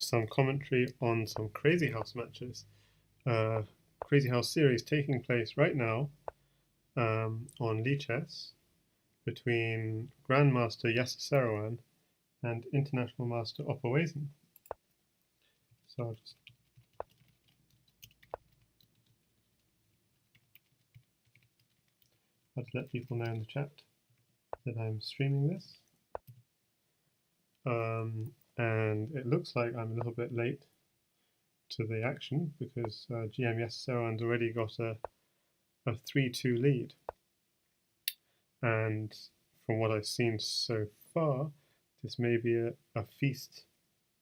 some commentary on some Crazyhouse matches. Crazyhouse series taking place right now on Lichess between Grandmaster Yasser Seirawan and International Master opperwezen. So I'll just let people know in the chat that I'm streaming this. And it looks like I'm a little bit late to the action because GM Yasser Seirawan's already got a 3-2 lead. And from what I've seen so far, this may be a feast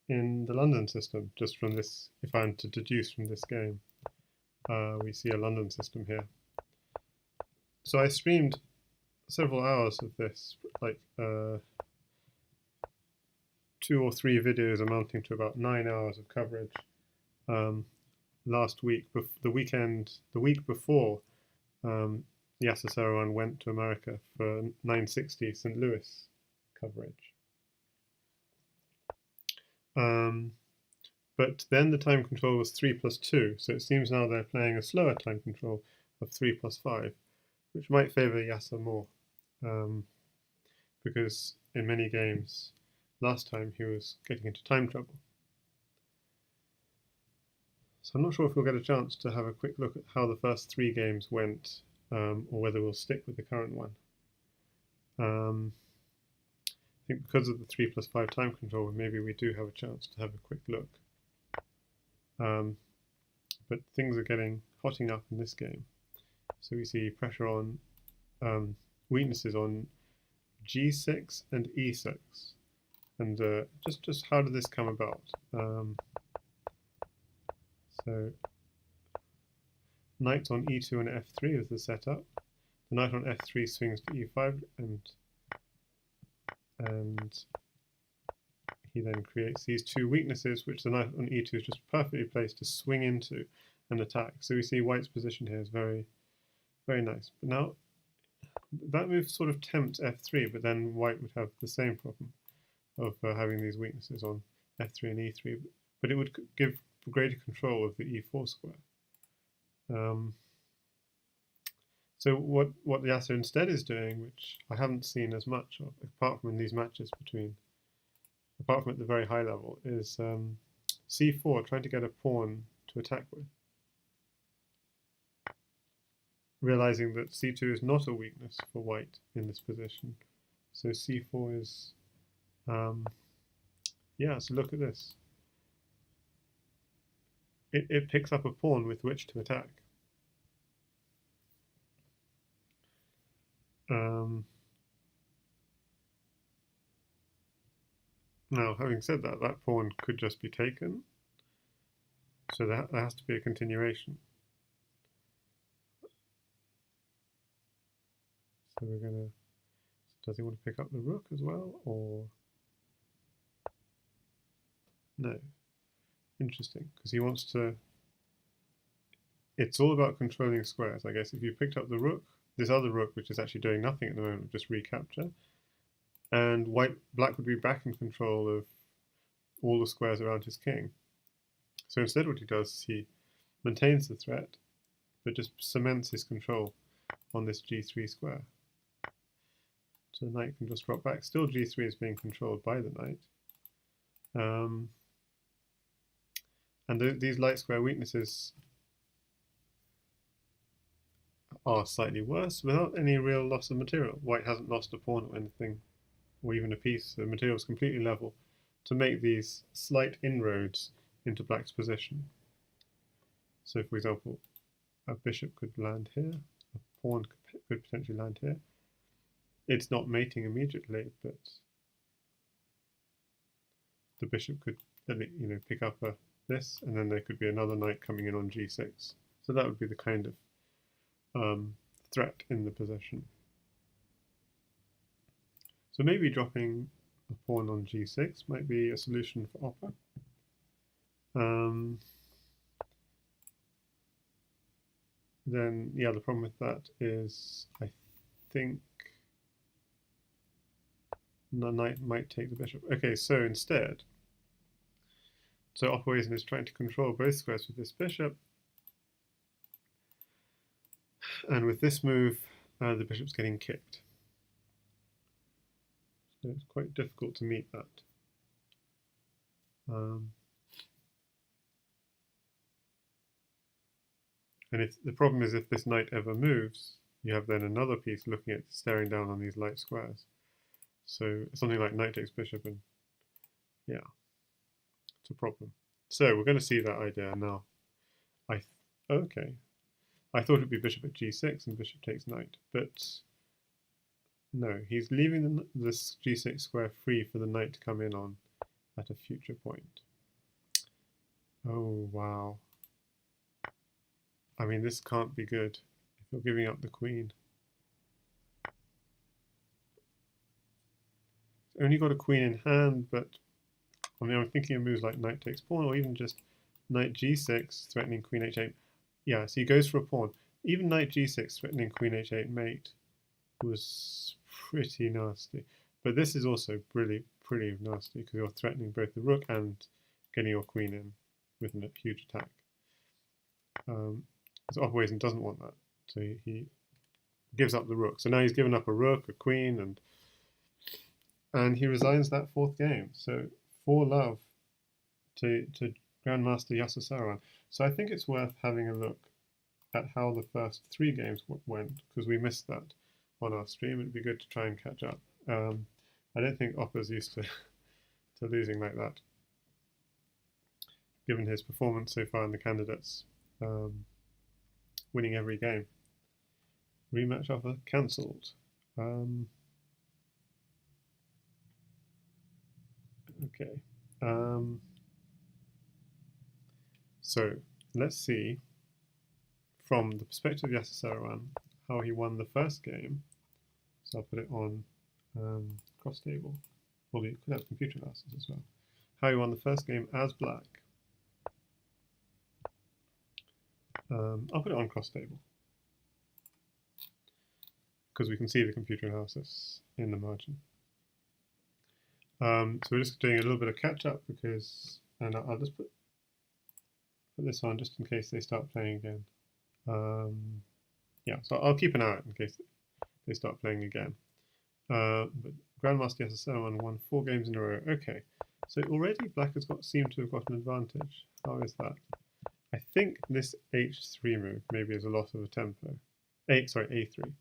in the London system, just from this, if I'm to deduce from this game. We see a London system here. So I streamed several hours of this, like 2 or 3 videos amounting to about 9 hours of coverage last week, the week before Yasser Seirawan went to America for 960 St. Louis coverage. But then the time control was 3+2, so it seems now they're playing a slower time control of 3+5, which might favour Yasser more, because in many games last time he was getting into time trouble. So I'm not sure if we'll get a chance to have a quick look at how the first 3 games went, or whether we'll stick with the current one. I think because of the 3+5 time control, maybe we do have a chance to have a quick look. But things are hotting up in this game. So we see pressure on weaknesses on G6 and E6. And just how did this come about? So knight on E2 and F3 is the setup. The knight on F3 swings to E5, and he then creates these 2 weaknesses, which the knight on E2 is just perfectly placed to swing into and attack. So we see white's position here is very, very nice. But now that move sort of tempts F3, but then white would have the same problem of having these weaknesses on F3 and E3, but it would give greater control of the E4 square. So what Yasser instead is doing, which I haven't seen as much of, apart from in these matches apart from at the very high level, is C4, trying to get a pawn to attack with. Realizing that C2 is not a weakness for white in this position. So C4 is, yeah, so look at this. It picks up a pawn with which to attack. Now, having said that, that pawn could just be taken, so there has to be a continuation. So we're gonna. Does he want to pick up the rook as well, or no? Interesting, because he wants to. It's all about controlling squares, I guess. If you picked up the rook, this other rook, which is actually doing nothing at the moment, just recapture, and black would be back in control of all the squares around his king. So instead what he does is he maintains the threat, but just cements his control on this G3 square. So the knight can just drop back. Still G3 is being controlled by the knight. And these light square weaknesses are slightly worse without any real loss of material. White hasn't lost a pawn or anything, or even a piece. The material is completely level to make these slight inroads into black's position. So for example, a bishop could land here, a pawn could potentially land here. It's not mating immediately, but the bishop could, pick up this, and then there could be another knight coming in on G6. So that would be the kind of threat in the position. So maybe dropping a pawn on G6 might be a solution for opper. Then, yeah, the problem with that is I think the knight might take the bishop. Okay, so instead, So opperwezen is trying to control both squares with this bishop, and with this move, the bishop's getting kicked. So it's quite difficult to meet that. And if the problem is if this knight ever moves, you have then another piece looking at staring down on these light squares. So something like knight takes bishop, and yeah, it's a problem. So we're going to see that idea now. Okay, I thought it'd be bishop at g6 and bishop takes knight, but no, he's leaving this g6 square free for the knight to come in on at a future point. Oh wow. I mean, this can't be good if you're giving up the queen. It's only got a queen in hand, but I mean, I'm thinking of moves like knight takes pawn, or even just knight g6 threatening queen h8. Yeah, so he goes for a pawn. Even knight g6 threatening queen h8 mate was pretty nasty. But this is also pretty nasty because you're threatening both the rook and getting your queen in with a huge attack. So opperwezen doesn't want that, so he gives up the rook. So now he's given up a rook, a queen, and he resigns that fourth game. So 4-love to Grandmaster Yasser Seirawan. So I think it's worth having a look at how the first 3 games went, because we missed that on our stream. It'd be good to try and catch up. I don't think Opper's used to losing like that, given his performance so far in the candidates, winning every game. Rematch offer cancelled. Okay. So let's see from the perspective of Yasser Seirawan how he won the first game. So I'll put it on cross table. Well, we could have computer analysis as well. How he won the first game as black. I'll put it on cross table because we can see the computer analysis in the margin. So we're just doing a little bit of catch up because, and I'll just put this on just in case they start playing again. Yeah, so I'll keep an eye out in case they start playing again. But Grandmaster Yasser Seirawan won 4 games in a row. Okay, so already black has seemed to have got an advantage. How is that? I think this h3 move maybe is a loss of a tempo. A3.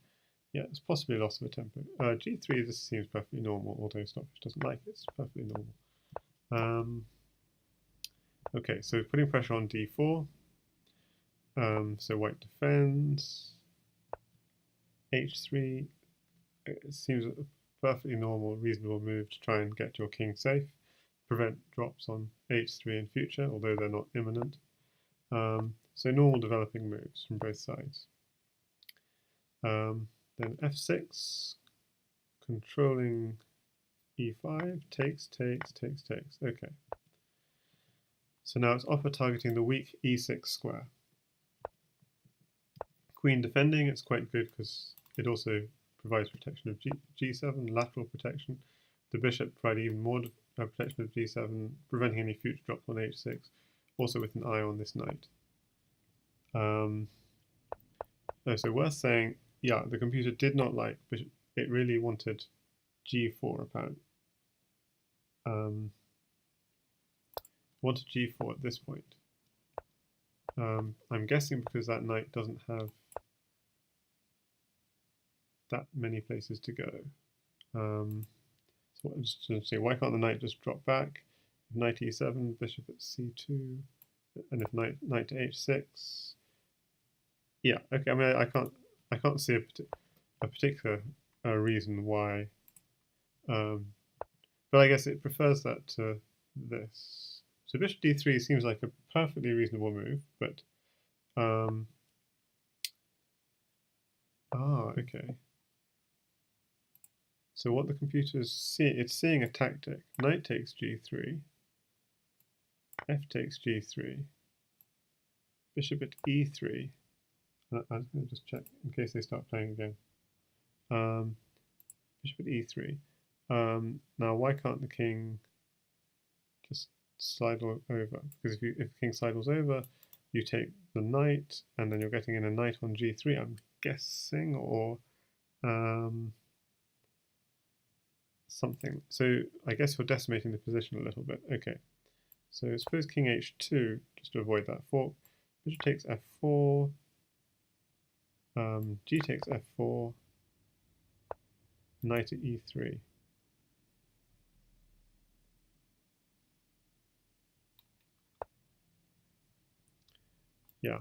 Yeah, it's possibly a loss of a tempo. g3, this seems perfectly normal, although Stockfish doesn't like it. It's perfectly normal. Okay, so putting pressure on d4. So white defends. h3. It seems a perfectly normal, reasonable move to try and get your king safe. Prevent drops on h3 in future, although they're not imminent. So normal developing moves from both sides. Then f6, controlling e5, takes. Okay. So now it's Opper targeting the weak e6 square. Queen defending, it's quite good because it also provides protection of g7, lateral protection. The bishop provides even more protection of g7, preventing any future drops on h6, also with an eye on this knight. So worth saying, yeah, the computer did not like bishop. It really wanted g4 apparently. Wanted g4 at this point. I'm guessing because that knight doesn't have that many places to go. So I'm just going to say, why can't the knight just drop back? Knight e7, bishop at c2, and if knight to h6. Yeah, okay. I mean, I can't see a particular reason why, but I guess it prefers that to this. So bishop d3 seems like a perfectly reasonable move, but okay. So what the computer's seeing, it's seeing a tactic. Knight takes g3, f takes g3, bishop at e3. I'm going to just check in case they start playing again. Bishop at e3. Now, why can't the king just sidle over, because if king sidles over, you take the knight, and then you're getting in a knight on g3, I'm guessing, or something. So I guess you're decimating the position a little bit. Okay, so suppose king h2, just to avoid that fork. Bishop takes f4, g takes f4, knight at e3. Yeah.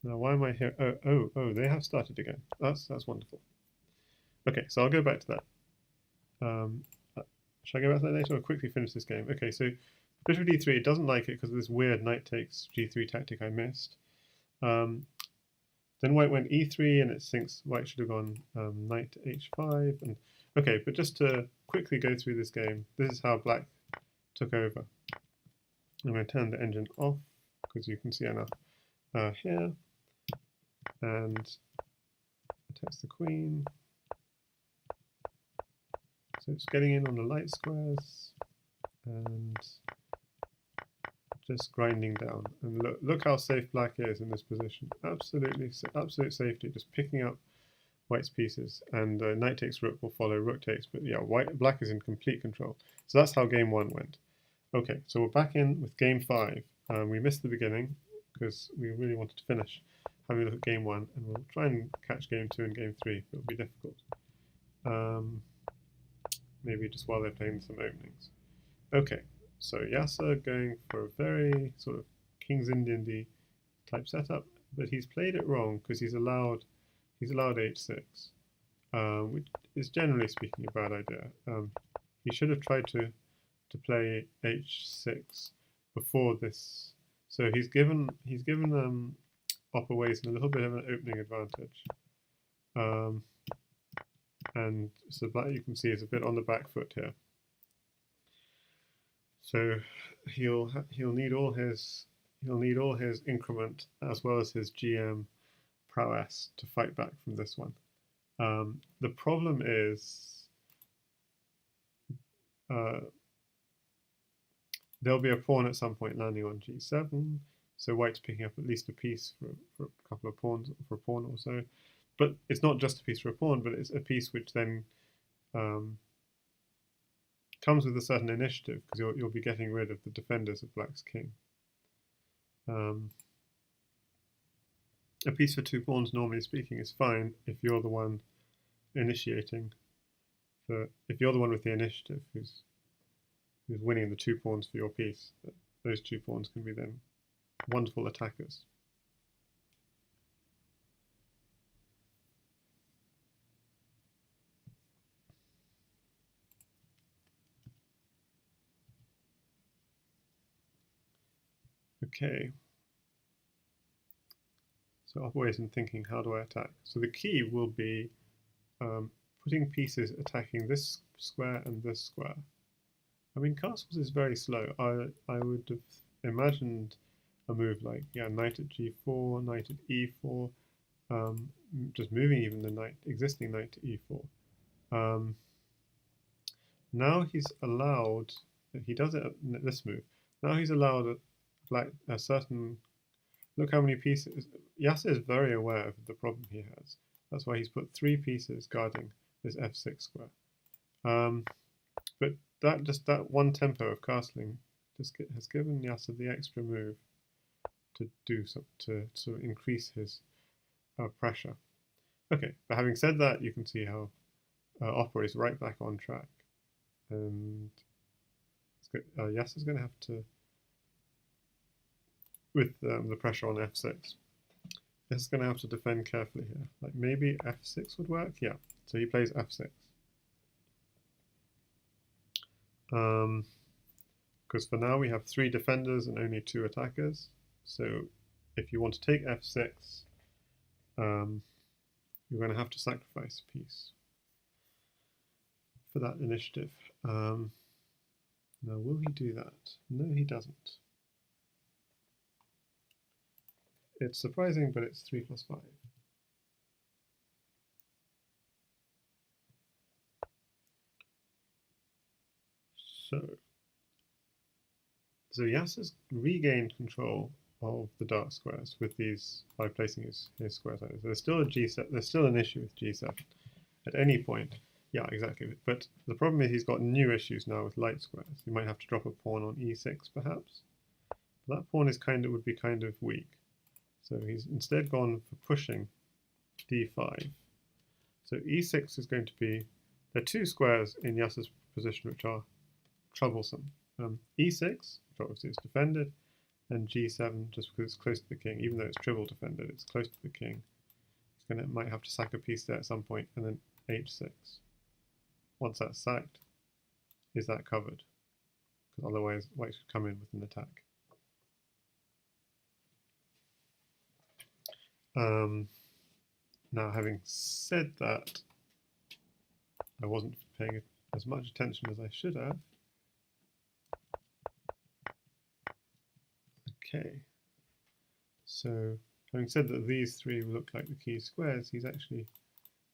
Now why am I here? Oh, they have started again. That's wonderful. Okay, so I'll go back to that. Should I go back to that later or quickly finish this game? Okay, so bishop d3, it doesn't like it because of this weird knight takes g3 tactic I missed. Then white went e3 and it thinks white should have gone knight to h5. And okay, but just to quickly go through this game, this is how black took over. I'm going to turn the engine off because you can see enough here, and attach the queen. So it's getting in on the light squares and just grinding down. And look how safe black is in this position. Absolute safety, just picking up white's pieces. And knight takes rook will follow, rook takes, but yeah, black is in complete control. So that's how game 1 went. Okay, so we're back in with game 5. We missed the beginning because we really wanted to finish having a look at game 1, and we'll try and catch game 2 and game 3, but it'll be difficult. Maybe just while they're playing some openings. Okay, so Yasser going for a very sort of King's Indian type setup, but he's played it wrong because he's allowed h6, which is generally speaking a bad idea. He should have tried to play h6 before this. So he's given opperwezen a little bit of an opening advantage. And so black, you can see, is a bit on the back foot here. So he'll need all his increment as well as his GM prowess to fight back from this one. The problem is there'll be a pawn at some point landing on g7, so white's picking up at least a piece for a couple of pawns, for a pawn or so. But it's not just a piece for a pawn, but it's a piece which then comes with a certain initiative, because you'll be getting rid of the defenders of black's king. A piece for 2 pawns, normally speaking, is fine if you're the one initiating. If you're the one with the initiative, who's winning the 2 pawns for your piece, those 2 pawns can be then wonderful attackers. Okay. So opperwezen thinking, how do I attack? So the key will be putting pieces attacking this square and this square. I mean, castles is very slow. I would have imagined a move like, yeah, knight at g4, knight at e4, just moving even the existing knight to e4. Now he's allowed, he does it at this move, now he's allowed a certain, look how many pieces, Yasser is very aware of the problem he has. That's why he's put 3 pieces guarding this f6 square. But that one tempo of castling has given Yasser the extra move to do so, to sort of increase his pressure. Okay, but having said that, you can see how Opera is right back on track, and Yasser's going to have to, with the pressure on f6, is going to have to defend carefully here. Like maybe f6 would work. Yeah, so he plays f6. Because for now we have 3 defenders and only 2 attackers. So if you want to take f6, you're going to have to sacrifice a piece for that initiative. Now, will he do that? No, he doesn't. It's surprising, but it's 3 plus 5. So So Yasser's regained control of the dark squares with these by placing his squares like this. There's still a G7. There's still an issue with G7 at any point. Yeah, exactly. But the problem is he's got new issues now with light squares. He might have to drop a pawn on E6 perhaps. That pawn is would be kind of weak. So he's instead gone for pushing D5. So E6 is going to be, there are two squares in Yasser's position which are troublesome. E6, which obviously is defended, and G7 just because it's close to the king. Even though it's triple defended, it's close to the king. He's might have to sack a piece there at some point, and then H6. Once that's sacked, is that covered? Because otherwise white should come in with an attack. Now, having said that, I wasn't paying as much attention as I should have. Okay, so having said that these three look like the key squares, he's actually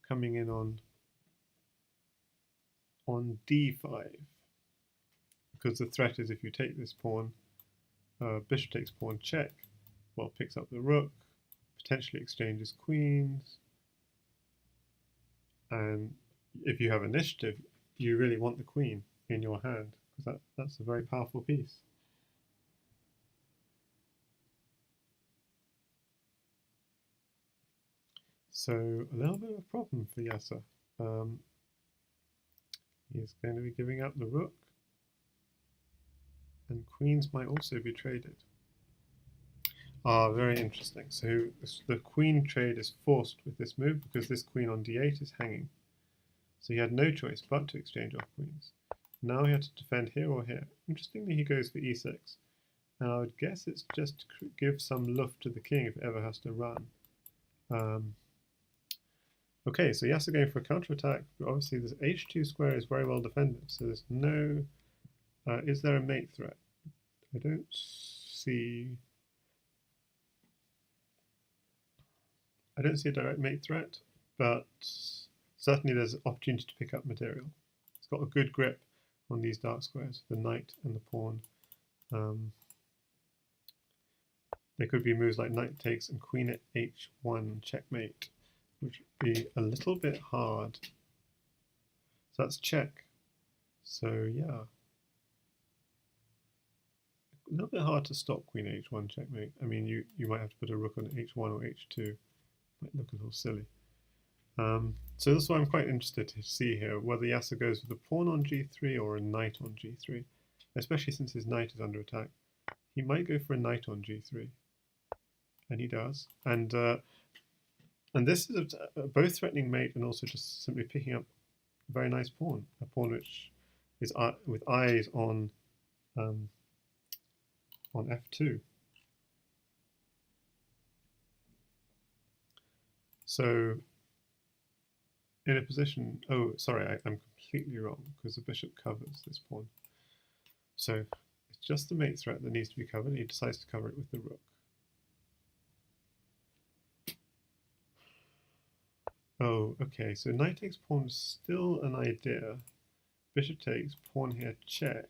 coming in on D5, because the threat is if you take this pawn, bishop takes pawn check, well, picks up the rook, potentially exchanges queens, and if you have initiative, you really want the queen in your hand, because that's a very powerful piece. So a little bit of a problem for Yasser. He's going to be giving up the rook, and queens might also be traded. Very interesting. So the queen trade is forced with this move because this queen on D8 is hanging. So he had no choice but to exchange off queens. Now he had to defend here or here. Interestingly, he goes for E6. Now I would guess it's just to give some luft to the king if it ever has to run. Okay, so Yasser going for a counterattack, but obviously this H2 square is very well defended, so there's no... is there a mate threat? I don't see a direct mate threat, but certainly there's an opportunity to pick up material. It's got a good grip on these dark squares, the knight and the pawn. There could be moves like knight takes and queen at H1 checkmate, which would be a little bit hard. So that's check. So yeah, a little bit hard to stop queen H1 checkmate. I mean, you might have to put a rook on H1 or H2. Might look a little silly. So that's why I'm quite interested to see here whether Yasser goes with a pawn on G3 or a knight on G3, especially since his knight is under attack. He might go for a knight on G3, and he does. And this is a both threatening mate and also just simply picking up a very nice pawn, a pawn which is with eyes on F2. So in a position, oh sorry, I'm completely wrong because the bishop covers this pawn. So it's just the mate threat that needs to be covered. He decides to cover it with the rook. Oh, okay, so knight takes pawn is still an idea. Bishop takes, pawn here check,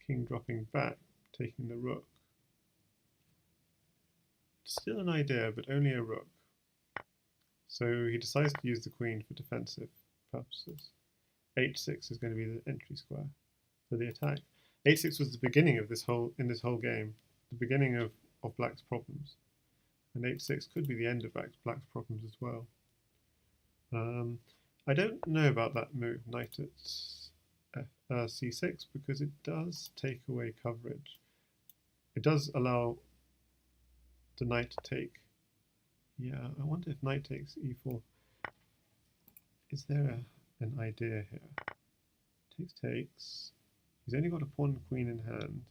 king dropping back, taking the rook. Still an idea, but only a rook. So he decides to use the queen for defensive purposes. H6 is going to be the entry square for the attack. H6 was the beginning of this whole game, the beginning of black's problems. And H6 could be the end of black's problems as well. I don't know about that move, knight at C6, because it does take away coverage. It does allow the knight to take. Yeah, I wonder if knight takes E4. Is there an idea here? Takes. He's only got a pawn and queen in hand.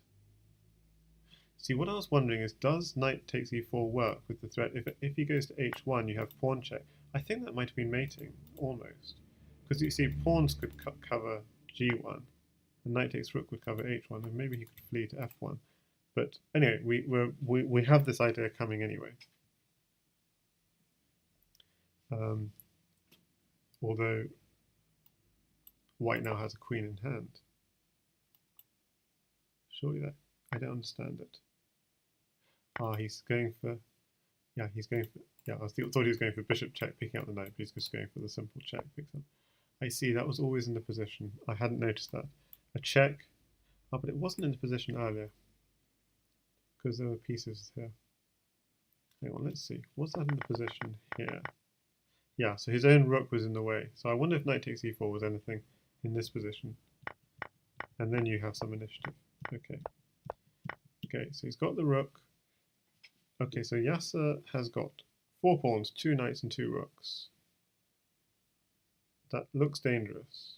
See, what I was wondering is, does knight takes E4 work with the threat? If he goes to H1, you have pawn check. I think that might have been mating, almost. Because you see, pawns could cover G1, and knight takes rook would cover H1, and maybe he could flee to F1. But anyway, we have this idea coming anyway. Although white now has a queen in hand. Surely that... I don't understand it. Ah, he's going for... Yeah, he's going for... Yeah, I thought he was going for bishop check, picking up the knight, but he's just going for the simple check, picks up. I see, that was always in the position. I hadn't noticed that. A check. Oh, but it wasn't in the position earlier. Because there were pieces here. Hang on, let's see. Was that in the position here? Yeah, so his own rook was in the way. So I wonder if knight takes e4 was anything in this position. And then you have some initiative. Okay. Okay, so he's got the rook. Okay, so Yasser has got 4 pawns, 2 knights and 2 rooks. That looks dangerous.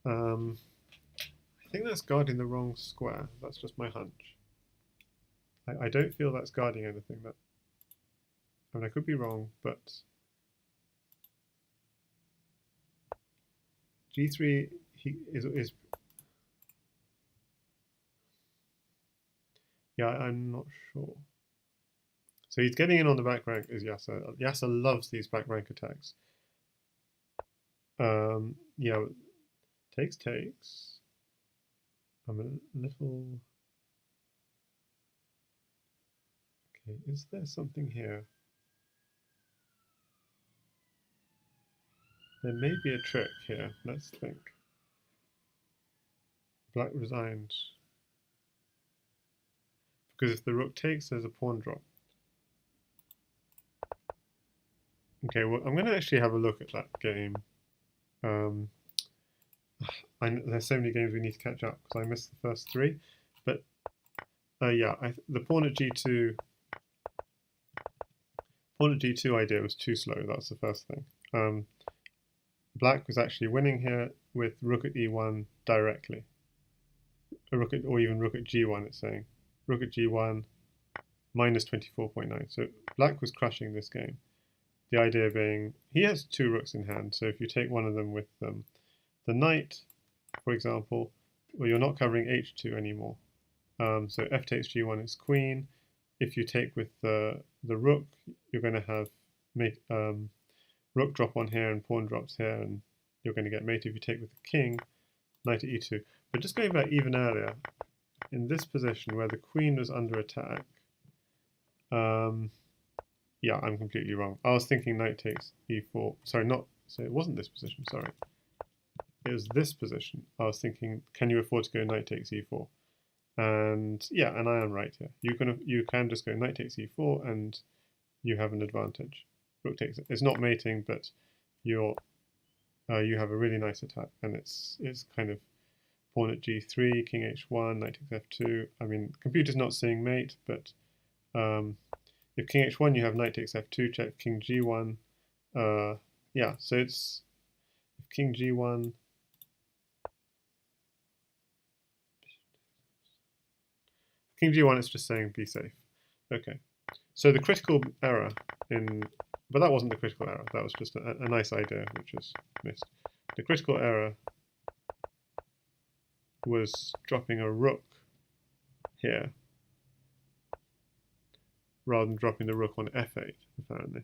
I think that's guarding the wrong square. That's just my hunch. I don't feel that's guarding anything. That, I mean, I could be wrong, but g3 is yeah, I'm not sure. So he's getting in on the back rank, is Yasser. Yasser loves these back rank attacks. Yeah, takes. I'm a little... Okay, is there something here? There may be a trick here. Let's think. Black resigned. Because if the rook takes, there's a pawn drop. Okay, well, I'm going to actually have a look at that game. There's so many games we need to catch up because I missed the first 3. But yeah, the pawn at g2 idea was too slow. That's the first thing. Black was actually winning here with rook at e1 directly. Or even rook at g1, it's saying. Rook at g1, minus 24.9. So black was crushing this game. The idea being, he has 2 rooks in hand, so if you take one of them with the knight, for example, well, you're not covering h2 anymore. So f takes g1 is queen. If you take with the rook, you're going to have rook drop on here and pawn drops here, and you're going to get mate. If you take with the king, knight at e2. But just going back even earlier, in this position where the queen was under attack, yeah, I'm completely wrong. I was thinking knight takes e4. Sorry, so it wasn't this position, sorry. It was this position. I was thinking, can you afford to go knight takes e4? And yeah, and I am right here. You can just go knight takes e4 and you have an advantage. Rook takes it. It's not mating, but you have a really nice attack, and it's kind of pawn at g3, king h1, knight takes f2. I mean, computer's not seeing mate, but if king h1, you have knight takes f2, check king g1. Yeah, so it's if king g1. King g1, it's just saying be safe. Okay, so the critical error but that wasn't the critical error. That was just a nice idea which was missed. The critical error was dropping a rook here rather than dropping the rook on f8, apparently.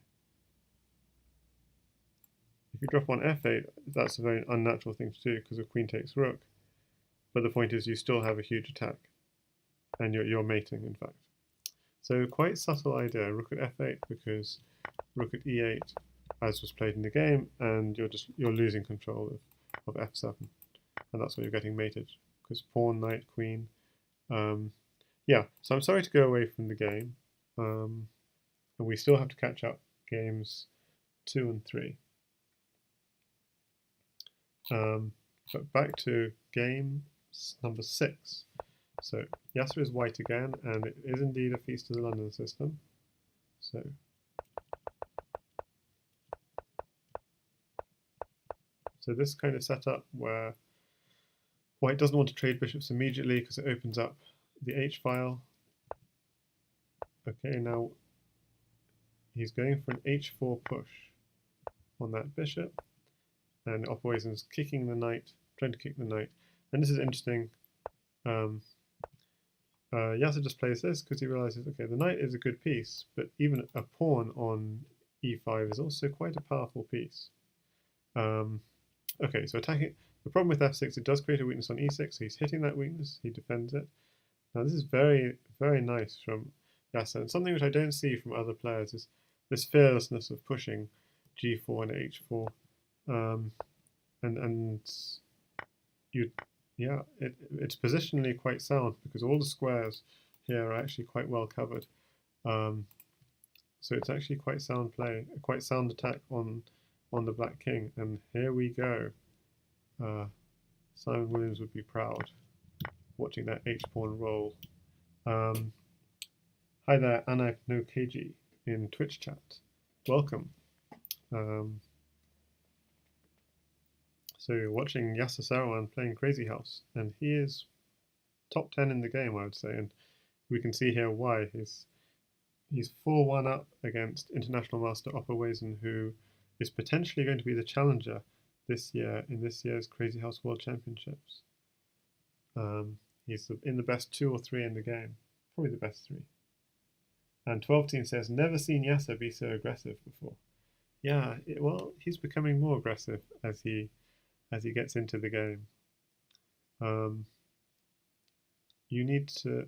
If you drop on f8, that's a very unnatural thing to do because of queen takes rook. But the point is you still have a huge attack, and you're mating, in fact. So quite subtle idea, rook at f8 because rook at e8, as was played in the game, and you're losing control of f7, and that's why you're getting mated because pawn, knight, queen. Yeah, so I'm sorry to go away from the game, and we still have to catch up games 2 and 3. But back to game number 6. So Yasser is white again, and it is indeed a feast of the London system. So this kind of setup where white doesn't want to trade bishops immediately because it opens up the h-file. Okay, now he's going for an h4 push on that bishop, and opperwezen's kicking the knight, trying to kick the knight. And this is interesting. Yasser just plays this because he realizes, okay, the knight is a good piece, but even a pawn on e5 is also quite a powerful piece. Okay, so attacking The problem with f6, it does create a weakness on e6, so he's hitting that weakness, he defends it. Now this is very, very nice from Yasser, and something which I don't see from other players is this fearlessness of pushing g4 and h4, and it's positionally quite sound because all the squares here are actually quite well covered. So it's actually quite sound play, a quite sound attack on the black king. And here we go. Simon Williams would be proud watching that h-pawn roll. Hi there, Anna no Keiji in Twitch chat. Welcome. So you're watching Yasser Seirawan playing Crazyhouse, and he is top 10 in the game, I would say, and we can see here why. He's 4-1 up against international master opperwezen, who is potentially going to be the challenger this year in this year's Crazyhouse World Championships. He's in the best 2 or 3 in the game, probably the best 3. And 12 says, never seen Yasser be so aggressive before. Yeah, well, he's becoming more aggressive as he gets into the game. You need to.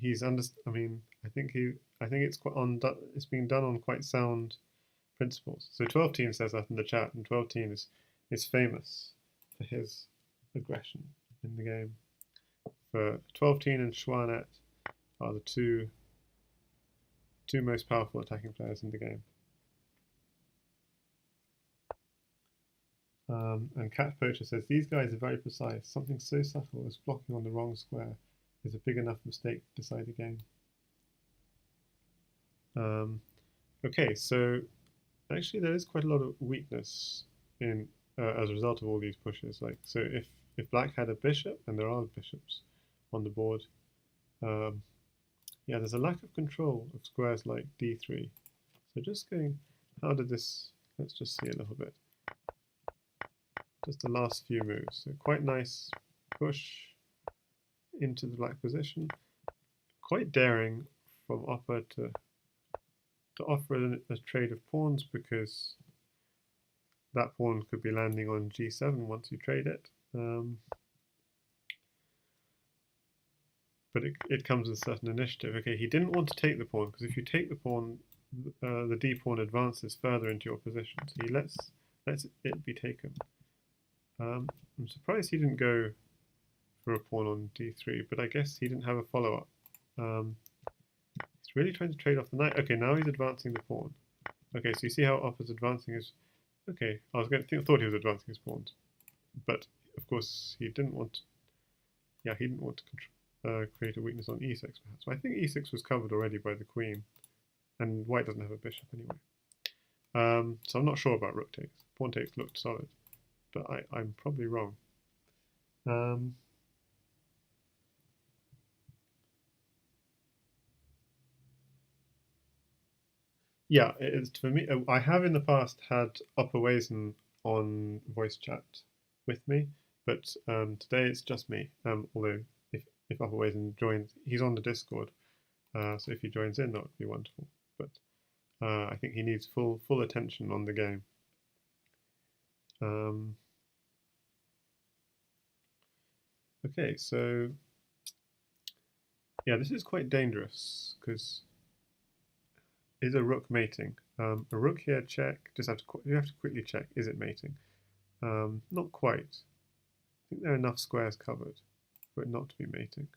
I mean, I think it's being done on quite sound principles. So 12 says that in the chat, and 12 is famous for his aggression in the game. For 12 and Schwanet are the two most powerful attacking players in the game. And Cat Poacher says, these guys are very precise. Something so subtle as blocking on the wrong square is a big enough mistake to decide a game. Okay, so actually there is quite a lot of weakness in as a result of all these pushes. Like, so if black had a bishop, and there are bishops on the board, yeah, there's a lack of control of squares like d3. So just going, how did this, let's just see a little bit. Just the last few moves. So quite nice push into the black position. Quite daring from Opper to offer a trade of pawns, because that pawn could be landing on g7 once you trade it. But it comes with a certain initiative. Okay, he didn't want to take the pawn, because if you take the pawn, the d pawn advances further into your position. So he lets it be taken. I'm surprised he didn't go for a pawn on d3, but I guess he didn't have a follow-up. He's really trying to trade off the knight. Okay, now he's advancing the pawn. Okay, so you see how Opper's advancing his... Okay, I thought he was advancing his pawns, but of course he didn't want... Yeah, he didn't want to create a weakness on e6, perhaps. So I think e6 was covered already by the queen, and white doesn't have a bishop anyway. So I'm not sure about rook takes. Pawn takes looked solid, but I'm probably wrong. Yeah, it's for me. I have in the past had opperwezen on voice chat with me, but today it's just me. Although if opperwezen joins, he's on the Discord, so if he joins in, that would be wonderful. But I think he needs full attention on the game. Okay, so yeah, this is quite dangerous because is a rook mating? A rook here check. You have to quickly check. Is it mating? Not quite. I think there are enough squares covered for it not to be mating.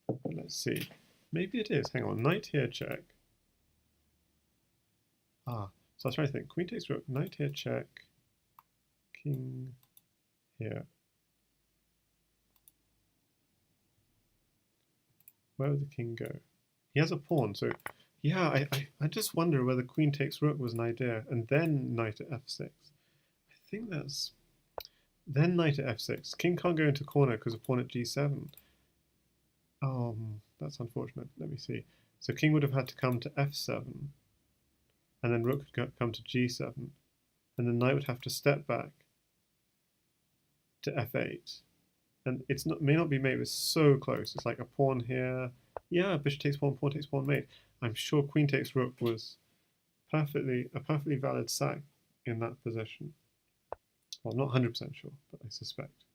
But let's see. Maybe it is. Hang on. Knight here check. Ah, so I was trying to think. Queen takes rook. Knight here check. King here. Where would the king go? He has a pawn, so yeah, I just wonder whether queen takes rook was an idea, and then knight at f6. I think that's... Then knight at f6. King can't go into corner because of pawn at g7. Oh, that's unfortunate. Let me see. So king would have had to come to f7, and then rook could come to g7, and then knight would have to step back to f8. And may not be mate, but so close. It's like a pawn here. Yeah, bishop takes pawn, pawn takes pawn, mate. I'm sure queen takes rook was a perfectly valid sack in that position. Well, I'm not 100% sure, but I suspect.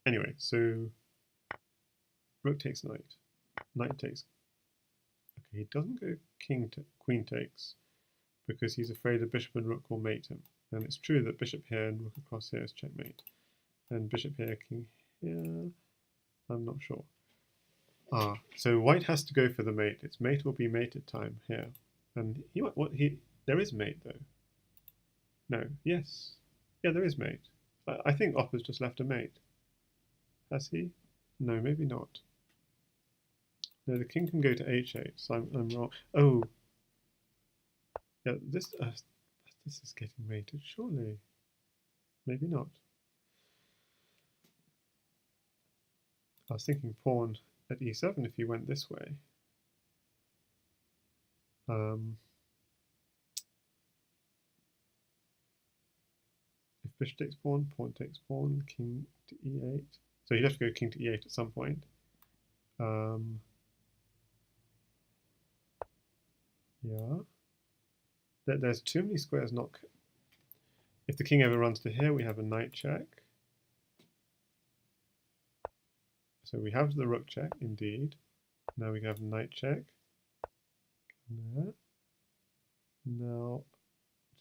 Anyway, so rook takes knight. Knight takes. Okay, he doesn't go king to queen takes because he's afraid a bishop and rook will mate him. And it's true that bishop here and rook across here is checkmate. And bishop here, king here. I'm not sure. So white has to go for the mate. Its mate will be mated time here. And there is mate though. No, yes. Yeah, there is mate. I think Opper's just left a mate. Has he? No, maybe not. No, the king can go to h8, so I'm wrong. Oh, yeah, this is getting mated, surely. Maybe not. I was thinking pawn at e7 if he went this way. If bishop takes pawn, pawn takes pawn, king to e8. So he'd have to go king to e8 at some point. Yeah. There's too many squares not... If the king ever runs to here, we have a knight check. So we have the rook check, indeed. Now we have knight check. There. Now,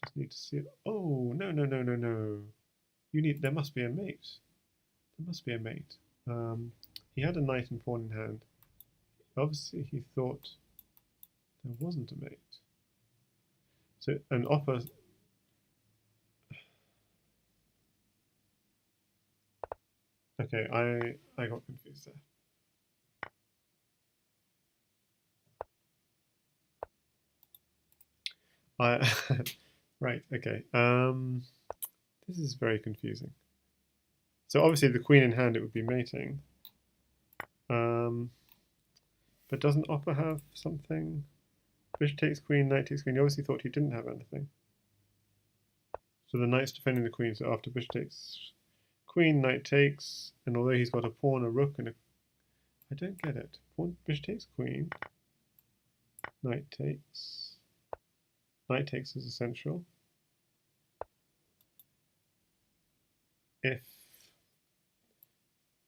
just need to see it. Oh, no. There must be a mate. There must be a mate. He had a knight and pawn in hand. Obviously, he thought there wasn't a mate. So, an Opper... Okay, I got confused there. Right, okay. This is very confusing. So obviously the queen in hand, it would be mating. But doesn't Opper have something? Bishop takes queen, knight takes queen. He obviously thought he didn't have anything. So the knight's defending the queen. So after bishop takes queen, knight takes, and although he's got a pawn, a rook, and a... I don't get it. Pawn, bishop takes queen, knight takes. Knight takes is essential. If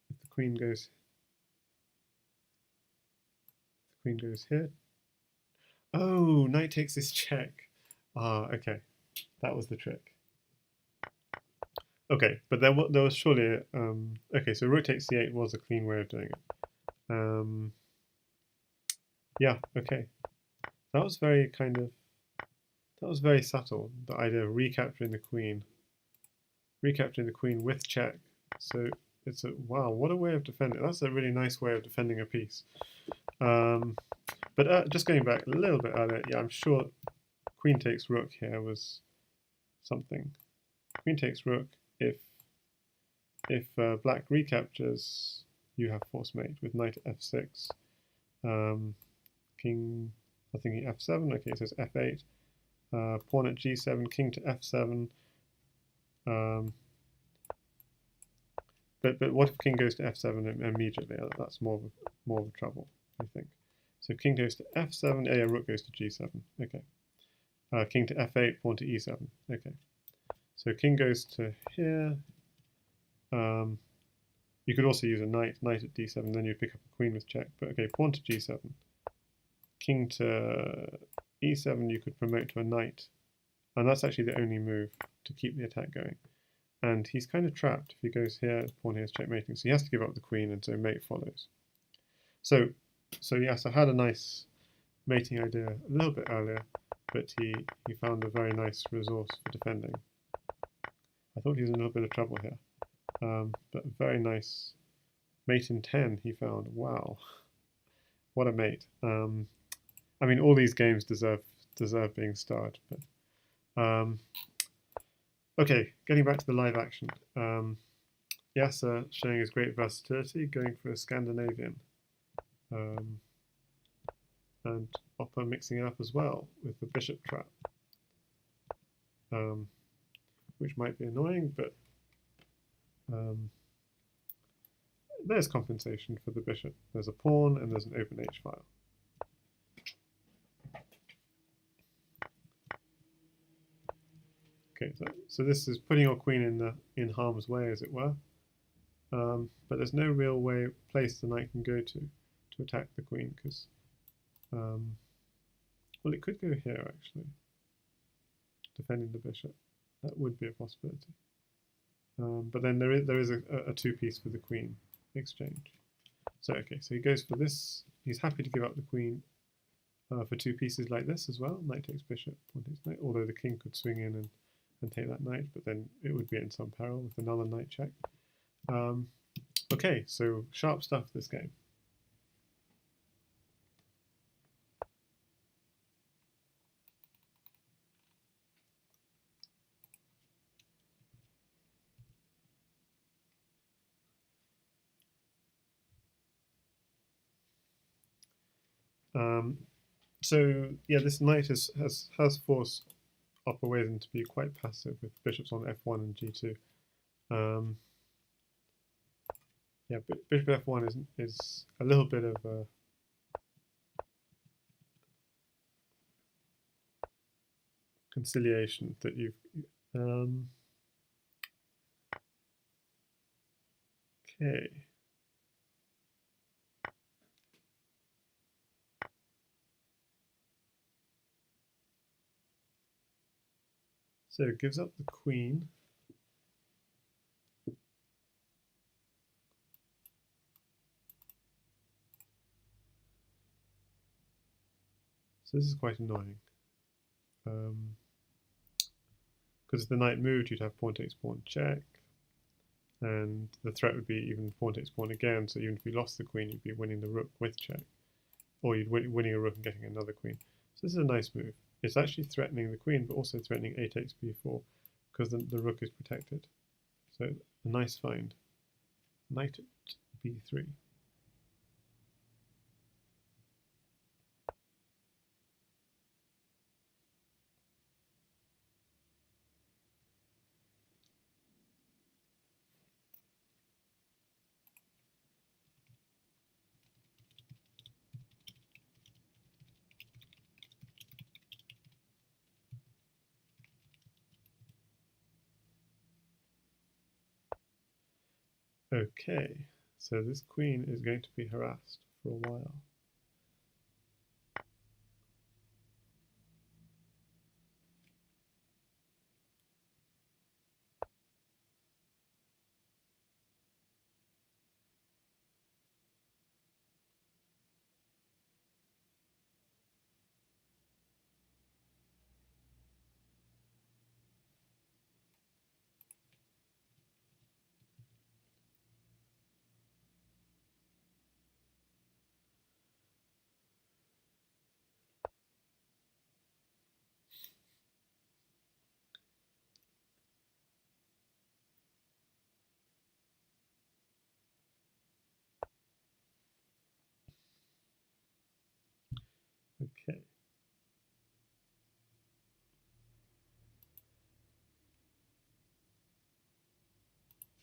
the queen goes here. Oh, knight takes is check. Okay, that was the trick. Okay, but there was surely okay. So rook takes c8 was a clean way of doing it. Yeah, okay. That was very subtle. The idea of recapturing the queen with check. So it's wow, what a way of defending. That's a really nice way of defending a piece. But just going back a little bit earlier, yeah, I'm sure queen takes rook here was something. Queen takes rook. If black recaptures, you have force mate with knight at f6. King, I'm thinking f7. Okay, it says f8. Pawn at g7, king to f7. But what if king goes to f7 immediately? That's more of a trouble, I think. So king goes to f7. Yeah, rook goes to g7. Okay. King to f8, pawn to e7. Okay. So king goes to here. You could also use a knight at d7, then you'd pick up a queen with check. But okay, pawn to g7. King to e7, you could promote to a knight. And that's actually the only move to keep the attack going. And he's kind of trapped. If he goes here, pawn here is checkmating. So he has to give up the queen, and so mate follows. So yes, I had a nice mating idea a little bit earlier, but he found a very nice resource for defending. I thought he was in a little bit of trouble here. But very nice mate in 10 he found. Wow, what a mate. I mean, all these games deserve being starred. But okay, getting back to the live action. Yasser showing his great versatility, going for a Scandinavian. And Opper mixing it up as well with the bishop trap. Which might be annoying, but there's compensation for the bishop. There's a pawn and there's an open H file. Okay, so this is putting your queen in harm's way, as it were. but there's no real place the knight can go to attack the queen, because well, it could go here actually, defending the bishop. That would be a possibility. But then there is a two-piece for the queen exchange. So okay, so he goes for this. He's happy to give up the queen for two pieces like this as well. Knight takes bishop, pawn takes knight. Although the king could swing in and take that knight, but then it would be in some peril with another knight check. Okay, so sharp stuff this game. So yeah, this knight has forced opperwezen to be quite passive with bishops on f1 and g2. Yeah, bishop f1 is a little bit of a conciliation that you've. Okay. So it gives up the queen. So this is quite annoying. Because if the knight moved, you'd have pawn takes pawn check. And the threat would be even pawn takes pawn again, so even if you lost the queen, you'd be winning the rook with check. Or you'd winning a rook and getting another queen. So this is a nice move. It's actually threatening the queen, but also threatening a takes b4, because the rook is protected. So a nice find. Knight at b3. Okay, so this queen is going to be harassed for a while. Okay.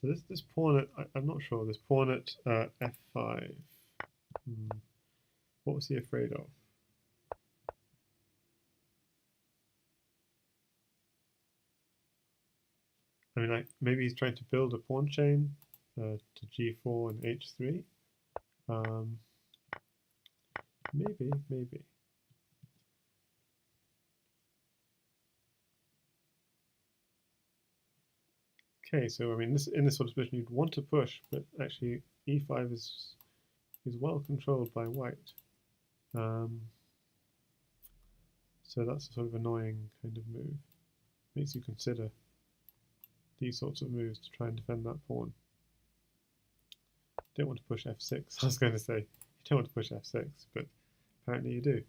So this pawn at, I'm not sure, this pawn at f5, what was he afraid of? I mean, maybe he's trying to build a pawn chain to g4 and h3. Maybe. Okay, so I mean, in this sort of position, you'd want to push, but actually e5 is well controlled by white. So that's a sort of annoying kind of move. Makes you consider these sorts of moves to try and defend that pawn. Don't want to push f6. I was going to say you don't want to push f6, but apparently you do.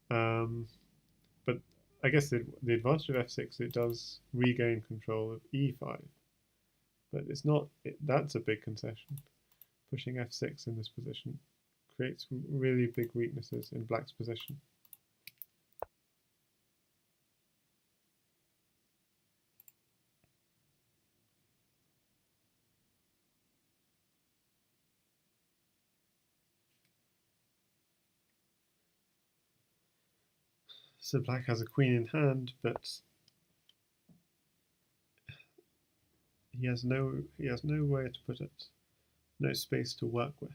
But I guess the advantage of f6, it does regain control of e5, but it's not. That's a big concession. Pushing f6 in this position creates really big weaknesses in black's position. So black has a queen in hand, but he has no way to put it. no space to work with.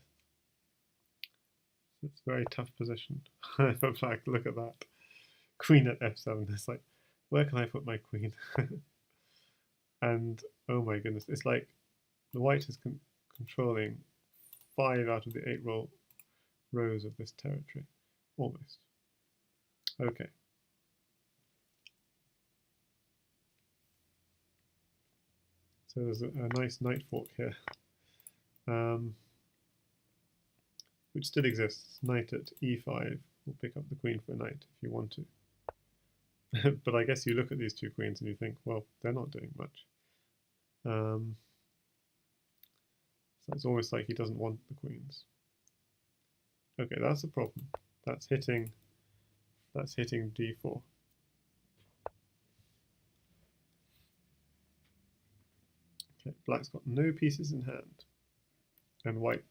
It's a very tough position for black. Look at that. Queen at f7. It's like, where can I put my queen? And oh my goodness, it's like the white is controlling 5 out of the 8 rows of this territory, almost. Okay. So there's a nice knight fork here, which still exists. Knight at e5 will pick up the queen for a knight if you want to. But I guess you look at these two queens and you think, well, they're not doing much. So it's almost like he doesn't want the queens. Okay, that's a problem. That's hitting d4. Okay, black's got no pieces in hand, and white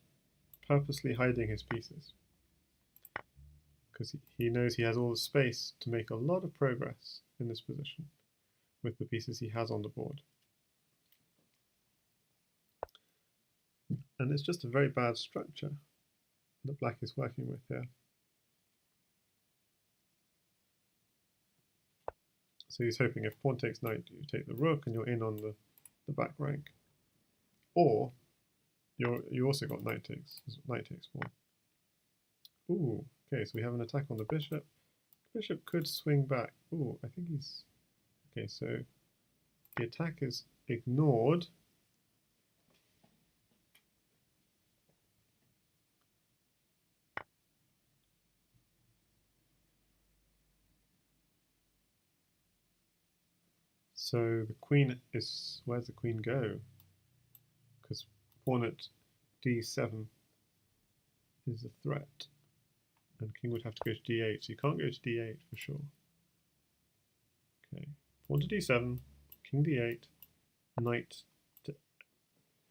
purposely hiding his pieces because he knows he has all the space to make a lot of progress in this position with the pieces he has on the board. And it's just a very bad structure that black is working with here. So he's hoping if pawn takes knight, you take the rook and you're in on the back rank. Or you also got knight takes pawn. Ooh, okay, so we have an attack on the bishop. Bishop could swing back. Ooh, I think he's... Okay, so the attack is ignored. So the queen is... Where's the queen go? Because pawn at d7 is a threat. And king would have to go to d8, so you can't go to d8 for sure. Okay, pawn to d7, king d8, knight to...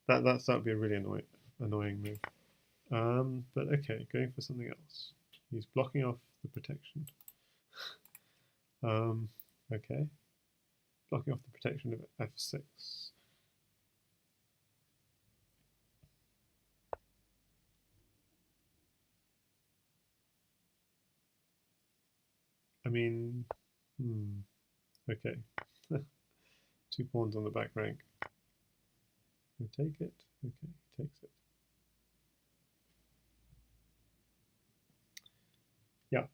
That would be a really annoying move. But okay, going for something else. He's blocking off the protection. Okay, blocking off the protection of f6. I mean, okay. 2 pawns on the back rank. I take it. Okay, he takes it. Yeah.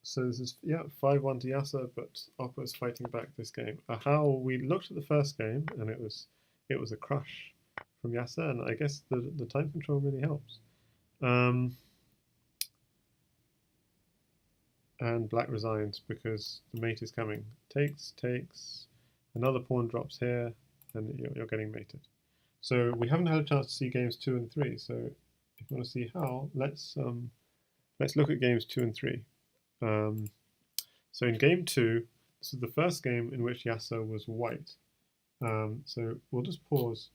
So this is 5-1 to Yasser, but Opper is fighting back this game. How we looked at the first game, and it was a crush from Yasser, and I guess the time control really helps. And black resigns because the mate is coming. Takes, another pawn drops here, and you're getting mated. So we haven't had a chance to see games 2 and 3. So if you want to see how, let's look at games 2 and 3. So in game 2, this is the first game in which Yasser was white. So we'll just pause.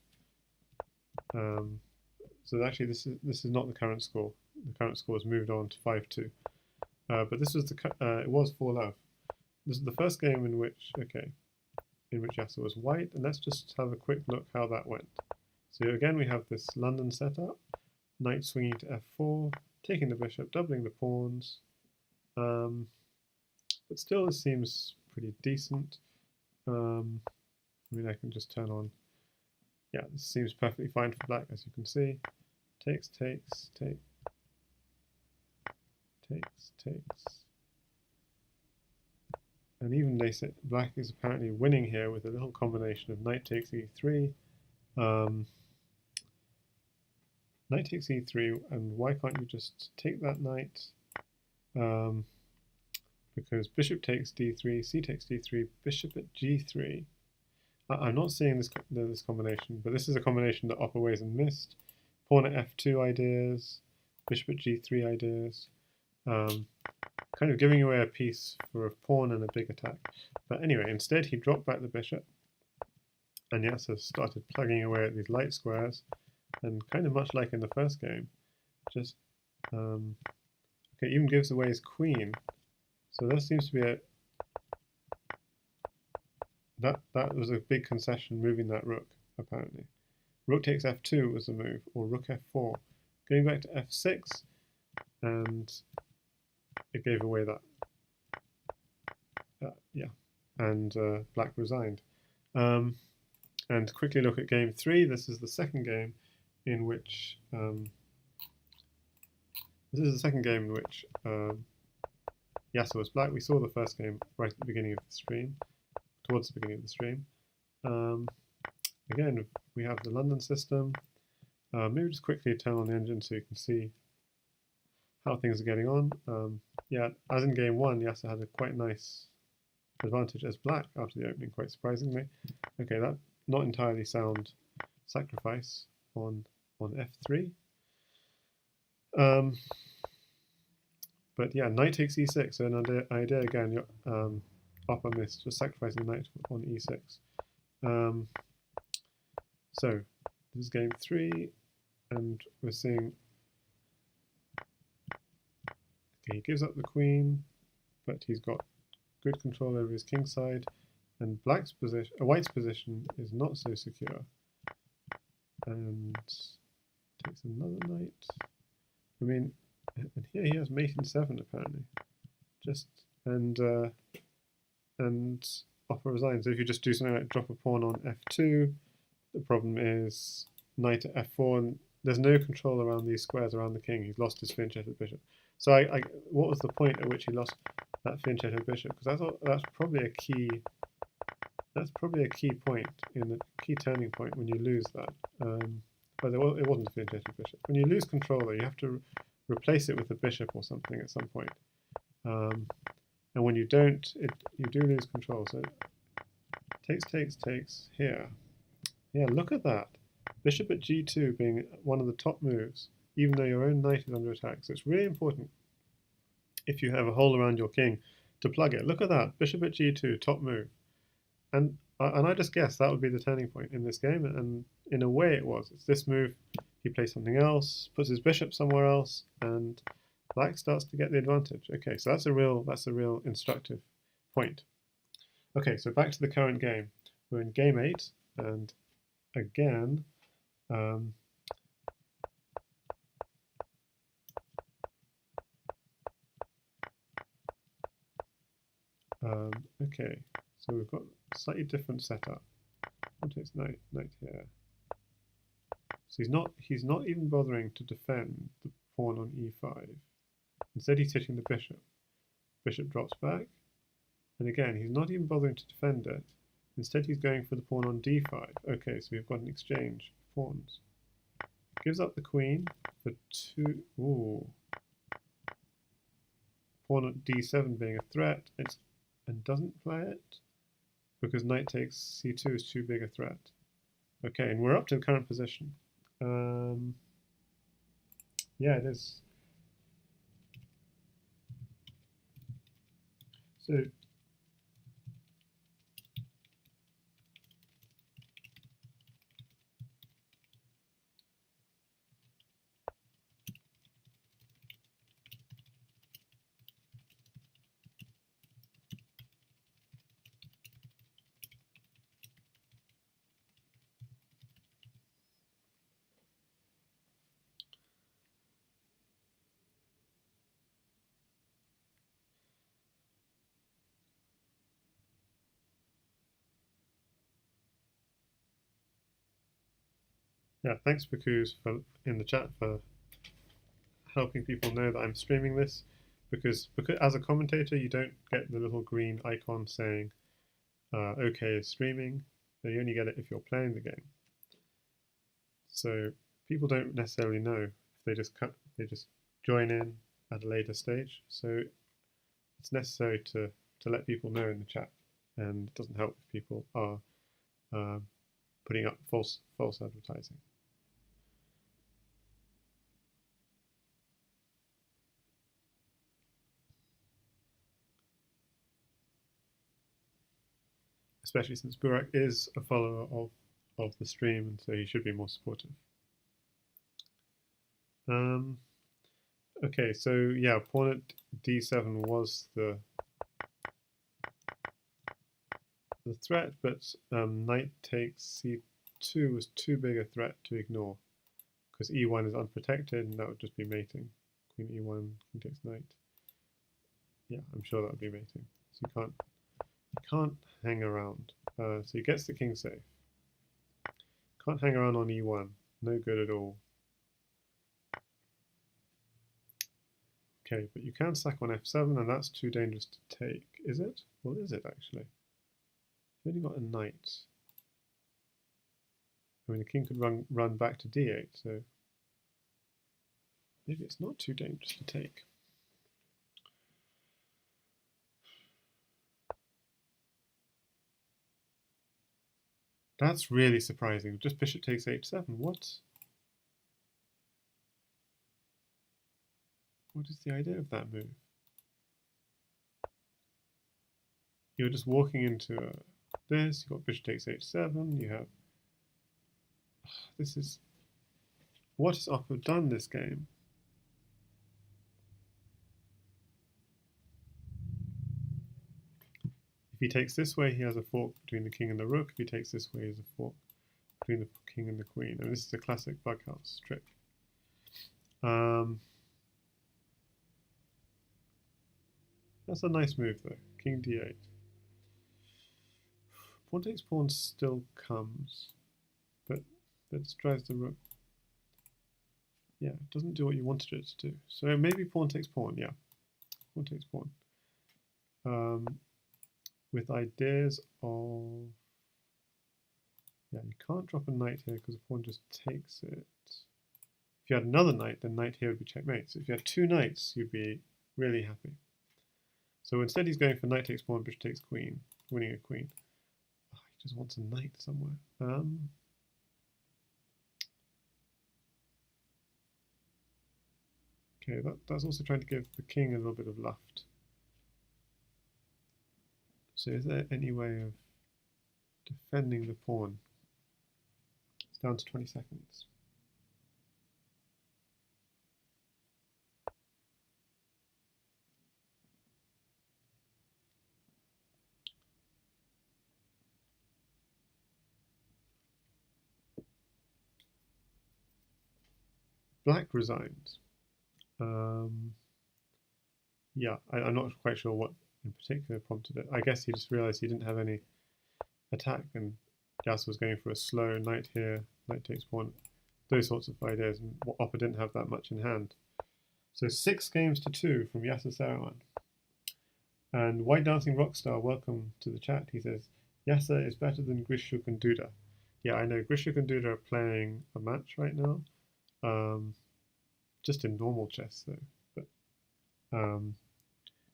So actually, this is not the current score. The current score has moved on to 5-2. But this was it was 4-love. This is the first game in which Yasser was white, and let's just have a quick look how that went. So again, we have this London setup, knight swinging to f4, taking the bishop, doubling the pawns. But still, this seems pretty decent. I mean, I can just turn on. Yeah, this seems perfectly fine for black, as you can see. Takes. And even they say black is apparently winning here with a little combination of knight takes e3, knight takes e3, and why can't you just take that knight? Because bishop takes d3, c takes d3, bishop at g3. I'm not seeing this combination, but this is a combination that opperwezen missed. Pawn at f2 ideas, bishop at g3 ideas. Kind of giving away a piece for a pawn and a big attack. But anyway, instead he dropped back the bishop, and Yasser started plugging away at these light squares, and kind of much like in the first game, just okay, even gives away his queen. So that seems to be that was a big concession, moving that rook apparently. rook takes f2 was the move, or rook f4. Going back to f6, and it gave away that. Yeah, and black resigned. And quickly look at game 3. This is the second game in which Yasser was black. We saw the first game right at the beginning of the stream, towards the beginning of the stream. Again, we have the London system. Maybe just quickly turn on the engine so you can see how things are getting on. Yeah, as in game 1, Yasser had a quite nice advantage as black after the opening, quite surprisingly. Okay, that not entirely sound sacrifice on f3. But yeah, knight takes e6. So an idea again, opper missed, just sacrificing knight on e6. So this is game 3, and we're seeing. Okay, he gives up the queen, but he's got good control over his king side, and white's position is not so secure. And takes another knight. I mean, and here he has mate in 7 apparently. And opper resigns. So if you just do something like drop a pawn on f2, the problem is knight at f4, and there's no control around these squares around the king. He's lost his fianchetted bishop. So what was the point at which he lost that fianchetted bishop? Because I thought that's probably a key. That's probably a key point in the key turning point when you lose that. But it wasn't a fianchetted bishop. When you lose control, though, you have to replace it with a bishop or something at some point. And when you don't, you do lose control. So takes here. Yeah, look at that. Bishop at g2 being one of the top moves, even though your own knight is under attack. So it's really important, if you have a hole around your king, to plug it. Look at that. Bishop at g2, top move. And I just guessed that would be the turning point in this game, and in a way it was. It's this move, he plays something else, puts his bishop somewhere else, and black starts to get the advantage. Okay, so that's a real instructive point. Okay, so back to the current game. We're in game 8, and again, okay, so we've got a slightly different setup. Takes knight here. So he's not even bothering to defend the pawn on e5. Instead, he's hitting the bishop. Bishop drops back, and again, he's not even bothering to defend it. Instead, he's going for the pawn on d5. Okay, so we've got an exchange of pawns. Gives up the queen for 2. Ooh. Pawn at d7 being a threat, and doesn't play it because knight takes c2 is too big a threat. Okay, and we're up to the current position. Yeah, it is. So yeah, thanks Bakus in the chat for helping people know that I'm streaming this, because as a commentator you don't get the little green icon saying OK is streaming. You only get it if you're playing the game. So people don't necessarily know if they just join in at a later stage. So it's necessary to let people know in the chat, and it doesn't help if people are putting up false advertising. Especially since Burak is a follower of the stream, and so he should be more supportive. Okay, so yeah, pawn at d7 was the threat, but knight takes f2 was too big a threat to ignore, because e1 is unprotected, and that would just be mating. Queen e1, king takes knight. Yeah, I'm sure that would be mating. So you can't hang around. So he gets the king safe. Can't hang around on e1. No good at all. Okay, but you can sack on f7, and that's too dangerous to take. Is it? Well, is it actually? You've only got a knight. I mean, the king could run back to d8, so maybe it's not too dangerous to take. That's really surprising. Just bishop takes h7. What? What is the idea of that move? You're just walking into this. You've got bishop takes h7. You have... This is... What has Oppo done this game? If he takes this way, he has a fork between the king and the rook. If he takes this way, he has a fork between the king and the queen. And this is a classic bughouse trick. That's a nice move, though. King d8. Pawn takes pawn still comes, but that drives the rook. Yeah, it doesn't do what you wanted it to do. So maybe pawn takes pawn, yeah. Pawn takes pawn. With ideas of... Yeah, you can't drop a knight here because the pawn just takes it. If you had another knight, then knight here would be checkmate. So if you had two knights, you'd be really happy. So instead he's going for knight takes pawn, bishop takes queen, winning a queen. Oh, he just wants a knight somewhere. Okay, that's also trying to give the king a little bit of luft. So is there any way of defending the pawn? It's down to 20 seconds. Black resigns. Yeah, I'm not quite sure what in particular prompted it. I guess he just realized he didn't have any attack, and Yasser was going for a slow knight here, knight takes pawn, those sorts of ideas, and Opper didn't have that much in hand. So 6 games to 2 from Yasser Seirawan. And White Dancing Rockstar, welcome to the chat. He says, Yasser is better than Grishuk and Duda. Yeah, I know Grishuk and Duda are playing a match right now. Just in normal chess though. But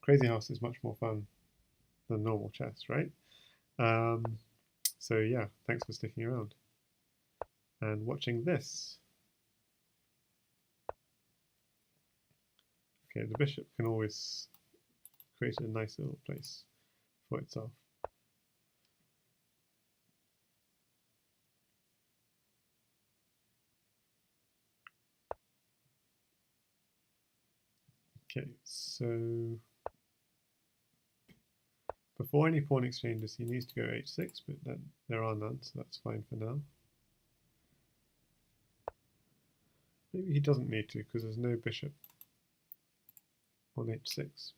Crazyhouse is much more fun than normal chess, right? So yeah, thanks for sticking around and watching this. Okay, the bishop can always create a nice little place for itself. Okay, so before any pawn exchanges, he needs to go h6, but then there are none, so that's fine for now. Maybe he doesn't need to, because there's no bishop on h6.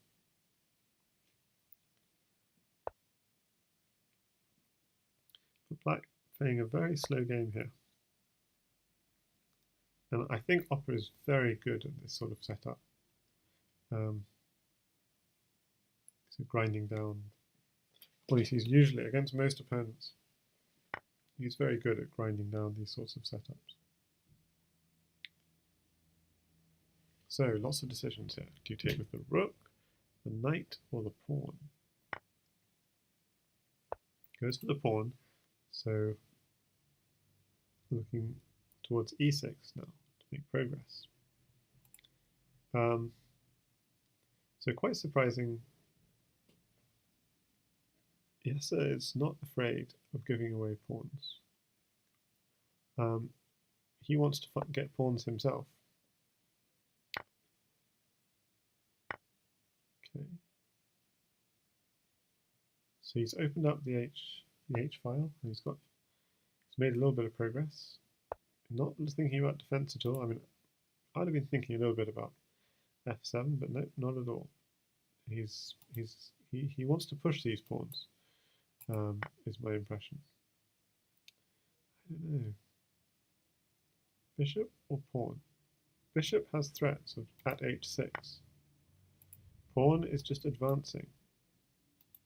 But Black playing a very slow game here. And I think Opera is very good at this sort of setup. So grinding down policies usually against most opponents. He's very good at grinding down these sorts of setups. So lots of decisions here. Do you take with the rook, the knight, or the pawn? Goes for the pawn, so looking towards e6 now to make progress. So quite surprising. Yasser is not afraid of giving away pawns. He wants to get pawns himself. Okay. So he's opened up the H file, and he's He's made a little bit of progress. Not thinking about defense at all. I mean, I'd have been thinking a little bit about f7, but no, not at all. He wants to push these pawns. Is my impression. I don't know. Bishop or pawn? Bishop has threats of at h6. Pawn is just advancing.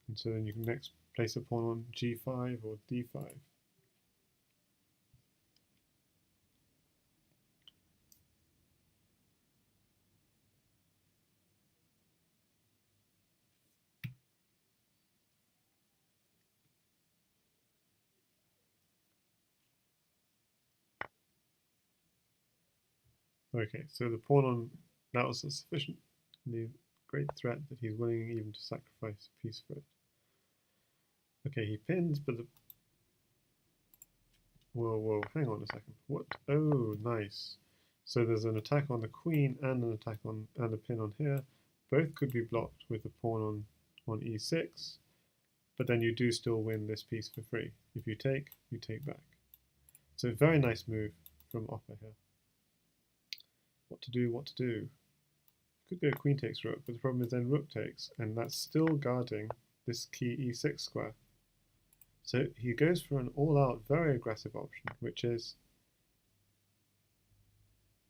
And so then you can next place a pawn on g5 or d5. Okay, so the pawn on, that was a sufficient, the great threat that he's willing even to sacrifice a piece for it. Okay, he pins, but the, whoa, hang on a second. What? Oh, nice. So there's an attack on the queen and an attack on, and a pin on here. Both could be blocked with the pawn on e6, but then you do still win this piece for free. If you take back. So very nice move from Opper here. What to do, what to do. Could go queen takes rook, but the problem is then rook takes, and that's still guarding this key e6 square. So he goes for an all-out, very aggressive option, which is,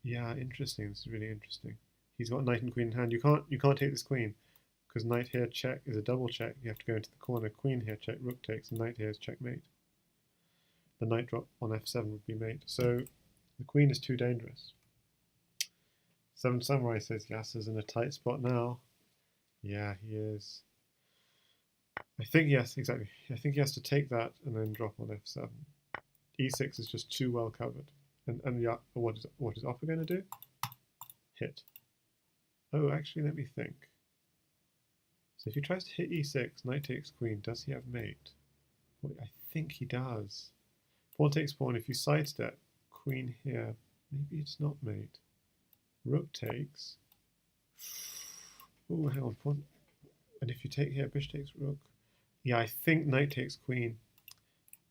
yeah, interesting. This is really interesting. He's got knight and queen in hand. You can't take this queen, because knight here check is a double check. You have to go into the corner. Queen here check, rook takes, and knight here is checkmate. The knight drop on f7 would be mate. So the queen is too dangerous. Seven Samurai says Yasser's in a tight spot now. Yeah, he is. I think, yes, exactly. I think he has to take that and then drop on f7. e6 is just too well covered. And yeah, what is Opper going to do? Hit. Oh, actually, let me think. So if he tries to hit e6, knight takes queen, does he have mate? Well, I think he does. Pawn takes pawn. If you sidestep, queen here, maybe it's not mate. Rook takes. Oh, hang on, pawn. And if you take here, bishop takes rook. Yeah, I think knight takes queen.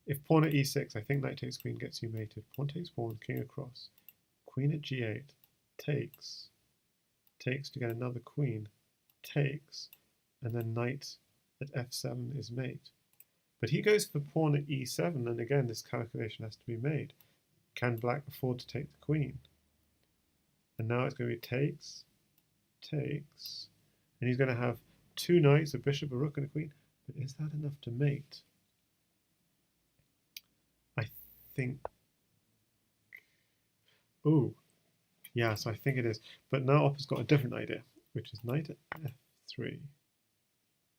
If pawn at e6, I think knight takes queen gets you mated. Pawn takes pawn, king across. Queen at g8, takes. Takes to get another queen. Takes. And then knight at f7 is mate. But he goes for pawn at e7, and again, this calculation has to be made. Can black afford to take the queen? And now it's going to be takes, takes, and he's going to have two knights, a bishop, a rook, and a queen. But is that enough to mate? I think. Oh, yeah, so I think it is. But now Opper's got a different idea, which is knight at f3.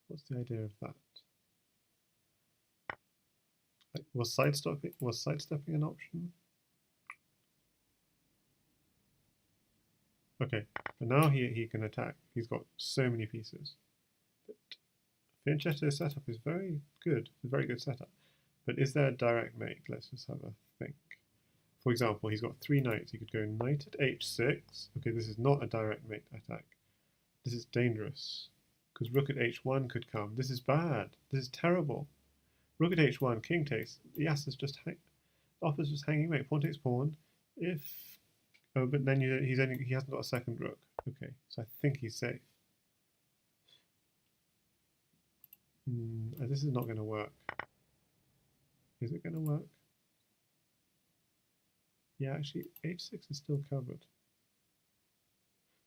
What's the idea of that? Like, was sidestepping an option? Okay, but now he can attack. He's got so many pieces. But Fianchetto's setup is very good. It's a very good setup. But is there a direct mate? Let's just have a think. For example, he's got three knights. He could go knight at h6. Okay, this is not a direct mate attack. This is dangerous. Because rook at h1 could come. This is bad. This is terrible. Rook at h1, king takes. Yasser's just Opper's just hanging mate. Pawn takes pawn. If oh, but then he hasn't got a second rook. Okay, so I think he's safe. This is not going to work. Is it going to work? Yeah, actually, h6 is still covered.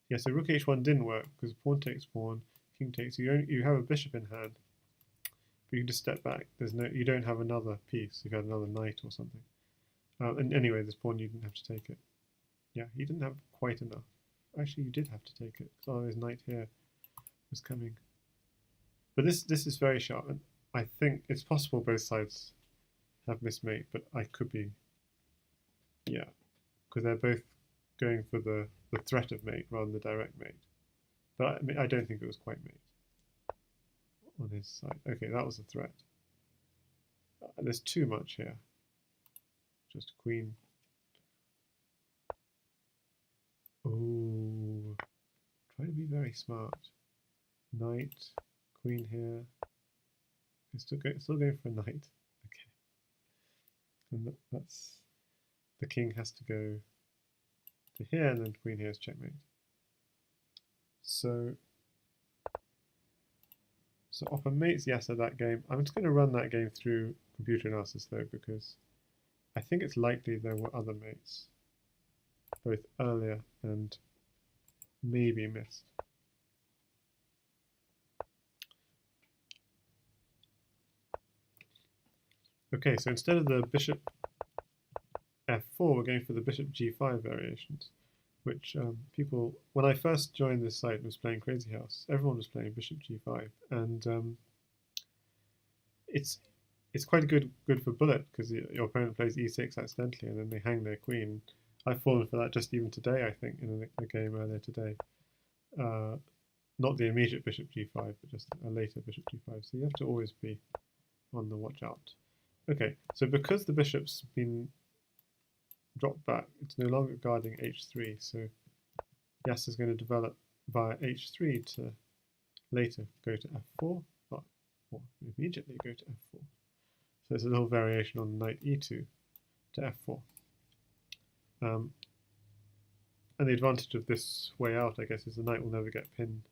Yeah, so rook h1 didn't work because pawn takes pawn, king takes. You have a bishop in hand, but you can just step back. You don't have another piece. You've got another knight or something. And anyway, this pawn you didn't have to take it. Yeah, he didn't have quite enough. Actually, you did have to take it because otherwise knight here was coming. But this is very sharp, and I think it's possible both sides have mismate, but I could be, yeah, because they're both going for the threat of mate rather than the direct mate. But I don't think it was quite mate on his side. Okay, that was a threat. There's too much here. Just queen. Oh, try to be very smart. Knight, queen here. Still going for a knight. Okay. and that's the king has to go to here, and then queen here is checkmate. So Opper mates Yasser that game. I'm just going to run that game through computer analysis though, because I think it's likely there were other mates, both earlier and maybe missed. Okay, so instead of the bishop f4, we're going for the bishop g5 variations, which people, when I first joined this site and was playing Crazyhouse, everyone was playing bishop g5, and it's quite good for bullet, because your opponent plays e6 accidentally and then they hang their queen. I've fallen for that just even today, I think, in a game earlier today. Not the immediate bishop g5, but just a later bishop g5. So you have to always be on the watch out. Okay, so because the bishop's been dropped back, it's no longer guarding h3, so Yasser's going to develop via h3 to later go to f4, or immediately go to f4. So it's a little variation on knight e2 to f4. And the advantage of this way out, I guess, is the knight will never get pinned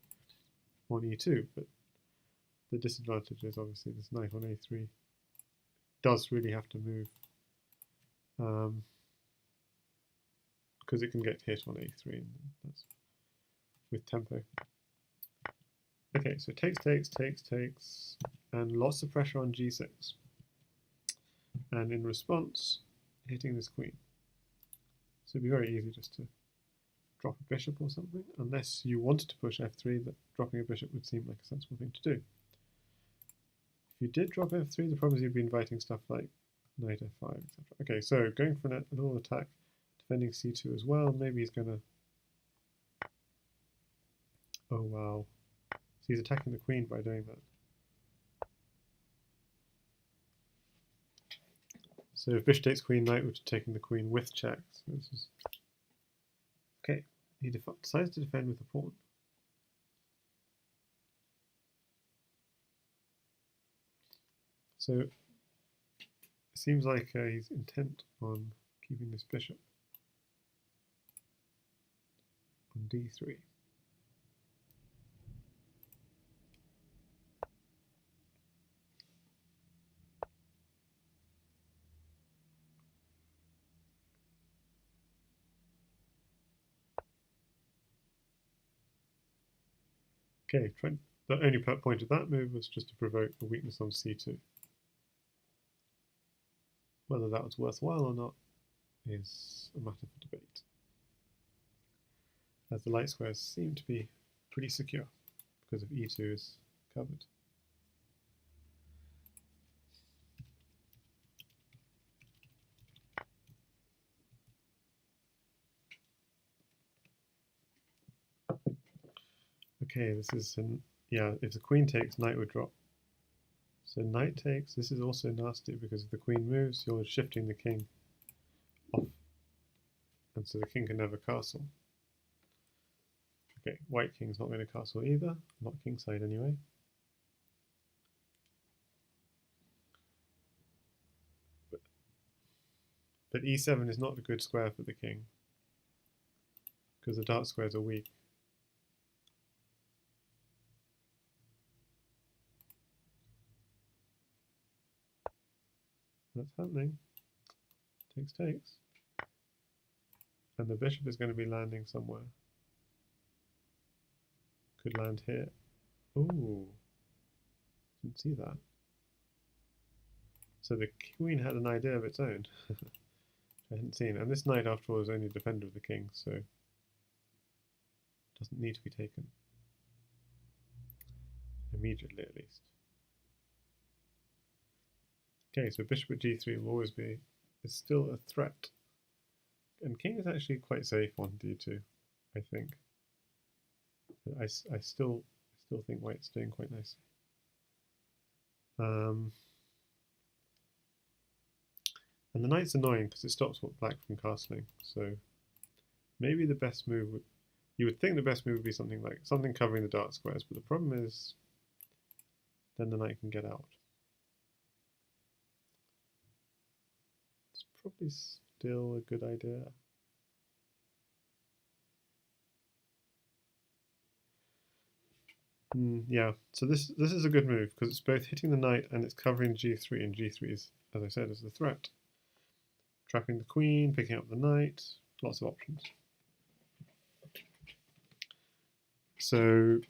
on e2, but the disadvantage is obviously this knight on a3 does really have to move, because it can get hit on a3, and that's with tempo. Okay, so takes, and lots of pressure on g6. And in response, hitting this queen. So it'd be very easy just to drop a bishop or something, unless you wanted to push f3, that dropping a bishop would seem like a sensible thing to do. If you did drop f3, the problem is you'd be inviting stuff like knight f5, etc. Okay, so going for a little attack, defending c2 as well. Maybe he's going to... Oh, wow. So he's attacking the queen by doing that. So if bishop takes queen, knight would have taken the queen with check. So this is... Okay, he decides to defend with the pawn. So it seems like he's intent on keeping this bishop on d3. Okay, the only point of that move was just to provoke a weakness on c2. Whether that was worthwhile or not is a matter for debate, as the light squares seem to be pretty secure because of e2 is covered. Okay, this is yeah, if the queen takes, knight would drop. So knight takes, this is also nasty because if the queen moves, you're shifting the king off. And so the king can never castle. Okay, white king's not going to castle either, not kingside anyway. But e7 is not a good square for the king, because the dark squares are weak. That's happening. Takes. And the bishop is going to be landing somewhere. Could land here. Ooh. Didn't see that. So the queen had an idea of its own. I hadn't seen. And this knight, after all, is only a defender of the king, so it doesn't need to be taken. Immediately, at least. Okay, so bishop at g3 will always be, is still a threat. And king is actually quite safe on d2, I think. I still think white's doing quite nicely. And the knight's annoying because it stops black from castling. So maybe the best move would, you would think the best move would be something covering the dark squares, but the problem is then the knight can get out. probably still a good idea. Yeah, so this is a good move because it's both hitting the knight and it's covering g3, and g3 is, as I said, is the threat. Trapping the queen, picking up the knight, lots of options. So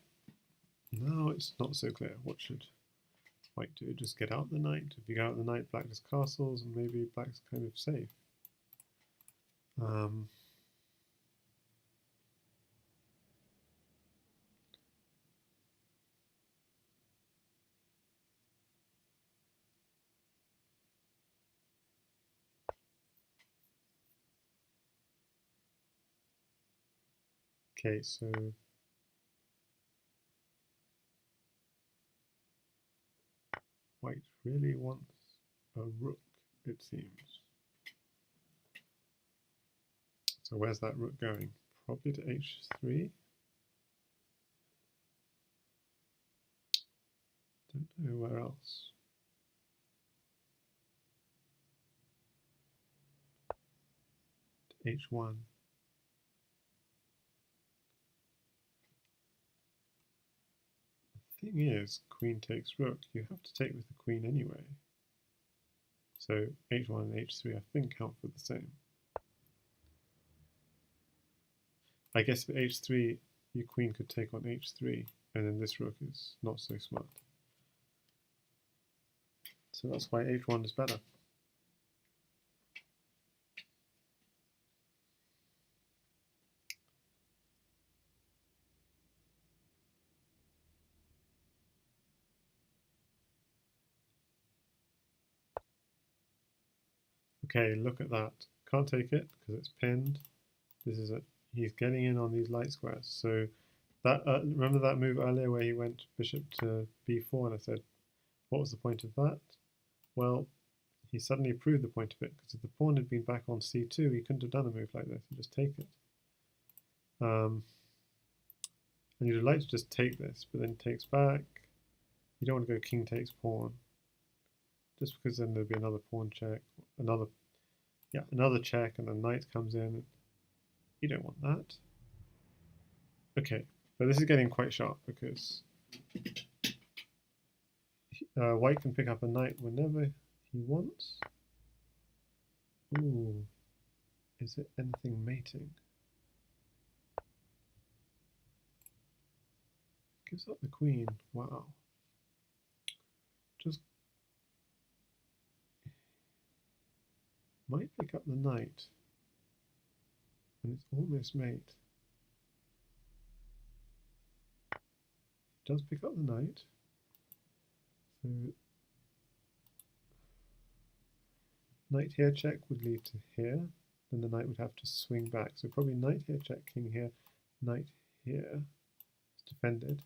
now it's not so clear. What should white do? Just get out the knight. If you go out the knight, black has castles, and maybe black's kind of safe. Okay, so white really wants a rook, it seems. So where's that rook going? Probably to h3. Don't know where else. To h1. The thing is, queen takes rook. You have to take with the queen anyway. So h1 and h3 I think count for the same. I guess for h3 your queen could take on h3 and then this rook is not so smart. So that's why h1 is better. Okay, look at that. Can't take it because it's pinned. This is he's getting in on these light squares. So that remember that move earlier where he went bishop to b4 and I said, what was the point of that? Well, he suddenly proved the point of it because if the pawn had been back on c2, he couldn't have done a move like this. He'd just take it. And you'd like to just take this, but then takes back. You don't want to go king takes pawn, just because then there'd be another pawn check, another check, and then knight comes in. You don't want that. Okay, but this is getting quite sharp because white can pick up a knight whenever he wants. Ooh, is it anything mating? Gives up the queen. Wow. Just might pick up the knight, and it's almost mate. Does pick up the knight. So knight here check would lead to here. Then the knight would have to swing back. So probably knight here check, king here, knight here. It's defended.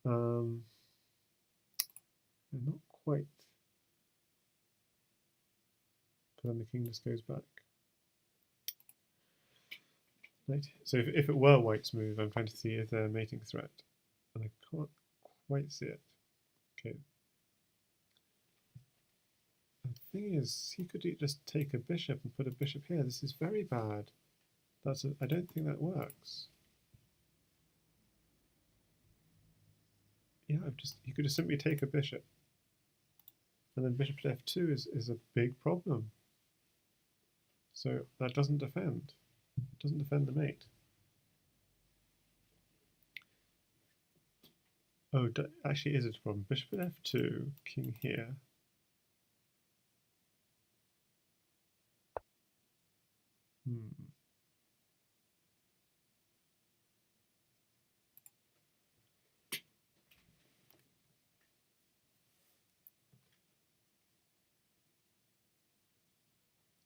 And not quite. But then the king just goes back. Knight. So if it were white's move, I'm trying to see is there a mating threat. And I can't quite see it. Okay. The thing is, he could just take a bishop and put a bishop here. This is very bad. I don't think that works. Yeah, you could just simply take a bishop. And then bishop to f2 is a big problem. So that doesn't defend. It doesn't defend the mate. Oh, actually is a problem. Bishop at f2, king here.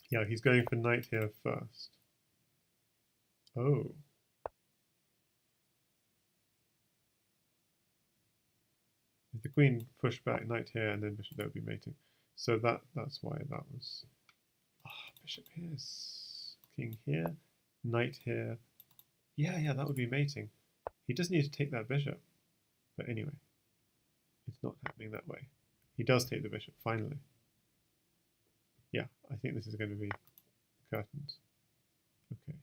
Yeah, he's going for knight here first. Oh. If the queen pushed back, knight here, and then bishop, that would be mating. So that's why that was. Bishop here, king here, knight here. Yeah, that would be mating. He does need to take that bishop. But anyway, it's not happening that way. He does take the bishop, finally. yeah, I think this is going to be curtains. Okay.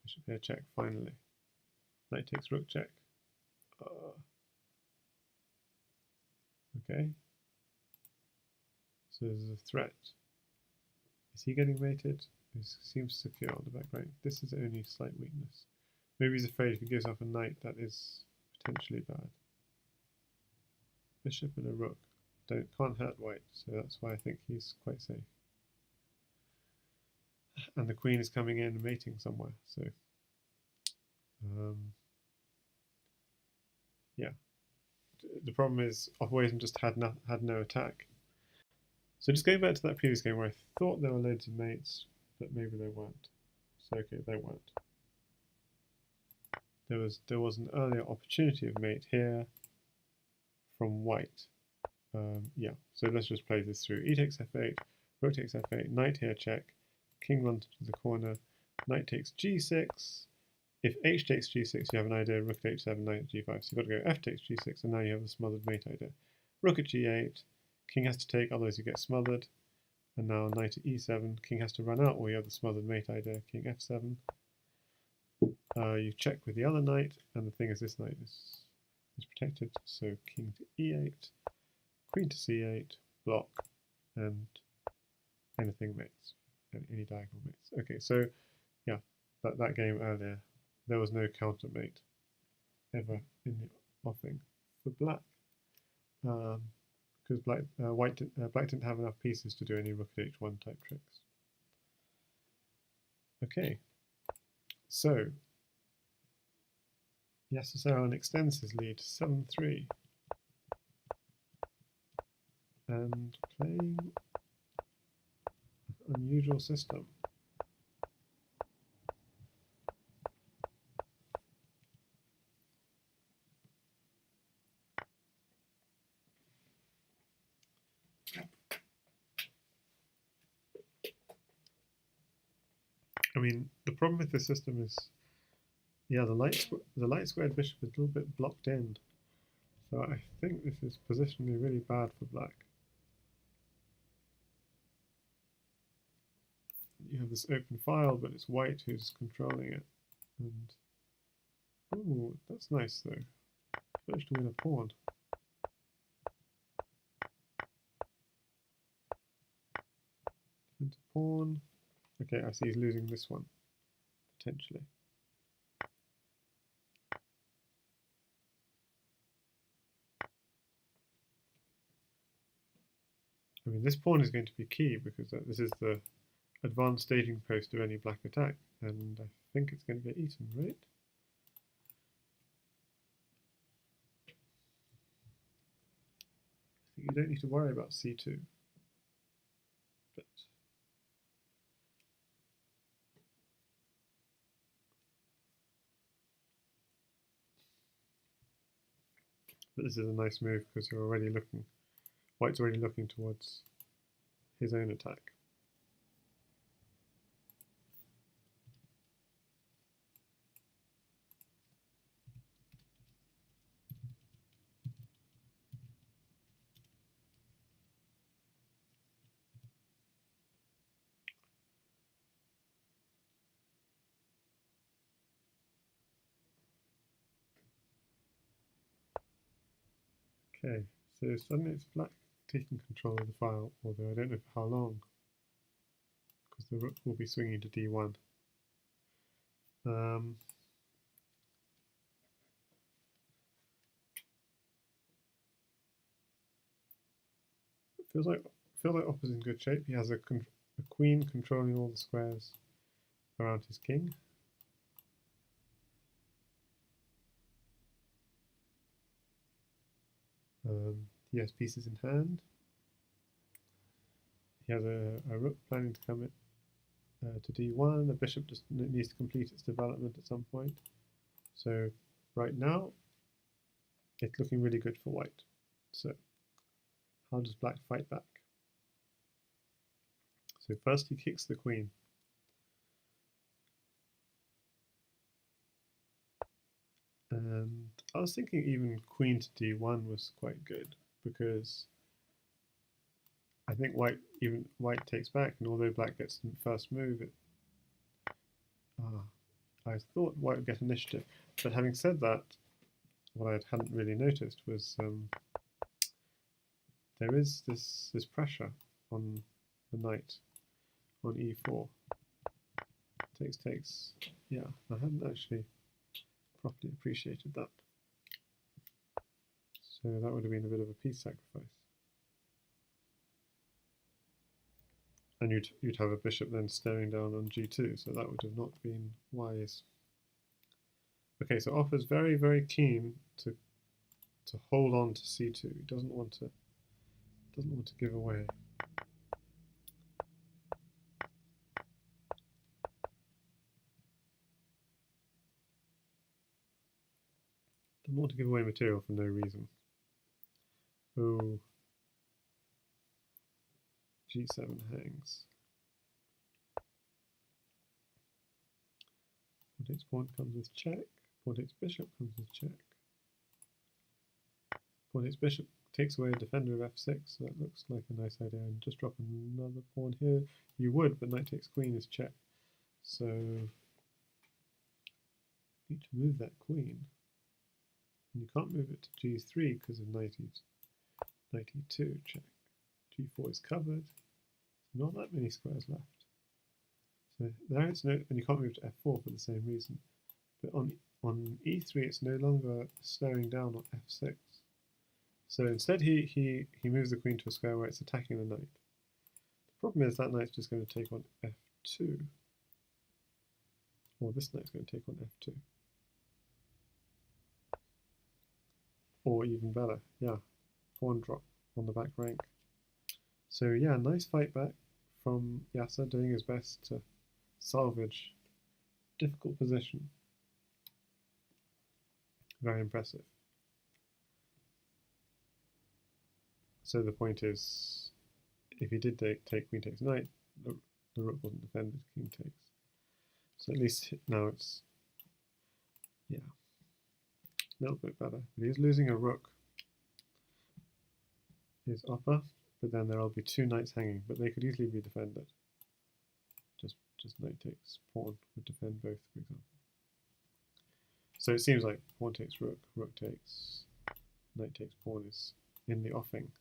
Bishop here check, finally. Knight takes rook check. Okay. So there's a threat. Is he getting mated? He seems secure on the back rank. This is only slight weakness. Maybe he's afraid if he gives off a knight, that is potentially bad. Bishop and a rook can't hurt white, so that's why I think he's quite safe. And the queen is coming in and mating somewhere, so yeah. The problem is opperwezen just had no attack. So just going back to that previous game where I thought there were loads of mates, but maybe they weren't. So okay, they weren't. There was an earlier opportunity of mate here from white. Yeah, so let's just play this through. E takes f8, rook takes f8, knight here check, king runs to the corner, knight takes g6. If h takes g6, you have an idea, rook at h7, knight at g5. So you've got to go f takes g6, and now you have a smothered mate idea. Rook at g8, king has to take, otherwise you get smothered. And now knight at e7, king has to run out, or you have the smothered mate idea, king f7. You check with the other knight, and the thing is this knight is protected, so king to e8, queen to c8, block, and anything mates, any diagonal mates. Okay, so yeah, that game earlier, there was no counter mate ever in the offing for black, because black didn't have enough pieces to do any rook at h1 type tricks. Okay, so Yasser Seirawan extends his lead to 7-3 and playing an unusual system. I mean, the problem with this system is, yeah, the light squared bishop is a little bit blocked in. So I think this is positionally really bad for black. You have this open file, but it's white who's controlling it. And ooh, that's nice though. Managed to win a pawn. Into pawn. Okay, I see he's losing this one potentially. I mean, this pawn is going to be key because this is the advanced staging post of any black attack, and I think it's going to get eaten, right? I think you don't need to worry about c2. But this is a nice move because you're already looking, white's already looking towards his own attack. Okay, so suddenly it's black taking control of the file, although I don't know for how long, because the rook will be swinging to d1. It feels like Opper's in good shape. He has a queen controlling all the squares around his king. He has pieces in hand. He has a rook planning to come to d1. The bishop just needs to complete its development at some point. So right now, it's looking really good for white. So how does black fight back? So first he kicks the queen. And I was thinking even queen to d1 was quite good, because I think white takes back, and although black gets the first move, I thought white would get initiative. But having said that, what I hadn't really noticed was there is this pressure on the knight on e4. Takes. Yeah, I hadn't actually properly appreciated that. So that would have been a bit of a piece sacrifice. And you'd have a bishop then staring down on g2, so that would have not been wise. Okay, so Opper's very, very keen to hold on to c2. He doesn't want to give away. Doesn't want to give away material for no reason. Oh, g7 hangs. Pawn takes pawn comes with check. Pawn takes bishop comes with check. Pawn takes bishop takes away a defender of f6, so that looks like a nice idea. And just drop another pawn here. You would, but knight takes queen is check. So need to move that queen. And you can't move it to g3 because of knight e2 check. g4 is covered. Not that many squares left. So there it's no, and you can't move to f4 for the same reason. But on e3 it's no longer staring down on f6. So instead he moves the queen to a square where it's attacking the knight. The problem is that knight's just going to take on f2. Or this knight's going to take on f2. Or even better, yeah, pawn drop on the back rank. So yeah, nice fight back from Yasser, doing his best to salvage difficult position. Very impressive. So the point is, if he did take queen takes knight, the rook wasn't defended, king takes. So at least now it's, yeah, a little bit better. But he's losing a rook. Here's Opper, but then there'll be two knights hanging, but they could easily be defended. Just knight takes pawn would defend both, for example. So it seems like pawn takes rook, rook takes, knight takes pawn is in the offing.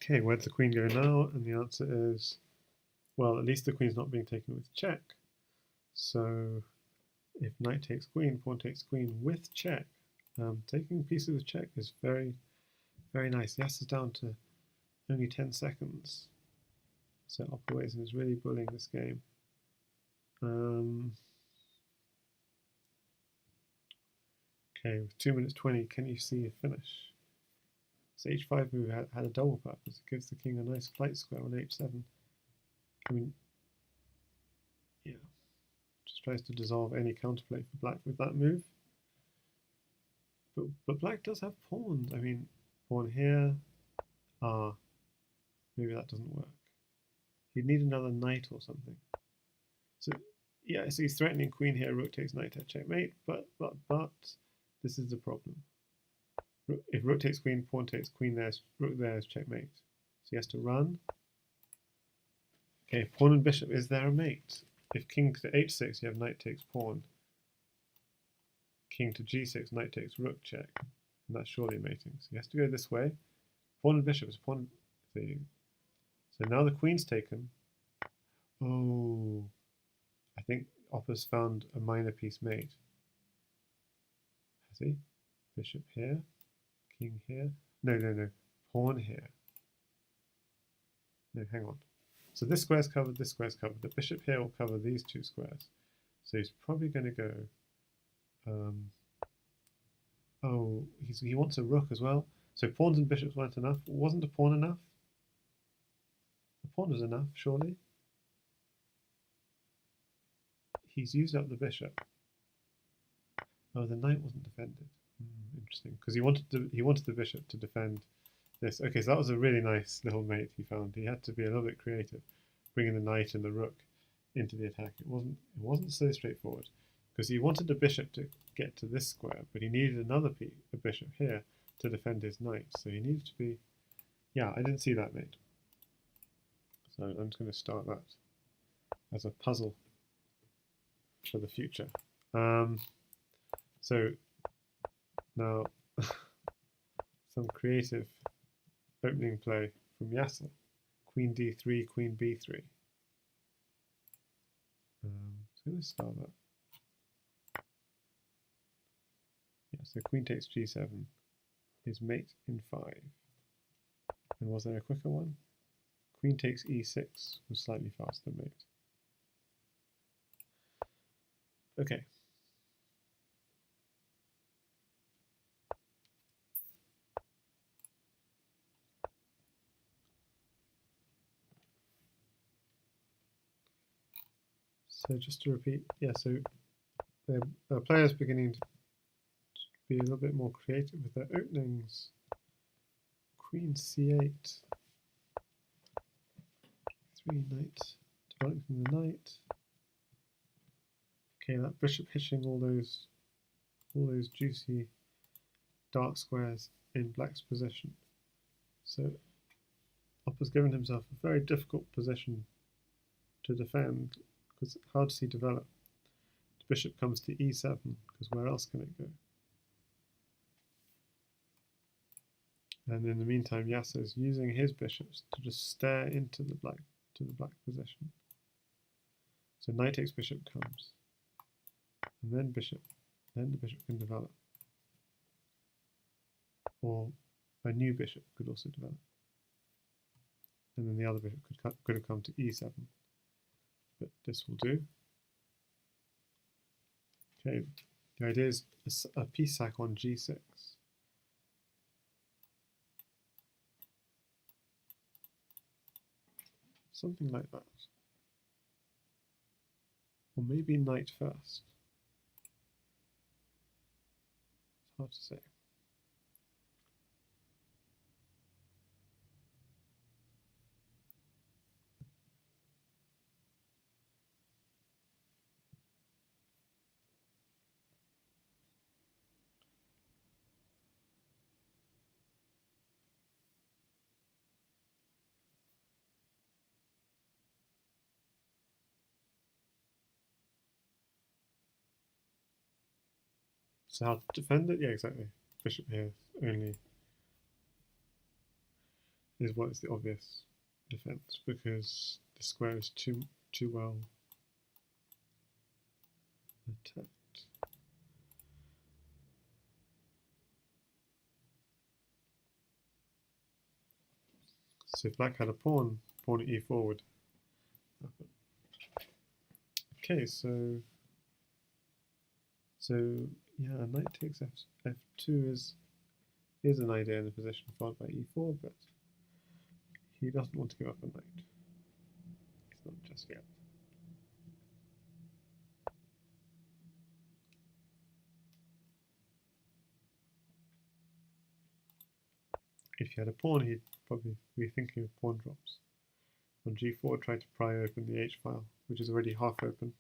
Okay, where's the queen go now? And the answer is, well, at least the queen's not being taken with check. So if knight takes queen, pawn takes queen with check, taking pieces with check is very, very nice. Yes is down to only 10 seconds. So opperwezen is really bullying this game. Okay, with 2 minutes 20, can you see a finish? This h5 move had a double purpose. It gives the king a nice flight square on h7. I mean, yeah, just tries to dissolve any counterplay for black with that move. But black does have pawns. I mean, pawn here. Maybe that doesn't work. He'd need another knight or something. So yeah, so he's threatening queen here. Rook takes knight to checkmate. But this is the problem. If rook takes queen, pawn takes queen, there's rook there is checkmate. So he has to run. Okay, pawn and bishop, is there a mate? If king to h6, you have knight takes pawn. King to g6, knight takes rook check. And that's surely mating. So he has to go this way. Pawn and bishop is pawn. So now the queen's taken. Oh, I think Opper's found a minor piece mate. Has he? Bishop here. King here. No. Pawn here. No, hang on. So this square's covered, this square's covered. The bishop here will cover these two squares. So he's probably going to go... oh, he wants a rook as well. So pawns and bishops weren't enough. Wasn't a pawn enough? The pawn was enough, surely. He's used up the bishop. Oh, the knight wasn't defended. Interesting, because he wanted the bishop to defend this. Okay, so that was a really nice little mate he found. He had to be a little bit creative, bringing the knight and the rook into the attack. It wasn't so straightforward, because he wanted the bishop to get to this square, but he needed another a bishop here to defend his knight. So he needed to be. Yeah, I didn't see that mate. So I'm just going to start that as a puzzle for the future. So now some creative opening play from Yasser. Queen d3, queen b3. So let's start that. Yeah, so queen takes g7 is mate in 5. And was there a quicker one? Queen takes e6 was slightly faster mate. Okay. So just to repeat, yeah, so the players beginning to be a little bit more creative with their openings. Queen c8, 3 knight, developing the knight. Okay, that bishop hitching all those juicy dark squares in black's position. So Opper's given himself a very difficult position to defend, because how does he develop? The bishop comes to e7, because where else can it go? And in the meantime, Yasser is using his bishops to just stare into the black position. So knight takes bishop comes, and then the bishop can develop, or a new bishop could also develop, and then the other bishop could have come to e7, but this will do. Okay, the idea is a piece sack on g6. Something like that. Or maybe knight first. It's hard to say. So how to defend it? Yeah, exactly. Bishop here only is what is the obvious defense, because the square is too well attacked. So if black had a pawn at e4 would happen. Okay, so yeah, knight takes f2 is an idea in the position followed by e4, but he doesn't want to give up a knight. It's not just yet. If he had a pawn, he'd probably be thinking of pawn drops. On g4, try to pry open the h-file, which is already half open.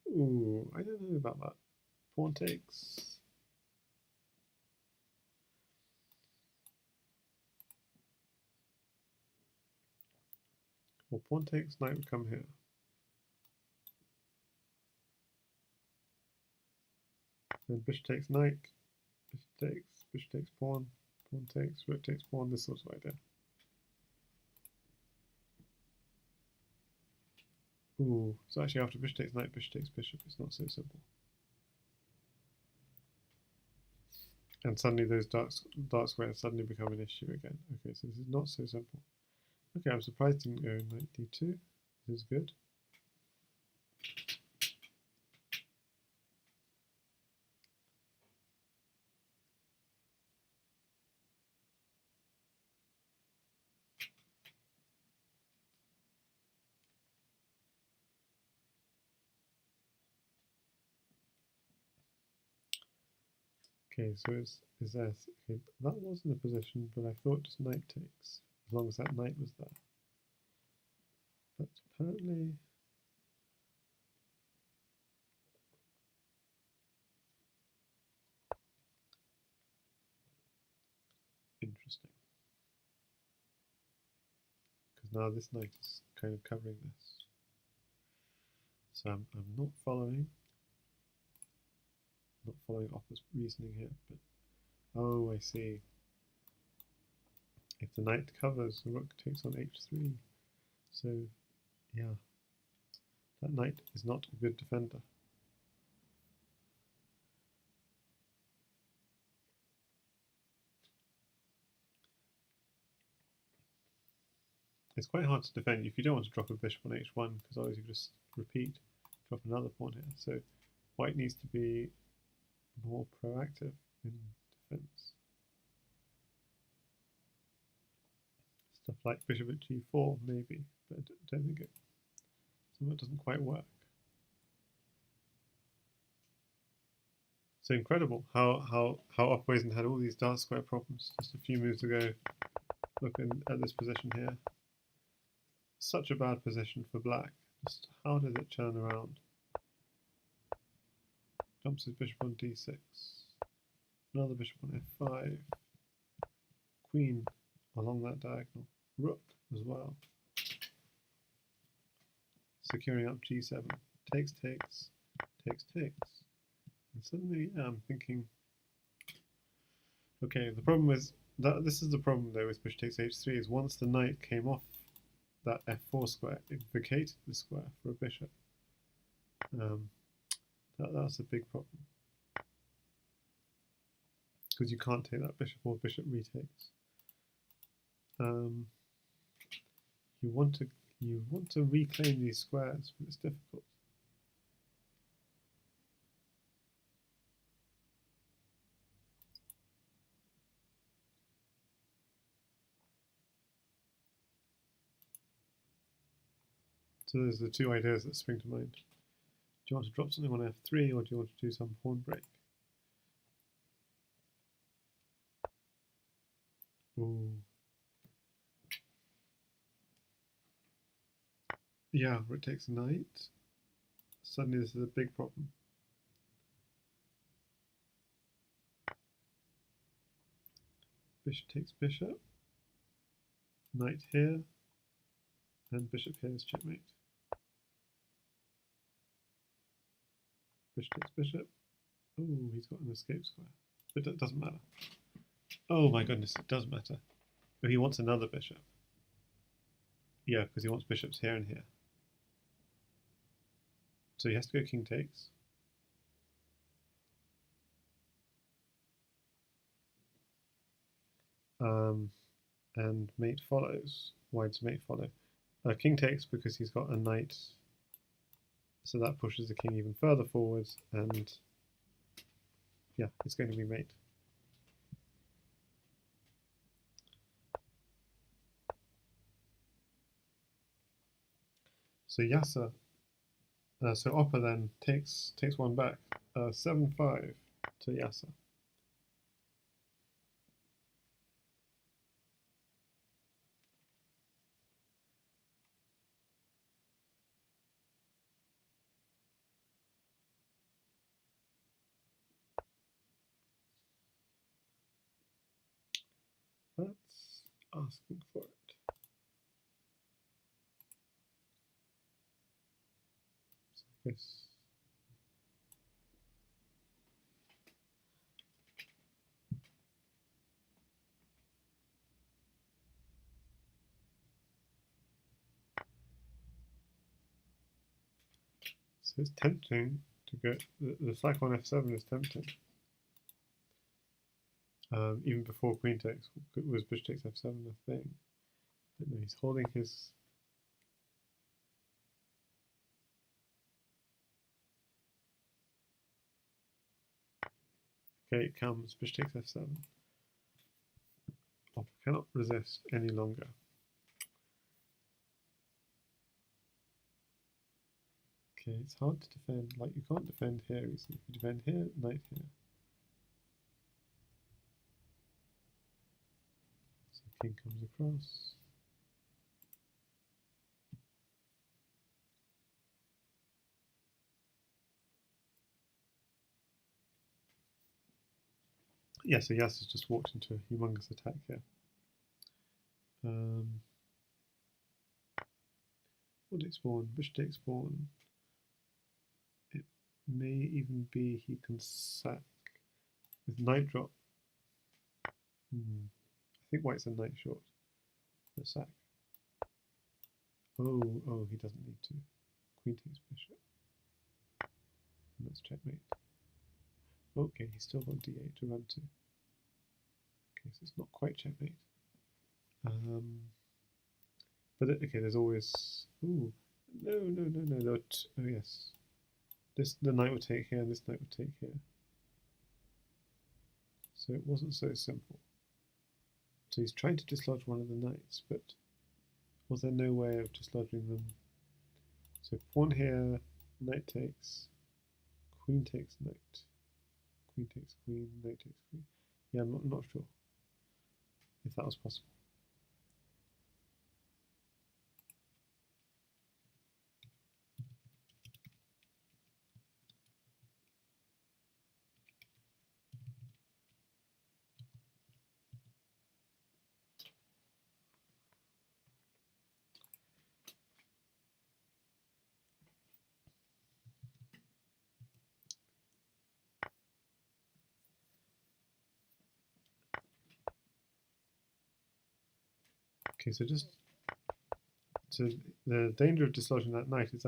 Ooh, I don't know about that. Pawn takes. Well, pawn takes, knight would come here. Then bishop takes knight, bishop takes pawn, pawn takes, rook takes pawn, this sort of idea. Ooh, so actually after bishop takes knight, bishop takes bishop, it's not so simple. And suddenly those dark squares suddenly become an issue again. Okay, so this is not so simple. Okay, I'm surprised it didn't go knight d2. This is good. Okay, so is there? Okay, that wasn't a position, but I thought just knight takes, as long as that knight was there. But apparently, interesting, because now this knight is kind of covering this. So I'm not following Opper's reasoning here, but oh, I see. If the knight covers, the rook takes on h3. So, yeah, that knight is not a good defender. It's quite hard to defend if you don't want to drop a bishop on h1, because otherwise you just repeat, drop another pawn here. So white needs to be more proactive in defense. Stuff like bishop at g4 maybe, but I don't think it doesn't quite work. So incredible how opperwezen had all these dark square problems just a few moves ago. Looking at this position here, such a bad position for black. Just how did it turn around? Jumps his bishop on d6, another bishop on f5, queen along that diagonal, rook as well, securing up g7, takes, takes, takes, takes. And suddenly I'm thinking, okay, the problem is that this is the problem though with bishop takes h3 is once the knight came off that f4 square, it vacated the square for a bishop. That's a big problem because you can't take that bishop or bishop retakes. You want to reclaim these squares, but it's difficult. So there's the two ideas that spring to mind. Do you want to drop something on f3 or do you want to do some pawn break? Ooh. Yeah, rook takes knight. Suddenly this is a big problem. Bishop takes bishop. Knight here. And bishop here is checkmate. Bishop takes bishop. Oh, he's got an escape square. But that doesn't matter. Oh my goodness, it does matter. Oh, he wants another bishop. Yeah, because he wants bishops here and here. So he has to go king takes. And mate follows. Why does mate follow? King takes because he's got a knight, so that pushes the king even further forwards, and yeah, it's going to be mate. So Yasser, so Opper then takes one back, 7-5 to Yasser. That's asking for it. So I guess so it's tempting to go. The sack on f7 is tempting. Even before queen takes, was bishop takes f7 a thing? But no, he's holding his. Okay, it comes, bishop takes f7. Opper cannot resist any longer. Okay, it's hard to defend. Like, you can't defend here easily. If you defend here, knight here. King comes across. Yeah, so Yasser's just walked into a humongous attack here. What takes pawn? Bishop takes pawn. It may even be he can sack with knight drop. I think white's a knight short. The sack. Oh, he doesn't need to. Queen takes bishop. And that's checkmate. Okay, he's still got d8 to run to. Okay, so it's not quite checkmate. But okay, there's always. Ooh, no. Oh yes, the knight would take here, and this knight would take here. So it wasn't so simple. So he's trying to dislodge one of the knights, but was there no way of dislodging them? So pawn here, knight takes, queen takes knight, queen takes queen, knight takes queen. Yeah, I'm not sure if that was possible. Okay, so the danger of dislodging that knight is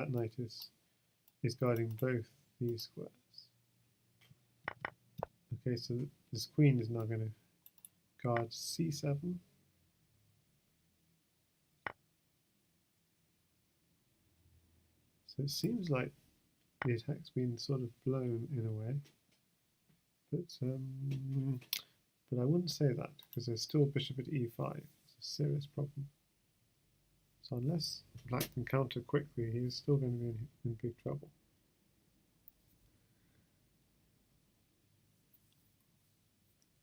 guarding both these squares. Okay, so this queen is now going to guard c7. So it seems like the attack's been sort of blown in a way, but I wouldn't say that because there's still bishop at e5. It's a serious problem. So unless black can counter quickly, he's still going to be in big trouble.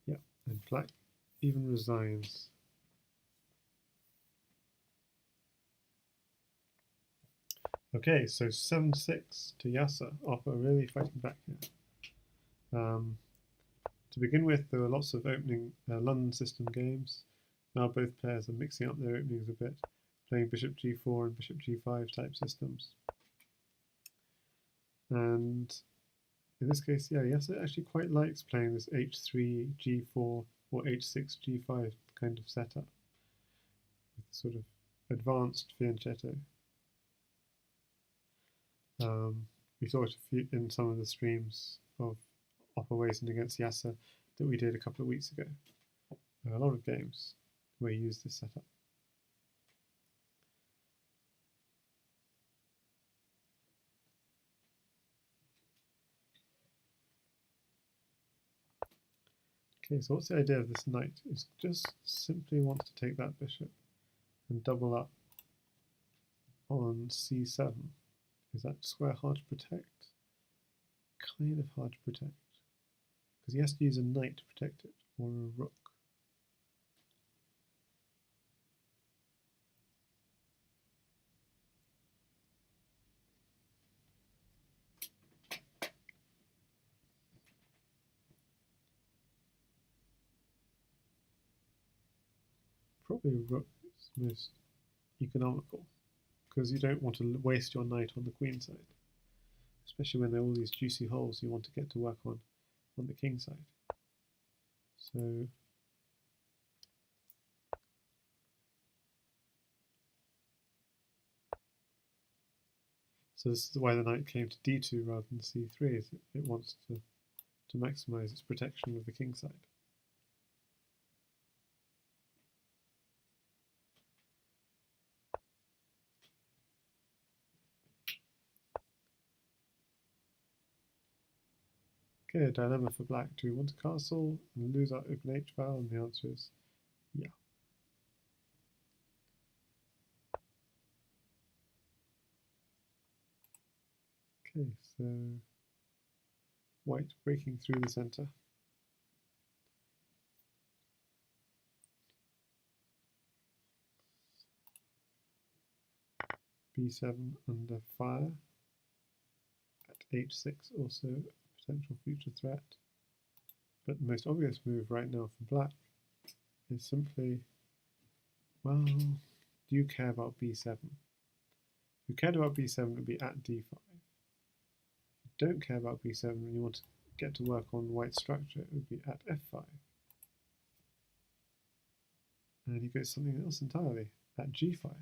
Yeah, and black even resigns. Okay, so 7-6 to Yasser. Opper really fighting back here. To begin with, there were lots of opening London system games. Now both players are mixing up their openings a bit, playing bishop g4 and bishop g5 type systems. And in this case, yeah, Yasser actually quite likes playing this h3, g4, or h6, g5 kind of setup, with sort of advanced fianchetto. We saw it in some of the streams of opperwezen against Yasser that we did a couple of weeks ago. A lot of games where you use this setup. Okay, so what's the idea of this knight? It just simply wants to take that bishop and double up on c7. Is that square hard to protect? Kind of hard to protect. Because he has to use a knight to protect it, or a rook. Probably a rook is most economical, because you don't want to waste your knight on the queen side, especially when there are all these juicy holes you want to get to work on the king side. So this is why the knight came to d2 rather than c3, is it wants to maximize its protection of the king side. Okay, a dilemma for black. Do we want a castle and lose our open h file? And the answer is yeah. Okay, so white breaking through the center. b7 under fire. At h6 also a potential future threat. But the most obvious move right now for black is simply, well, do you care about b7? If you cared about b7, it would be at d5. If you don't care about b7 and you want to get to work on white structure, it would be at f5. And he goes something else entirely, at g5.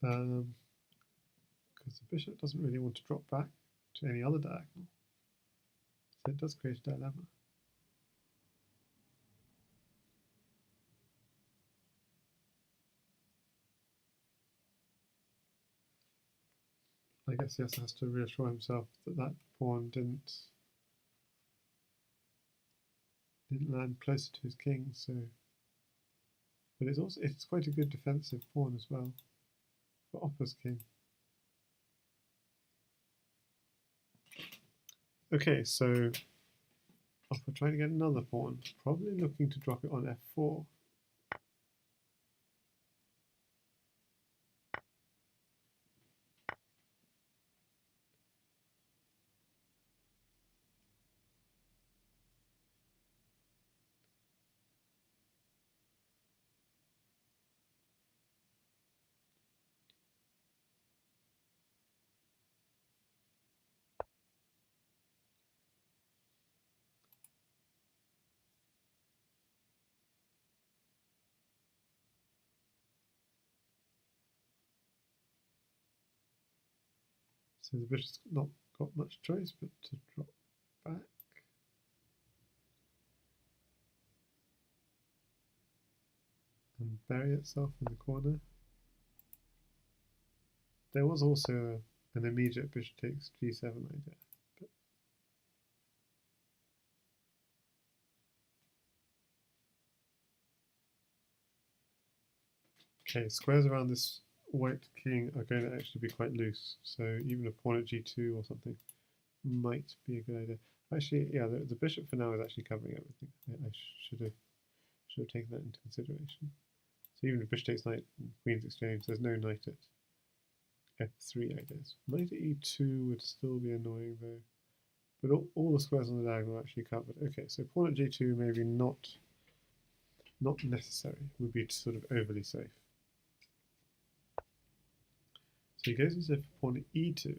Because the bishop doesn't really want to drop back to any other diagonal. So it does create a dilemma. I guess Yasser has to reassure himself that that pawn didn't land closer to his king, so but it's quite a good defensive pawn as well for Opper's king. Okay, so Opper trying to get another pawn, probably looking to drop it on f4. So the bishop's not got much choice but to drop back. And bury itself in the corner. There was also an immediate bishop takes g7 idea. But okay, squares around this white king are going to actually be quite loose, so even a pawn at g2 or something might be a good idea. Actually, yeah, the bishop for now is actually covering everything. I should have taken that into consideration. So even if bishop takes knight and queen's exchange, there's no knight at f3, I guess. Knight at e2 would still be annoying though. But all the squares on the diagonal are actually covered. Okay, so pawn at g2 maybe not necessary, would be sort of overly safe. So he goes into pawn at e2.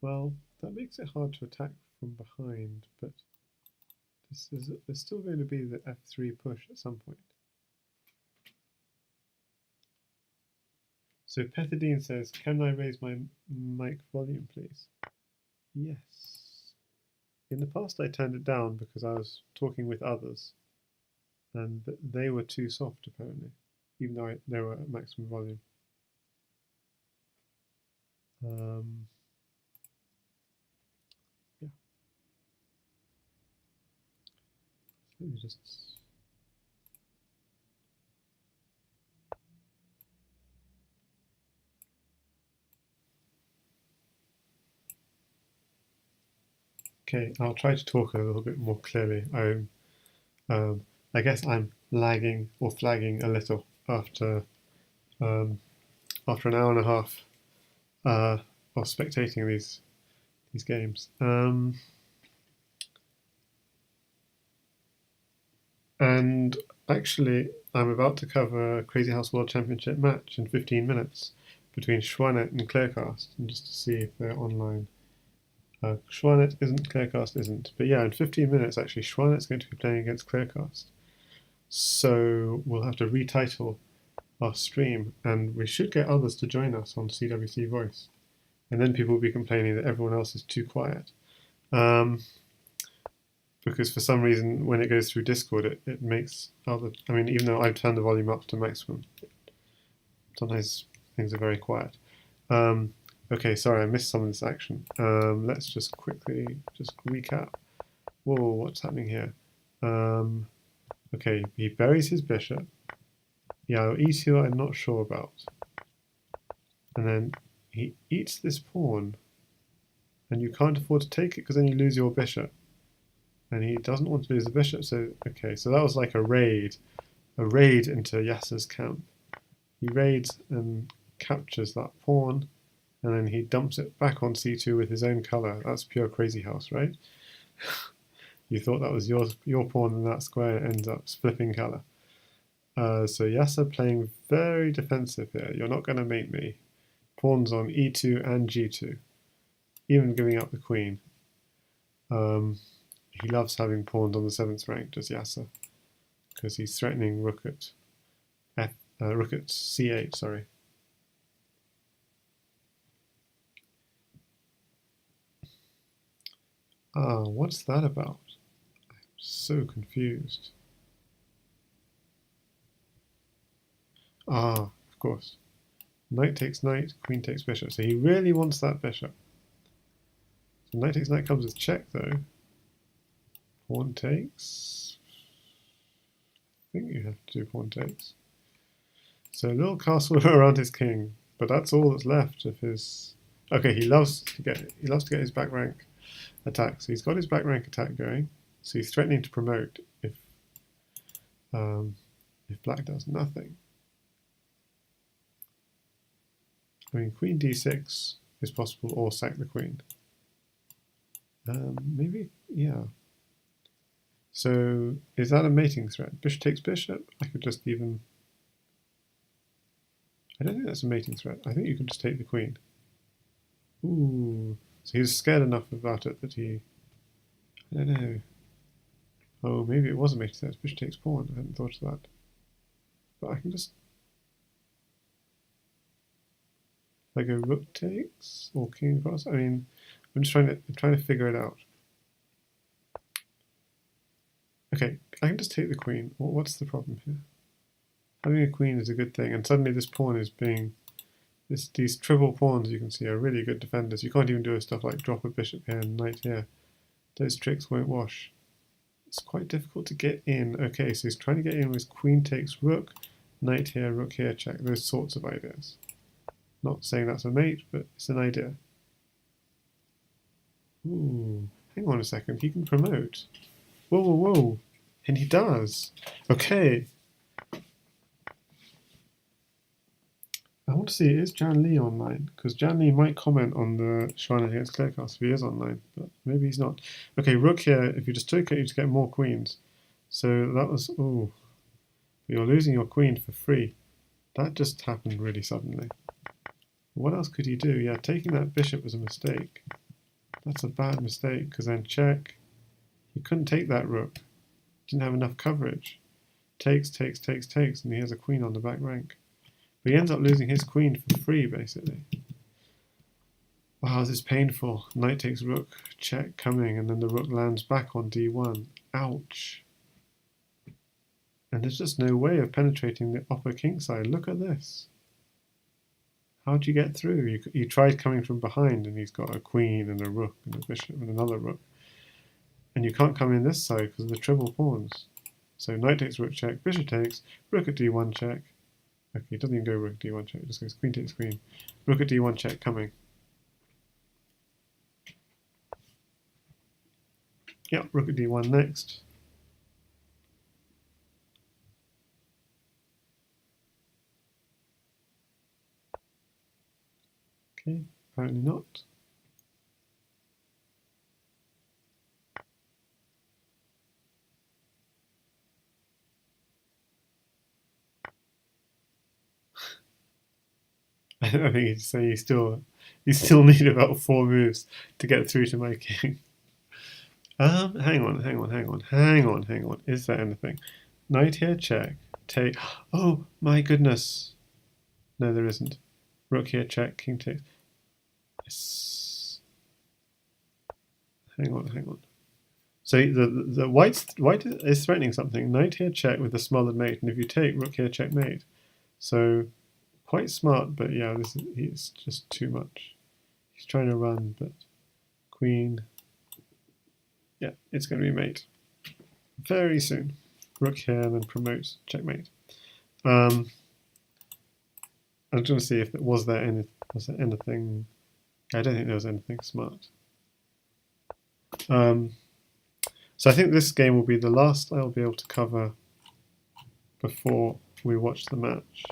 Well, that makes it hard to attack from behind, but there's still going to be the f3 push at some point. So Pethidine says, can I raise my mic volume, please? Yes. In the past I turned it down because I was talking with others, and they were too soft apparently, even though they were at maximum volume. Yeah. Let me just... Okay, I'll try to talk a little bit more clearly. I guess I'm lagging or flagging a little after an hour and a half of spectating these games. And actually, I'm about to cover a Crazyhouse World Championship match in 15 minutes between Schwanet and Clearcast, and just to see if they're online. Schwanet isn't, Clearcast isn't. But yeah, in 15 minutes, actually, Schwanet's going to be playing against Clearcast. So we'll have to retitle our stream, and we should get others to join us on CWC Voice. And then people will be complaining that everyone else is too quiet. Because for some reason, when it goes through Discord, it makes other... I mean, even though I've turned the volume up to maximum, sometimes things are very quiet. Okay, sorry, I missed some of this action. Let's just quickly just recap. Whoa, what's happening here? Okay, he buries his bishop. Yeah, e2 I'm not sure about. And then he eats this pawn. And you can't afford to take it because then you lose your bishop. And he doesn't want to lose the bishop, so okay, so that was like a raid into Yasser's camp. He raids and captures that pawn, and then he dumps it back on c2 with his own color. That's pure Crazyhouse, right? You thought that was your pawn in that square, ends up flipping color. So Yasser playing very defensive here. You're not going to mate me. Pawns on e2 and g2, even giving up the queen. He loves having pawns on the 7th rank, does Yasser, because he's threatening rook at rook at c8. Sorry. What's that about? I'm so confused. Of course. Knight takes knight, queen takes bishop. So he really wants that bishop. So knight takes knight comes with check, though. Pawn takes. I think you have to do pawn takes. So a little castle around his king, but that's all that's left of his. Okay, he loves to get his back rank attack. So he's got his back rank attack going. So he's threatening to promote if black does nothing. I mean, queen d6 is possible, or sack the queen. Maybe, yeah. So is that a mating threat? Bishop takes bishop? I could just even... I don't think that's a mating threat. I think you can just take the queen. Ooh. So he's scared enough about it that he... I don't know. Oh, maybe it was a mating threat. Bishop takes pawn. I hadn't thought of that. But I can just... If I go rook takes or king across, I mean, I'm trying to figure it out. Okay, I can just take the queen. What's the problem here? Having a queen is a good thing, and suddenly this pawn is being... These triple pawns, you can see, are really good defenders. You can't even do stuff like drop a bishop here and knight here. Those tricks won't wash. It's quite difficult to get in. Okay, so he's trying to get in with queen takes rook, knight here, rook here, check. Those sorts of ideas. Not saying that's a mate, but it's an idea. Ooh, hang on a second. He can promote. Whoa, whoa, whoa. And he does. Okay. I want to see, is Jan Lee online? Because Jan Lee might comment on the Shrine against Clearcast if he is online, but maybe he's not. Okay, rook here, if you just took it, you just get more queens. So that was, ooh. You're losing your queen for free. That just happened really suddenly. What else could he do? Yeah, taking that bishop was a mistake. That's a bad mistake, because then check. He couldn't take that rook. Didn't have enough coverage. Takes, takes, takes, takes, and he has a queen on the back rank. But he ends up losing his queen for free, basically. Wow, this is painful. Knight takes rook, check coming, and then the rook lands back on d1. Ouch. And there's just no way of penetrating the upper king side. Look at this. How'd you get through? You tried coming from behind, and he's got a queen and a rook and a bishop and another rook. And you can't come in this side because of the triple pawns. So knight takes rook check, bishop takes, rook at d1 check. Okay, it doesn't even go rook at d1 check, it just goes queen takes queen. Rook at d1 check coming. Yep, rook at d1 next. Okay, apparently not. I think he's saying you still need about 4 moves to get through to my king. Hang on. Is there anything? Knight here, check. Take. Oh my goodness. No, there isn't. Rook here, check. King takes. Yes. Hang on. So the white is threatening something. Knight here, check with the smothered mate, and if you take, rook here, checkmate. So quite smart, but yeah, it's just too much. He's trying to run, but queen. Yeah, it's going to be mate very soon. Rook here and then promote, checkmate. I'm trying to see if was there anything. I don't think there was anything smart. So I think this game will be the last I'll be able to cover before we watch the match.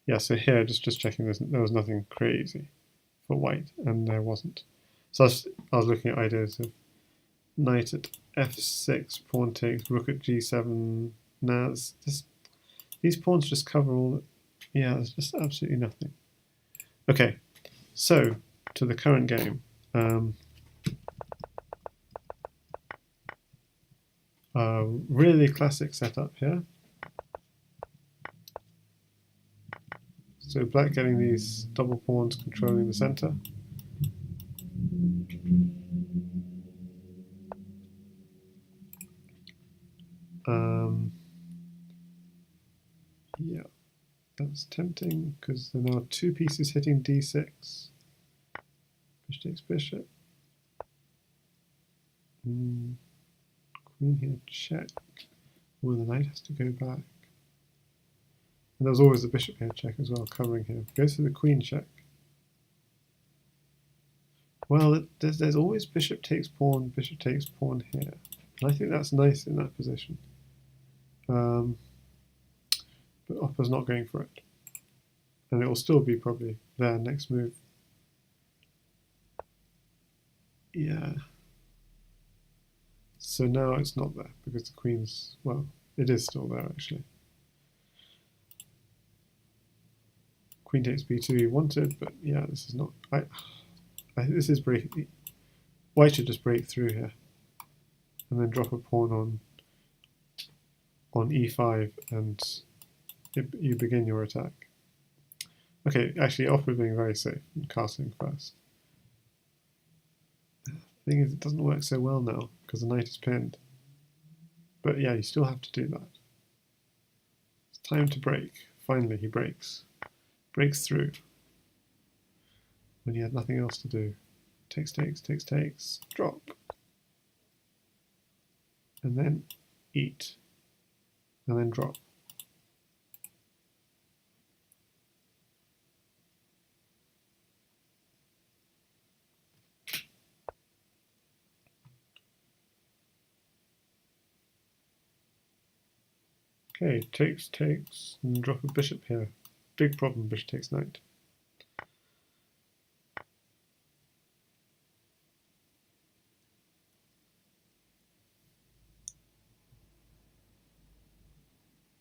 Yeah, so here, just checking, there was nothing crazy for white, and there wasn't. So I was looking at ideas of knight at f6, pawn takes, rook at g7. Now, these pawns just cover all. Yeah, there's just absolutely nothing. Okay, so to the current game. Really classic setup here. So black getting these double pawns controlling the center. Yeah, that's tempting because there are now two pieces hitting d6. Bishop takes bishop. Queen here, check. Oh, the knight has to go back. And there's always the bishop here check as well, covering here. Goes for the queen check. Well, there's always bishop takes pawn here. And I think that's nice in that position. But opper's not going for it. And it will still be probably there next move. Yeah. So now it's not there because the queen's, well, it is still there actually. Queen takes b2 he wanted, but yeah, this is not. I think this is breaking. White should just break through here, and then drop a pawn on e5, and you begin your attack. Okay, actually, opper being very safe and castling first. The thing is, it doesn't work so well now because the knight is pinned. But yeah, you still have to do that. It's time to break. Finally, he breaks. Breaks through. When he had nothing else to do. Takes, drop. And then eat. And then drop. Okay, takes, and drop a bishop here. Big problem, bishop takes knight.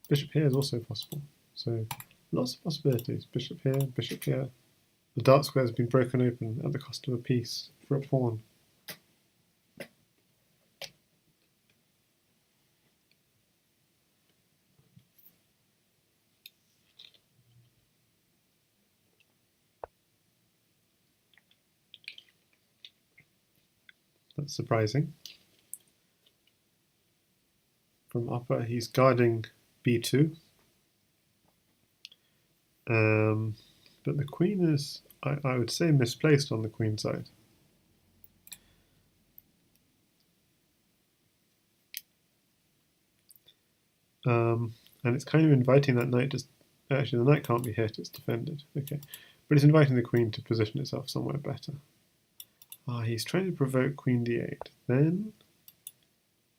Bishop here is also possible. So lots of possibilities. Bishop here, bishop here. The dark square has been broken open at the cost of a piece for a pawn. That's surprising. From opper, he's guarding b2. But the queen is, I would say, misplaced on the queen side. And it's kind of inviting that knight to, actually the knight can't be hit, it's defended, okay. But it's inviting the queen to position itself somewhere better. He's trying to provoke queen d8. Then,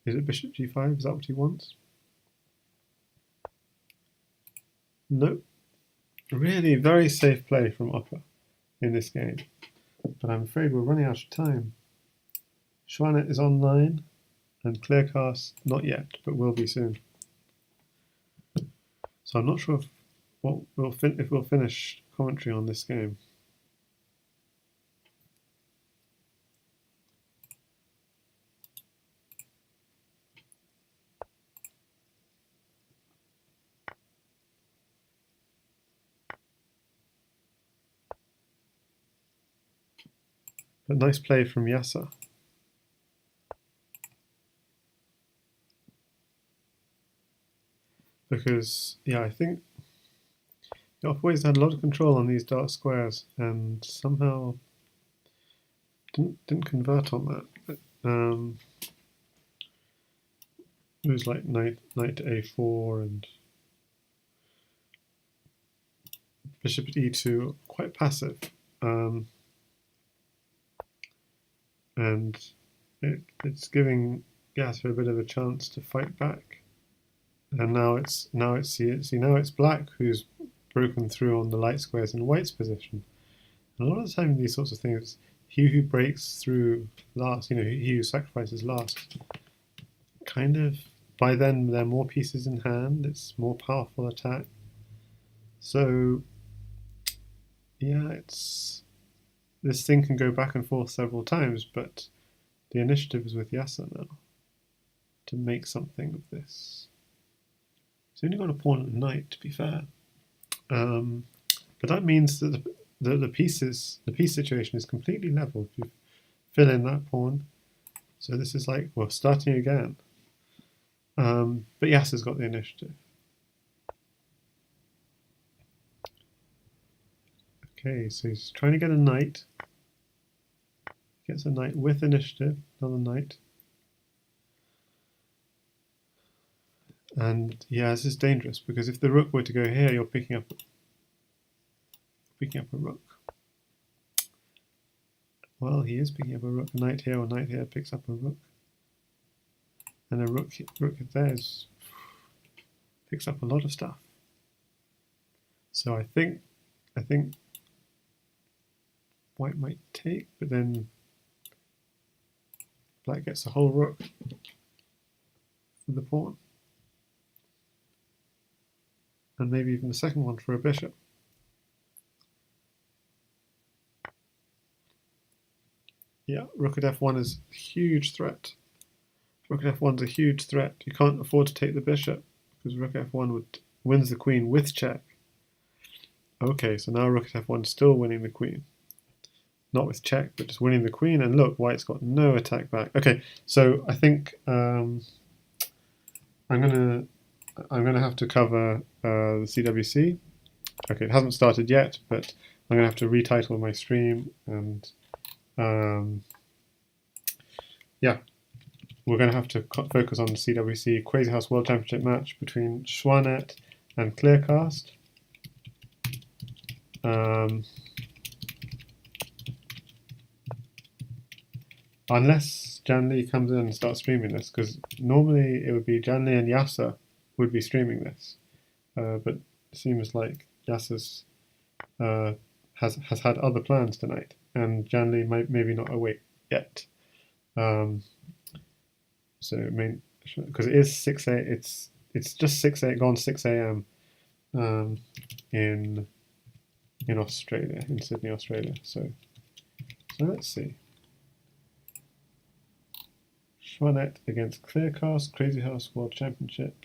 is it bishop g5? Is that what he wants? Nope. Really very safe play from opper in this game. But I'm afraid we're running out of time. Schwanet is online, and Clearcast not yet, but will be soon. So I'm not sure if we'll finish commentary on this game. But nice play from Yasser. Because, yeah, I think Opperwezen had a lot of control on these dark squares and somehow didn't convert on that. It was like knight to a4 and bishop at e2, quite passive. And it's giving Yasser a bit of a chance to fight back. And now it's black who's broken through on the light squares in white's position. And a lot of the time these sorts of things, he who breaks through last, he who sacrifices last, kind of by then there are more pieces in hand, it's more powerful attack. So yeah, this thing can go back and forth several times, but the initiative is with Yasser now to make something of this. He's only got a pawn and a knight, to be fair. But that means that the piece situation is completely level if you fill in that pawn. So this is like, well, starting again. But Yasser's got the initiative. Okay, so he's trying to get a knight. Gets a knight with initiative, another knight. And yeah, this is dangerous because if the rook were to go here, you're picking up a rook. Well, he is picking up a rook. A knight here or knight here picks up a rook. And a rook there picks up a lot of stuff. So I think white might take, but then black gets a whole rook for the pawn. And maybe even the second one for a bishop. Yeah, rook at f1 is a huge threat. Rook at f1 is a huge threat. You can't afford to take the bishop because rook f1 wins the queen with check. Okay, so now rook at f1 is still winning the queen. Not with check, but just winning the queen. And look, white's got no attack back. Okay, so I think I'm gonna have to cover the CWC. Okay, it hasn't started yet, but I'm gonna have to retitle my stream and yeah, we're gonna have to focus on the CWC Crazyhouse World Championship match between Schwanet and Clearcast. Unless Janli comes in and starts streaming this, because normally it would be Janli and Yasser would be streaming this, but it seems like Yasser's has had other plans tonight, and Janli might maybe not awake yet. So because it is 6 a, it's just 6 a, gone 6 a.m. In Australia, in Sydney, Australia. So let's see. Schwanet against Clearcast, Crazyhouse World Championship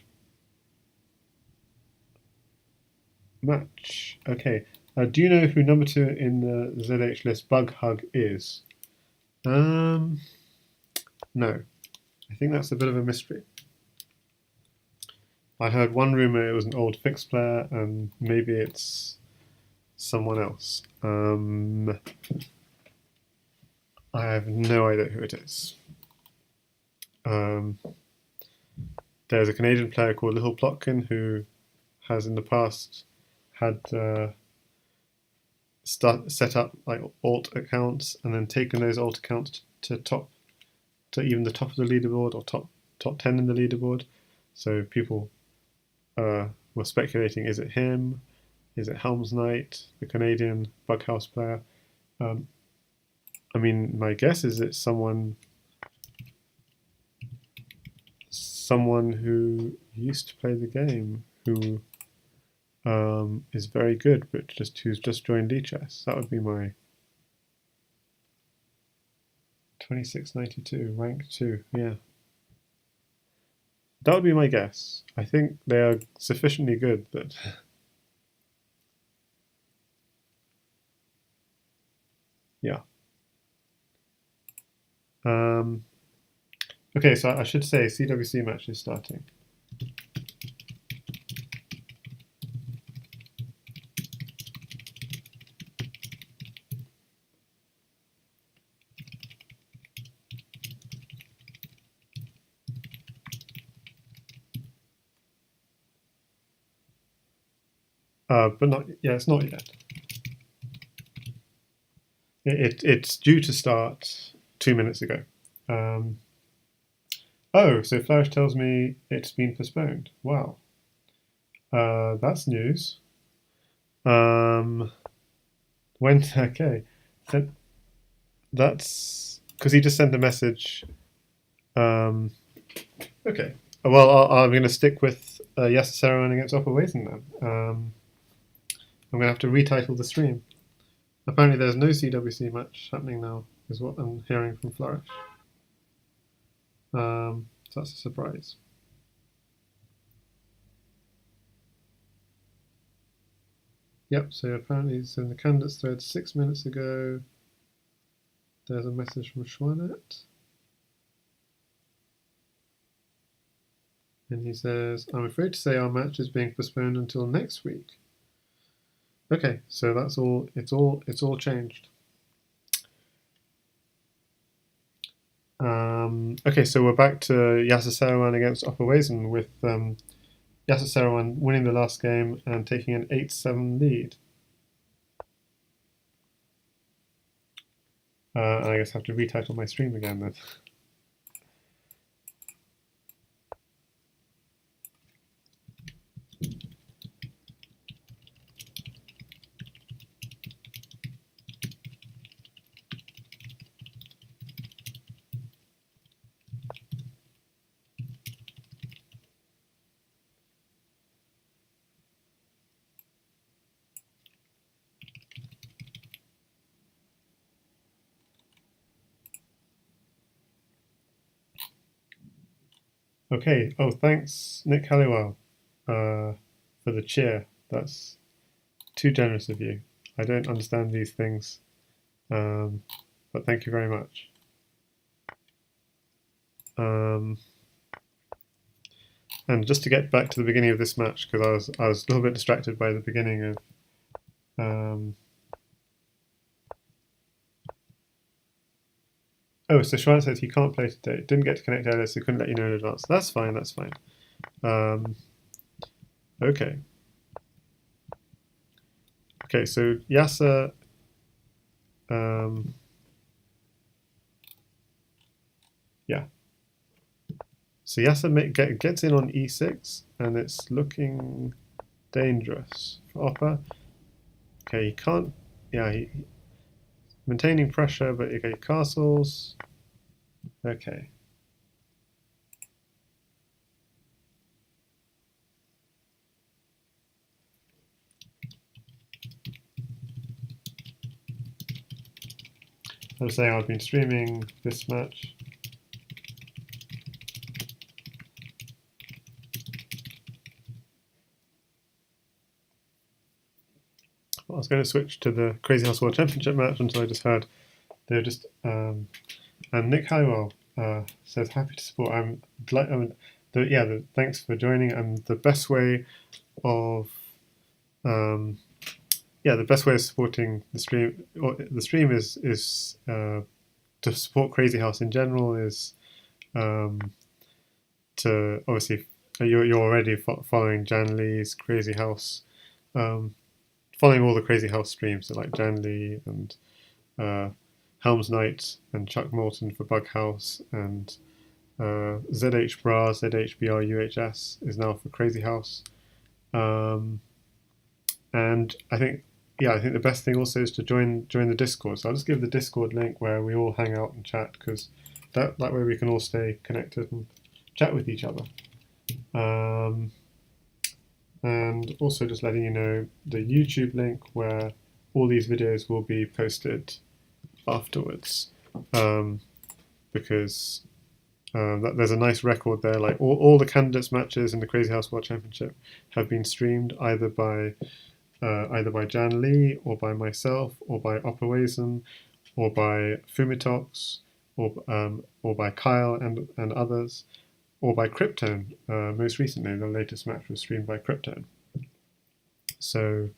match. Okay. Do you know who number 2 in the ZH list Bug Hug is? No. I think that's a bit of a mystery. I heard one rumor it was an old fixed player, and maybe it's someone else. I have no idea who it is. There's a Canadian player called Little Plotkin who has in the past had set up like alt accounts and then taken those alt accounts to even the top of the leaderboard or top 10 in the leaderboard. So people were speculating: is it him? Is it Helms Knight, the Canadian Bughouse player? I mean, my guess is it's someone who used to play the game, who is very good, but who's just joined Lichess. That would be my 2692, rank 2, yeah. That would be my guess. I think they are sufficiently good that... yeah. Okay, so I should say CWC match is starting. but not, yeah, it's not yet. It's due to start 2 minutes ago. Oh, so Flourish tells me it's been postponed. Wow. That's news. When, okay. So that's because he just sent a message. Okay. Well, I'm going to stick with Yasser Seirawan against opperwezen then. I'm going to have to retitle the stream. Apparently there's no CWC match happening now, is what I'm hearing from Flourish. So that's a surprise. Yep, so apparently it's in the candidates thread 6 minutes ago. There's a message from Schwanet. And he says, I'm afraid to say our match is being postponed until next week. Okay, so that's all, it's all changed. Okay, so we're back to Yasser Seirawan against opperwezen with Yasser Seirawan winning the last game and taking an 8-7 lead. And I guess I have to retitle my stream again then. Okay, oh, thanks, Nick Halliwell, for the cheer. That's too generous of you. I don't understand these things, but thank you very much. And just to get back to the beginning of this match, because I was a little bit distracted by the beginning of. Oh, so Schwan says he can't play today. Didn't get to connect earlier, so couldn't let you know in advance. That's fine. That's fine. Okay. Okay, so Yasser. Yeah. So Yasser gets in on e6, and it's looking dangerous for Opper. Okay, he can't. Yeah, he maintaining pressure, but okay, castles. Okay. I was saying I've been streaming this match. I was going to switch to the Crazyhouse World Championship match until I just heard they're just. And Nick Halliwell says happy to support. Thanks for joining. And the best way of the best way of supporting the stream is to support Crazyhouse in general is to obviously you're already following Jan Lee's Crazyhouse, following all the Crazyhouse streams, so like Jan Lee and Helms Knight and Chuck Morton for Bughouse and ZH Bra, ZHBR UHS is now for Crazyhouse. And I think the best thing also is to join the Discord. So I'll just give the Discord link where we all hang out and chat, because that way we can all stay connected and chat with each other. And also just letting you know the YouTube link where all these videos will be posted afterwards, because there's a nice record there. Like all the candidates matches in the Crazyhouse World Championship have been streamed either by Jan Lee or by myself or by opperwezen or by Fumitox or by Kyle and others, or by Kryptone. Most recently, the latest match was streamed by Kryptone. So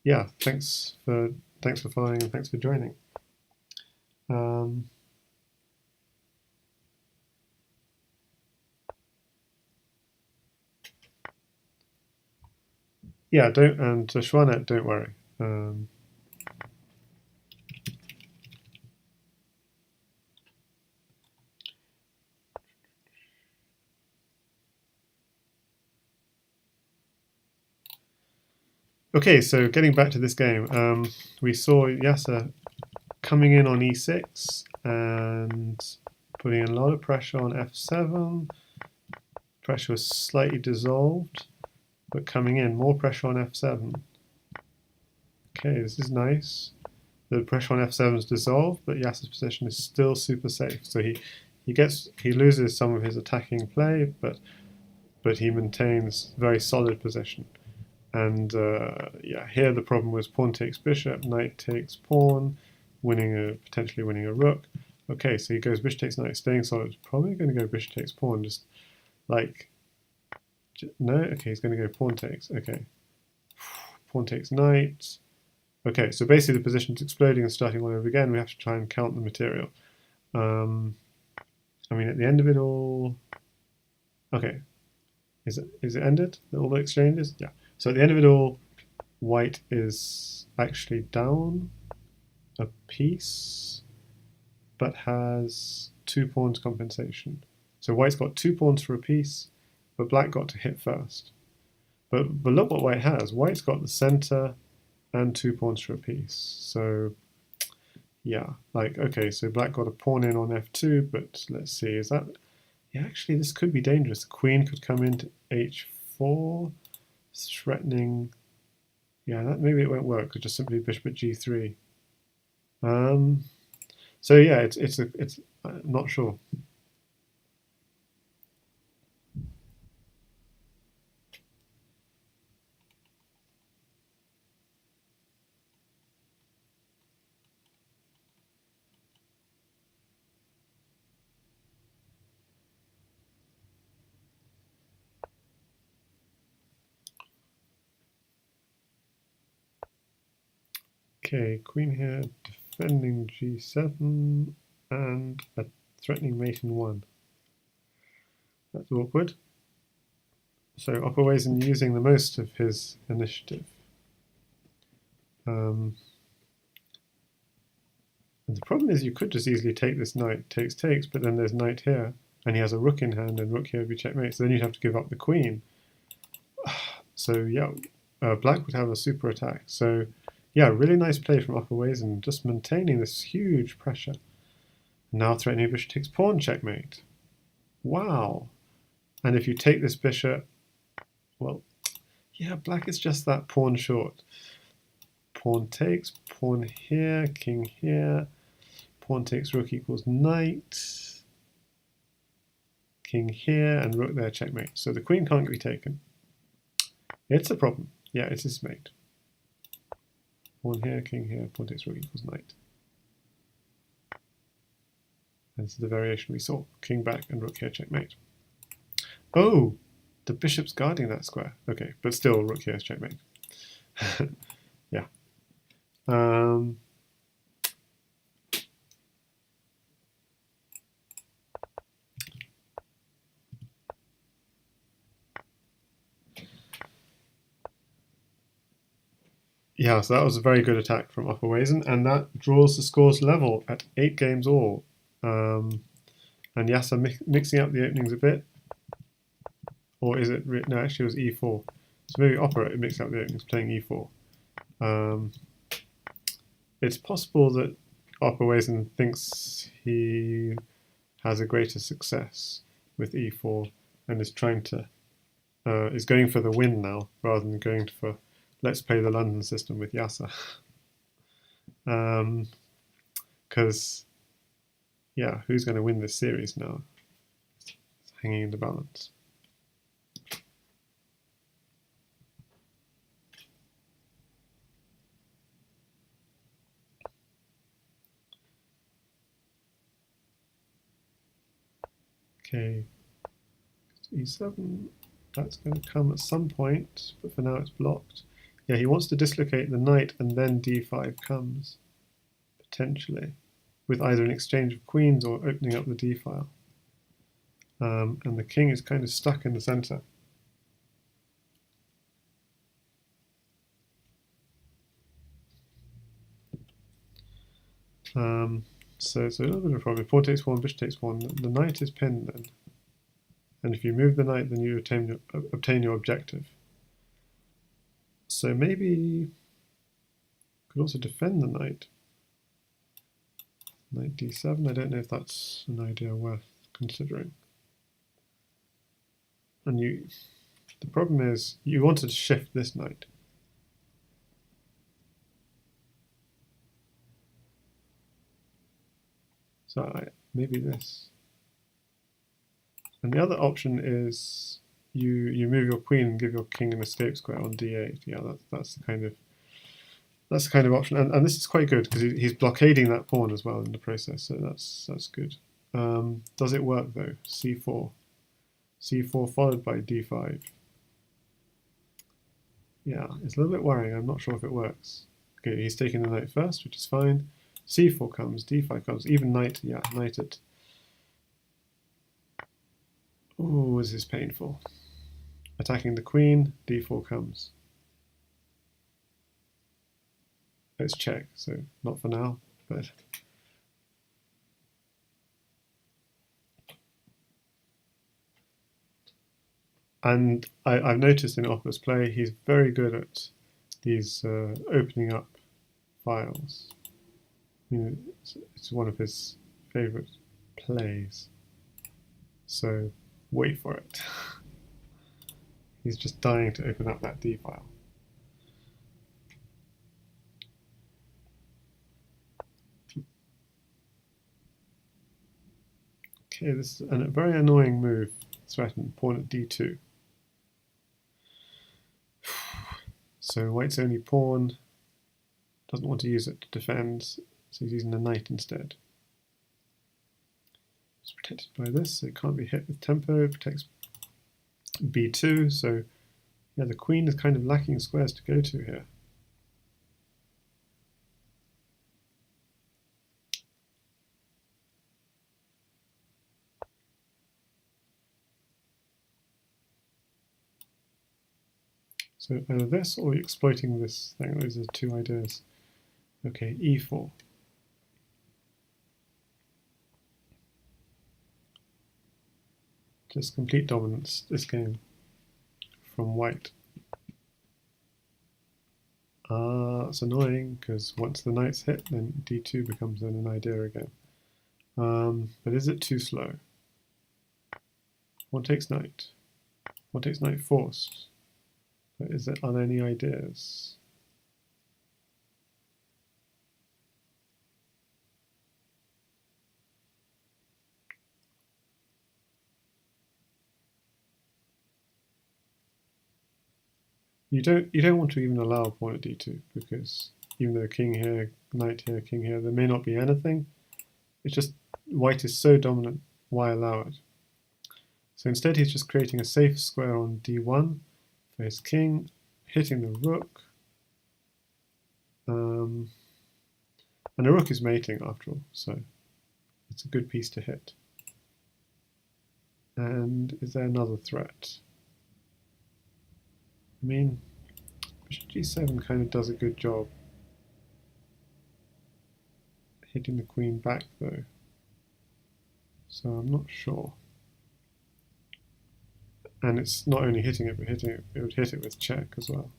yeah, thanks for following and thanks for joining. Yeah, don't, and Schwanet, don't worry. Okay, so getting back to this game, we saw Yasser coming in on e6 and putting a lot of pressure on f7. Pressure was slightly dissolved, but coming in, more pressure on f7. Okay, this is nice. The pressure on f7 is dissolved, but Yasser's position is still super safe. So he loses some of his attacking play, but he maintains very solid position. And yeah, here the problem was pawn takes bishop, knight takes pawn, potentially winning a rook. Okay, so he goes bishop takes knight, staying solid. Probably going to go bishop takes pawn, just like no. Okay, he's going to go pawn takes. Okay, pawn takes knight. Okay, so basically the position's exploding and starting all over again. We have to try and count the material. I mean, at the end of it all, okay, is it ended? All the exchanges? Yeah. So at the end of it all, white is actually down a piece, but has 2 pawns compensation. So white's got 2 pawns for a piece, but black got to hit first. But look what white has. White's got the center and 2 pawns for a piece. So yeah, like, okay, so black got a pawn in on f2, but let's see, is that, yeah, actually this could be dangerous. The queen could come into h4, threatening, yeah, that maybe it won't work, just simply bishop at g3. So yeah, it's I'm not sure. Okay, queen here, defending g7, and a threatening mate in 1. That's awkward. So opperwezen using the most of his initiative. And the problem is you could just easily take this knight, takes, but then there's knight here, and he has a rook in hand, and rook here would be checkmate, so then you'd have to give up the queen. So yeah, black would have a super attack. So yeah, really nice play from opperwezen, just maintaining this huge pressure. Now threatening bishop takes pawn, checkmate. Wow. And if you take this bishop, well, yeah, black is just that pawn short. Pawn takes, pawn here, king here, pawn takes rook equals knight, king here, and rook there, checkmate. So the queen can't be taken. It's a problem. Yeah, it is mate. Pawn here, king here, pawn takes rook equals knight. And this is the variation we saw. King back and rook here, checkmate. Oh, the bishop's guarding that square. Okay, but still rook here is checkmate. Yeah. Yeah, so that was a very good attack from opperwezen, and that draws the scores level at 8 games all. And Yasser mixing up the openings a bit, or is it? No, actually, it was e4. So maybe opera mixed up the openings, playing e4. It's possible that opperwezen thinks he has a greater success with e4 and is trying to is going for the win now rather than going for let's play the London system with Yasser. Because yeah, who's going to win this series now? It's hanging in the balance. Okay, e7. That's going to come at some point, but for now it's blocked. Yeah, he wants to dislocate the knight and then d5 comes, potentially, with either an exchange of queens or opening up the d file. And the king is kind of stuck in the center. So it's a little bit of a problem. Pawn takes one, bishop takes one. The knight is pinned then. And if you move the knight, then you obtain your objective. So maybe you could also defend the knight. Knight d7, I don't know if that's an idea worth considering. And the problem is, you wanted to shift this knight. So maybe this. And the other option is you move your queen and give your king an escape square on d8. Yeah, that's the kind of option. And this is quite good because he's blockading that pawn as well in the process. So that's good. Does it work though? c4. c4 followed by d5. Yeah, it's a little bit worrying. I'm not sure if it works. Okay, he's taking the knight first, which is fine. c4 comes, d5 comes, even knight, yeah, knighted. Oh, this is painful. Attacking the queen, d4 comes. Let's check, so not for now, but... And I've noticed in Opper's play, he's very good at these opening up files. You know, it's one of his favorite plays. So wait for it. He's just dying to open up that D file. Okay, this is a very annoying move. Threatened, pawn at D2. So white's only pawn, doesn't want to use it to defend, so he's using the knight instead. It's protected by this, so it can't be hit with tempo, it protects B2, so yeah, the queen is kind of lacking squares to go to here. So either this or exploiting this thing. Those are two ideas. Okay, e4. Just complete dominance this game from white. That's annoying because once the knight's hit, then d2 becomes then an idea again. But is it too slow? One takes knight. One takes knight forced. But are there any ideas? You don't want to even allow pawn at d2 because even though king here, knight here, king here, there may not be anything. It's just white is so dominant, why allow it? So instead he's just creating a safe square on d1 for his king, hitting the rook. And the rook is mating after all, so it's a good piece to hit. And is there another threat? I mean, bishop g7 kind of does a good job hitting the queen back though, so I'm not sure. And it's not only hitting it, but it would hit it with check as well.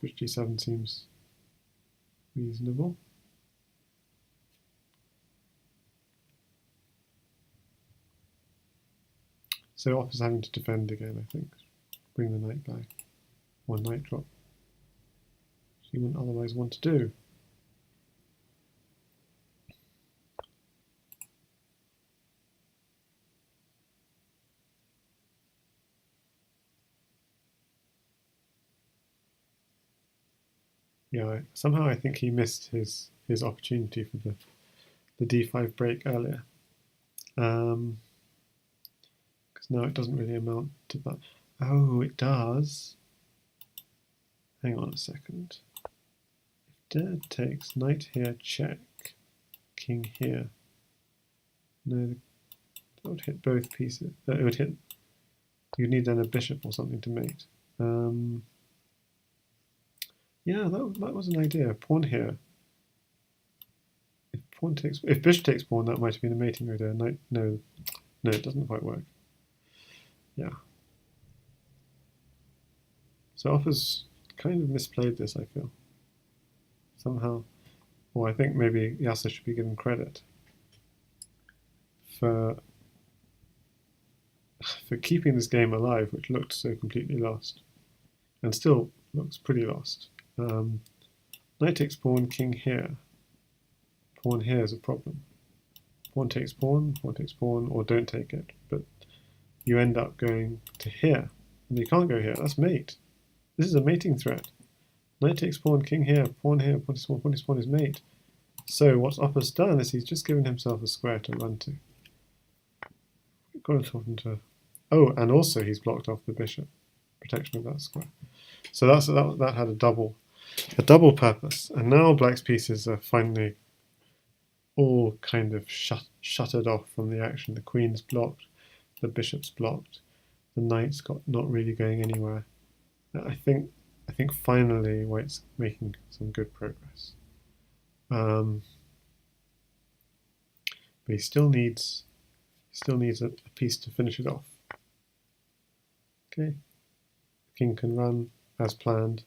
Bishop g7 seems reasonable. So Opper's having to defend again, I think. Bring the knight back. One knight drop. She wouldn't otherwise want to do. Yeah, somehow I think he missed his opportunity for the d5 break earlier. Because now it doesn't really amount to that. Oh, it does. Hang on a second. If dad takes knight here, check, king here. No, that would hit both pieces. It would hit. You'd need then a bishop or something to mate. Yeah, that was an idea. Pawn here. If Pawn takes. If bishop takes pawn, that might have been a mating idea. Knight, no, it doesn't quite work. Yeah. So Opper's kind of misplayed this, I feel. Somehow. Well, I think maybe Yasser should be given credit for keeping this game alive, which looked so completely lost, and still looks pretty lost. Knight takes pawn, king here. Pawn here is a problem. Pawn takes pawn, or don't take it, but you end up going to here, and you can't go here. That's mate. This is a mating threat. Knight takes pawn, king here, pawn takes pawn is mate. So what Opper's done is he's just given himself a square to run to. Got to talk him to. Oh, and also he's blocked off the bishop, protection of that square. So that had a double purpose. And now black's pieces are finally all kind of shuttered off from the action. The queen's blocked, the bishop's blocked, the knight's not really going anywhere. I think finally white's making some good progress. But he still needs a piece to finish it off. Okay, king can run as planned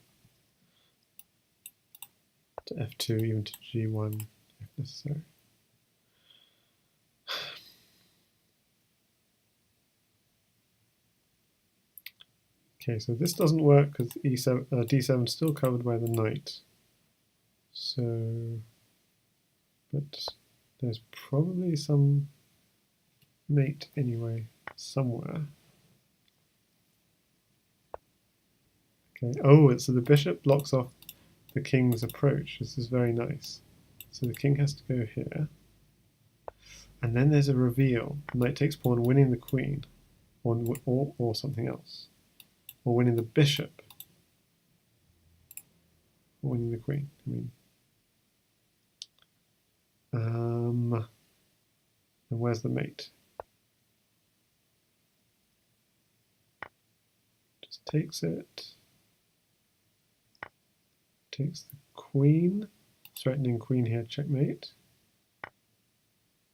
to f2, even to g1 if necessary. Okay, so this doesn't work because d7 is still covered by the knight. So, but there's probably some mate anyway somewhere. Okay. Oh, so the bishop blocks off the king's approach. This is very nice. So the king has to go here. And then there's a reveal. Knight takes pawn, winning the queen, or something else. Or winning the bishop. Or winning the queen, I mean. And where's the mate? Just takes it. Takes the queen, threatening queen here, checkmate.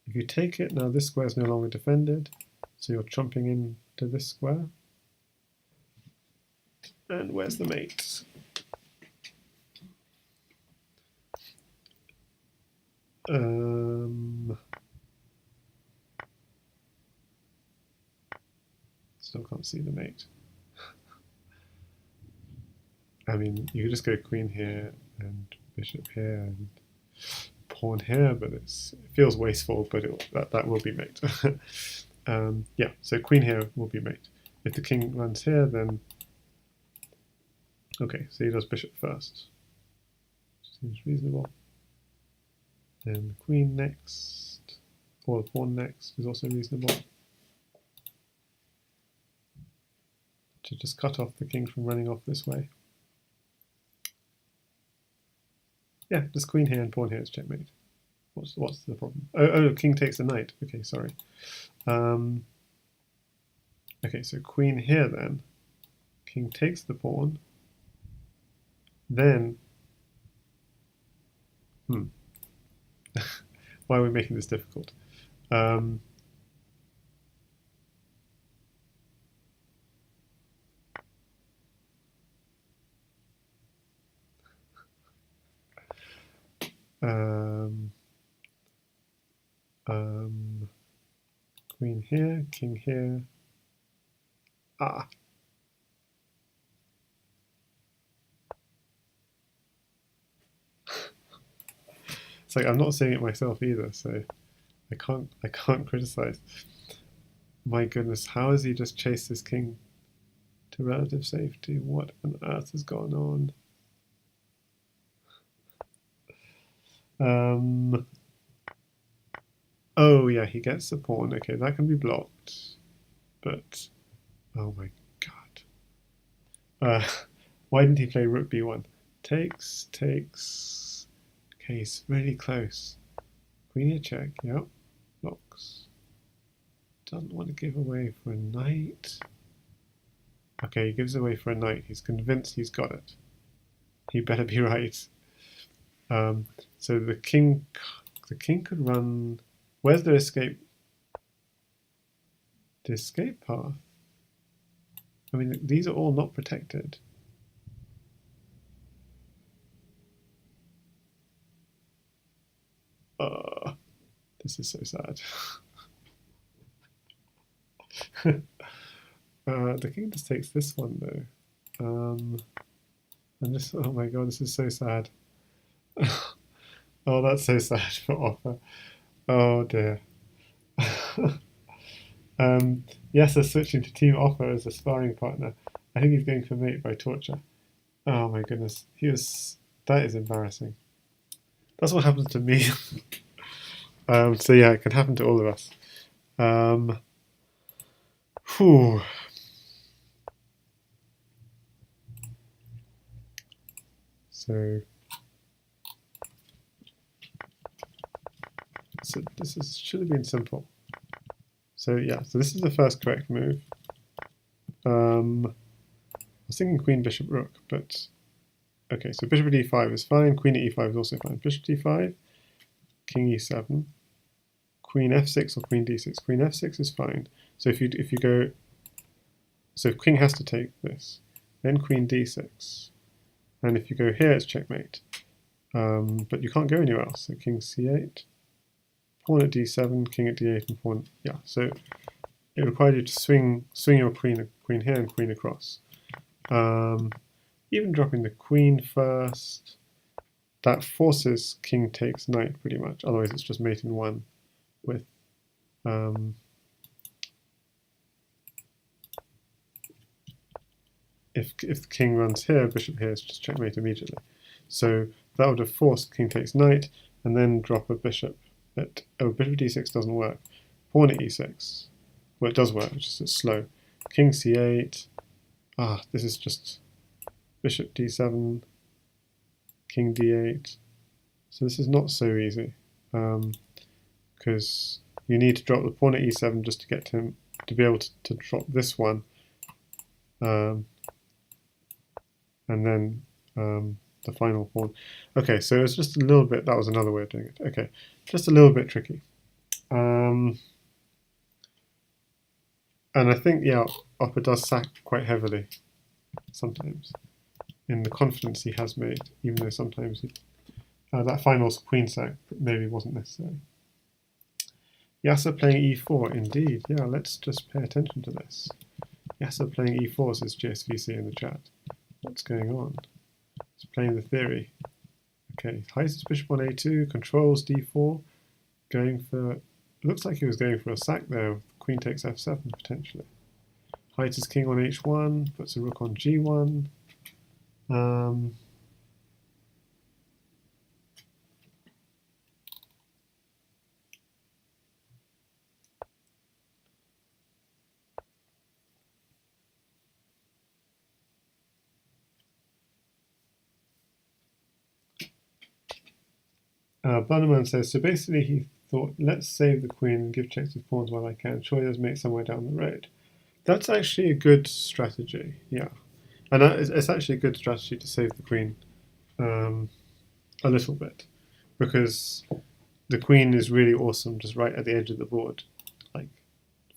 If you take it, now this square is no longer defended, so you're trumping into this square. And where's the mate? Still can't see the mate. I mean, you could just go queen here and bishop here and pawn here, but it feels wasteful, but that will be mate. Yeah, so queen here will be mate. If the king runs here, then okay, so he does bishop first. Seems reasonable. Then the queen next, or the pawn next is also reasonable. To just cut off the king from running off this way. Yeah, just queen here and pawn here is checkmate. What's the problem? Oh, king takes the knight. Okay, sorry. Okay, so queen here then. King takes the pawn. Then, why are we making this difficult? Queen here, king here. Ah. It's like I'm not seeing it myself either, so I can't criticize. My goodness, how has he just chased this king to relative safety? What on earth has gone on? Oh yeah, he gets the pawn. Okay, that can be blocked. But oh my god. Why didn't he play rook b1? Takes. Okay, he's really close. Queen here check, yep. Blocks. Doesn't want to give away for a knight. Okay, he gives away for a knight. He's convinced he's got it. He better be right. So the king the king could run. Where's the escape? The escape path? I mean, these are all not protected. This is so sad. The king just takes this one though. And this, oh my god, this is so sad. Oh, that's so sad for Offer. Oh dear. Yasser switching to Team Offer as a sparring partner. I think he's going for mate by torture. Oh my goodness. That is embarrassing. That's what happens to me. So yeah, it can happen to all of us. Whew. So this should have been simple. So yeah, so this is the first correct move. I was thinking queen, bishop, rook, but okay, so bishop at e5 is fine, queen at e5 is also fine. Bishop d5, king e7, queen f6 or queen d6. Queen f6 is fine. So if you go, so king has to take this, then queen d6, and if you go here, it's checkmate. But you can't go anywhere else. So king c8, pawn at d7, king at d8, and pawn. Yeah. So it required you to swing your queen here and queen across. Even dropping the queen first, that forces king takes knight pretty much. Otherwise, it's just mate in one with. If the king runs here, bishop here, it's just checkmate immediately. So that would have forced king takes knight, and then drop a bishop. Bishop d6 doesn't work. Pawn at e6. Well, it does work, it's just it's slow. King c8. This is just bishop d7, king d8. So this is not so easy, because you need to drop the pawn at e7 just to get him to be able to drop this one, and then the final pawn. Okay, so it's just a little bit. That was another way of doing it. Okay, just a little bit tricky. And I think, yeah, Opper does sack quite heavily sometimes in the confidence he has made, even though sometimes that final queen sack maybe wasn't necessary. Yasser playing e4, indeed. Yeah, let's just pay attention to this. Yasser playing e4, says GSVC in the chat. What's going on? He's playing the theory. Okay, hides his bishop on a2, controls d4, going for. Looks like he was going for a sack there. Queen takes f7 potentially. Hides his king on h1, puts a rook on g1. Bunneman says, so basically he thought, let's save the queen and give checks with pawns while I can. Sure, there's mate somewhere down the road. That's actually a good strategy, yeah. And it's actually a good strategy to save the queen a little bit, because the queen is really awesome just right at the edge of the board, like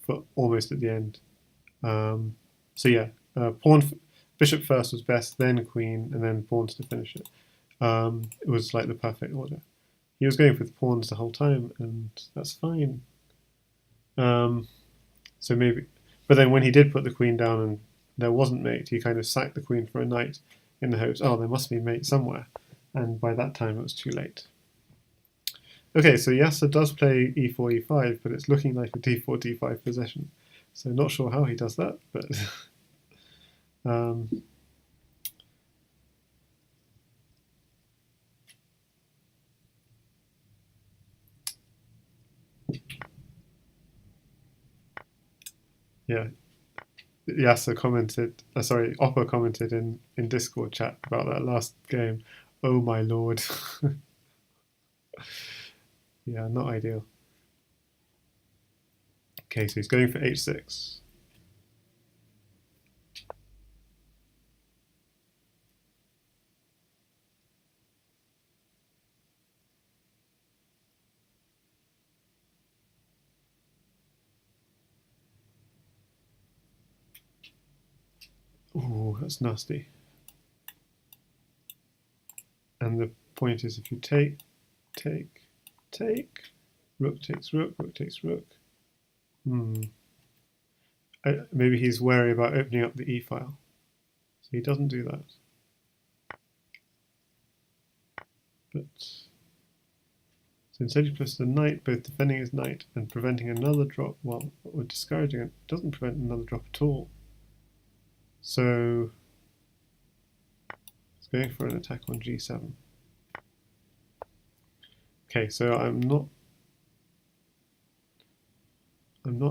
for almost at the end. So yeah, bishop first was best, then queen, and then pawns to finish it. It was like the perfect order. He was going for the pawns the whole time, and that's fine. So maybe, but then when he did put the queen down and there wasn't mate, he kind of sacked the queen for a knight in the hopes, oh, there must be mate somewhere. And by that time, it was too late. Okay, so Yasser does play e4, e5, but it's looking like a d4, d5 possession. So not sure how he does that, but yeah. Yasser commented, Opper commented in Discord chat about that last game. Oh my lord. Yeah, not ideal. Okay, so he's going for h6. Oh, that's nasty. And the point is, if you take, rook takes rook, rook takes rook. Maybe he's wary about opening up the e file, so he doesn't do that. But so instead he puts the knight, both defending his knight and preventing another drop. Well, or discouraging it, doesn't prevent another drop at all. So it's going for an attack on g7. Okay, so I'm not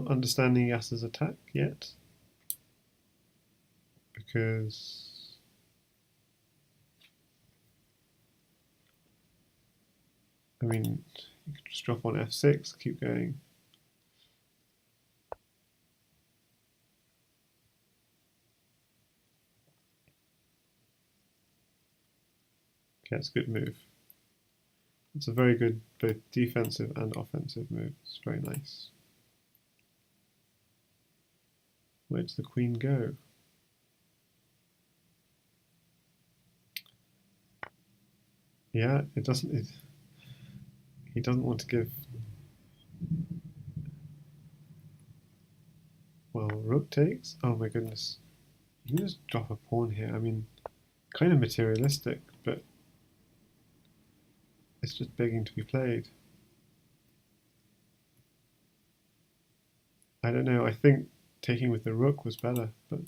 understanding Yasser's attack yet, because I mean, you could just drop on f6, keep going. Okay, that's a good move. It's a very good both defensive and offensive move. It's very nice. Where does the queen go? Yeah, it doesn't. He doesn't want to give. Well, rook takes. Oh my goodness. You can just drop a pawn here. I mean, kind of materialistic, but it's just begging to be played. I don't know. I think taking with the rook was better, but.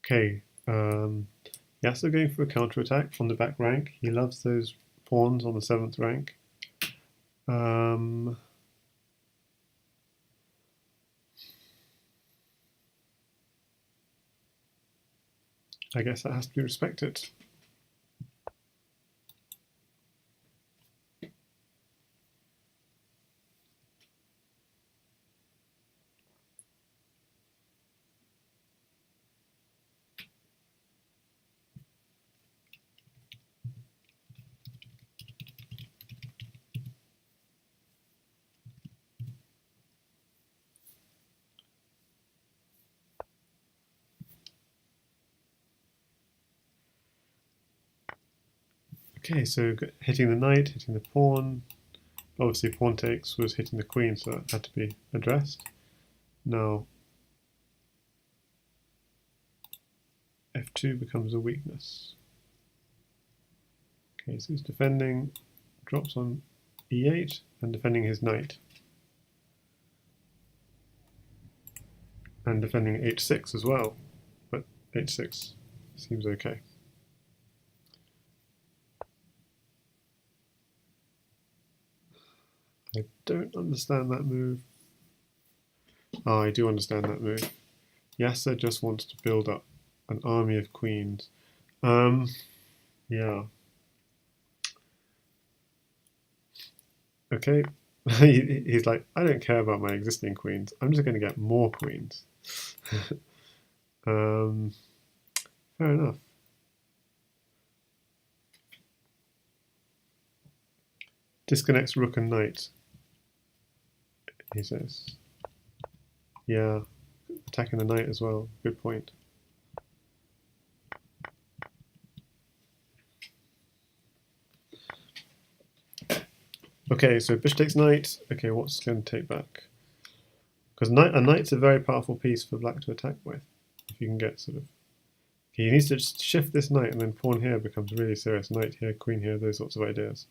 Okay, Yasser going for a counterattack from the back rank. He loves those pawns on the 7th rank. I guess that has to be respected. Okay, so hitting the knight, hitting the pawn. Obviously pawn takes was hitting the queen, so that had to be addressed. Now f2 becomes a weakness. Okay, so he's defending, drops on e8 and defending his knight. And defending h6 as well, but h6 seems okay. I don't understand that move. Oh, I do understand that move. Yasser just wants to build up an army of queens. Yeah. Okay. He's like, I don't care about my existing queens. I'm just going to get more queens. Fair enough. Disconnects rook and knight, he says. Yeah, attacking the knight as well. Good point. Okay, so bishop takes knight. Okay, what's going to take back? Because a knight's a very powerful piece for black to attack with. If you can get sort of... Okay, he needs to just shift this knight, and then pawn here becomes really serious. Knight here, queen here, those sorts of ideas.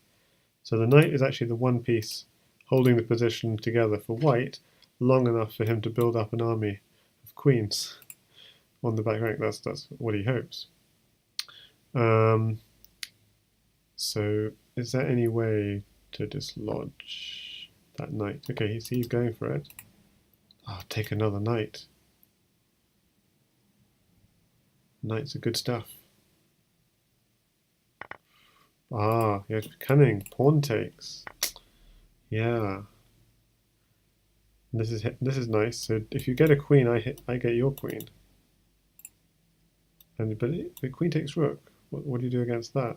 So the knight is actually the one piece holding the position together for white long enough for him to build up an army of queens on the back rank. That's what he hopes. So is there any way to dislodge that knight? Okay, he's going for it. Oh, take another knight. Knights are good stuff. Ah, you have to be cunning. Pawn takes. Yeah. This is nice. So if you get a queen, I get your queen. And but queen takes rook. What do you do against that?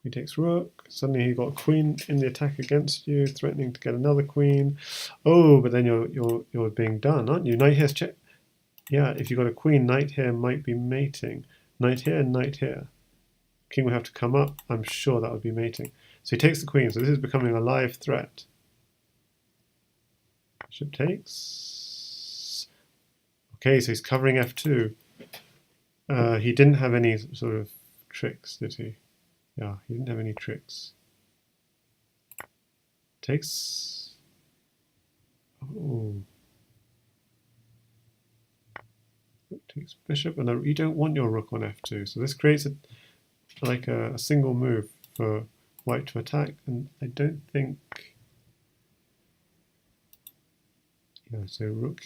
Queen takes rook. Suddenly you got a queen in the attack against you, threatening to get another queen. Oh, but then you're being done, aren't you? Knight here's check. Yeah, if you got a queen, knight here might be mating. Knight here and knight here. King would have to come up. I'm sure that would be mating. So he takes the queen. So this is becoming a live threat. Bishop takes. Okay, so he's covering f2. He didn't have any sort of tricks, did he? Yeah, he didn't have any tricks. Takes. Oh. Rook takes bishop, and you don't want your rook on f2. So this creates a single move for white to attack, and I don't think. Yeah, so rook.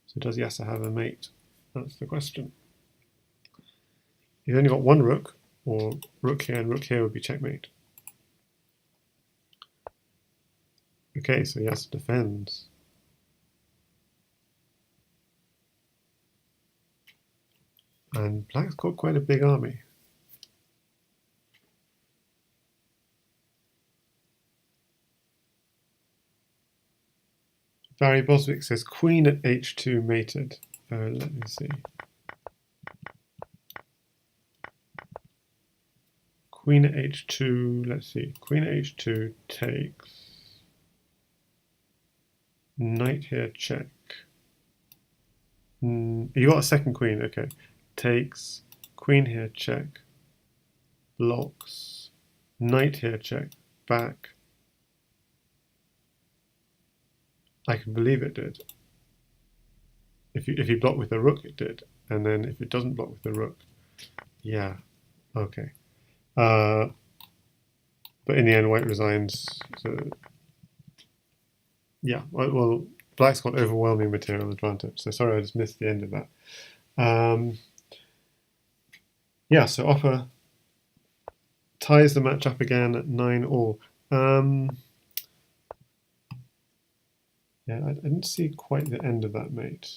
So does Yasser have a mate? That's the question. He's only got one rook, or rook here and rook here would be checkmate. Okay, so Yasser defends. And black's got quite a big army. Barry Boswick says queen at h2 mated. Let me see. Queen at h2, let's see. Queen at h2 takes. Knight here check. You got a second queen, okay. Takes. Queen here check. Blocks. Knight here check. Back. I can believe it did. If you block with the rook, it did. And then if it doesn't block with the rook, yeah, okay. But in the end, white resigns. So yeah, well, black's got overwhelming material advantage. So sorry, I just missed the end of that. Yeah, so Opper ties the match up again at 9-all. Yeah, I didn't see quite the end of that mate.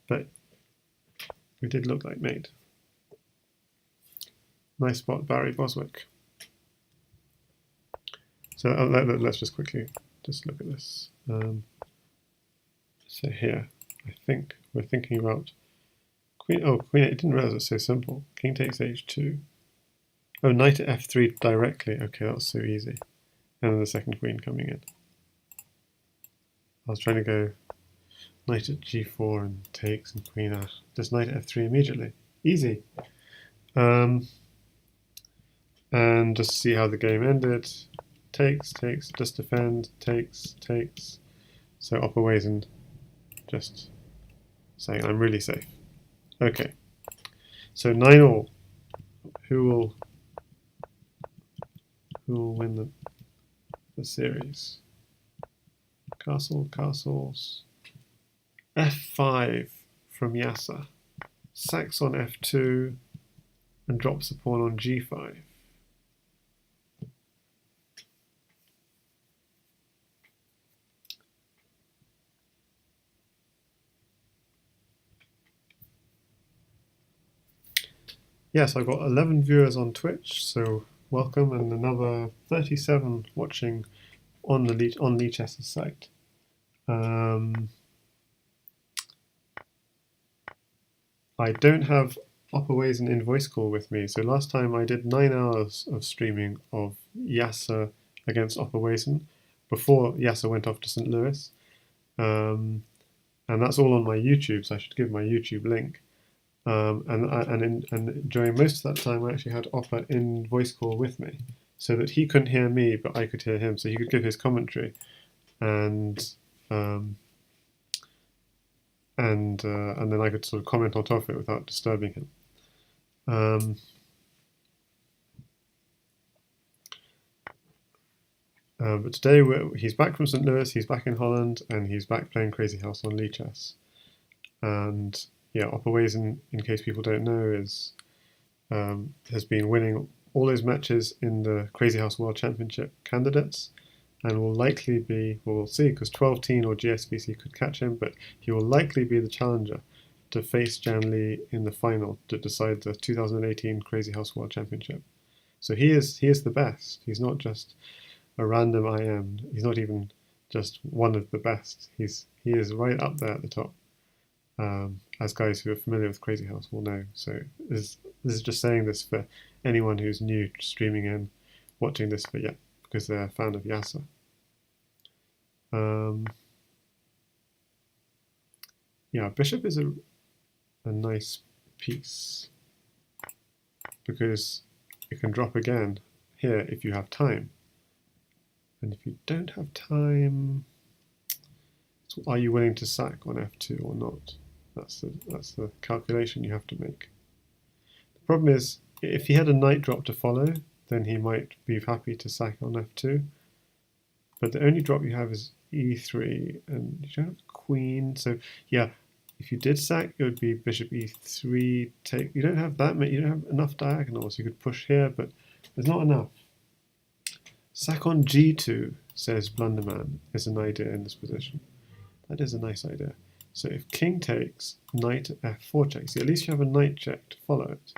But we did look like mate. Nice spot, Barry Boswick. So let's just quickly just look at this. So here, I think we're thinking about queen. Oh, queen. I didn't realize it's so simple. King takes h2. Oh, knight at f3 directly. Okay, that was so easy. And then the second queen coming in. I was trying to go knight at g4 and takes and queen out. Just knight at f3 immediately. Easy. And just see how the game ended. Takes, just defend, takes. So opperwezen just saying I'm really safe. Okay. So 9-all. Who will win the series? Castles. f5 from Yasser. Sacks on f2 and drops a pawn on g5. Yes, I've got 11 viewers on Twitch, so welcome, and another 37 watching on the Lichess's site. I don't have opperwezen in voice call with me, so last time I did 9 hours of streaming of Yasser against opperwezen before Yasser went off to St. Louis, and that's all on my YouTube, so I should give my YouTube link. And during most of that time, I actually had Opper in voice call with me, so that he couldn't hear me, but I could hear him, so he could give his commentary, and then I could sort of comment on top of it without disturbing him. But today he's back from St. Louis, he's back in Holland, and he's back playing Crazyhouse on Lichess. And yeah, opperwezen, in case people don't know, is has been winning all those matches in the Crazyhouse World Championship candidates, and will likely be, well, we'll see, because 12 Teen or GSBC could catch him, but he will likely be the challenger to face Jan Lee in the final to decide the 2018 Crazyhouse World Championship. So he is the best. He's not just a random IM. He's not even just one of the best. He is right up there at the top. As guys who are familiar with Crazyhouse will know. So this is just saying this for anyone who's new streaming in, watching this for because they're a fan of Yasser. Yeah, Bishop is a nice piece because it can drop again here if you have time. And if you don't have time, so are you willing to sack on f2 or not? That's the calculation you have to make. The problem is, if he had a knight drop to follow, then he might be happy to sack on f2. But the only drop you have is e3, and you don't have queen. So yeah, if you did sack, it would be bishop e3 take. You don't have that many. You don't have enough diagonals. You could push here, but there's not enough. Sack on g2, says Blunderman, is an idea in this position. That is a nice idea. So if king takes, knight f4 check. See, at least you have a knight check to follow it.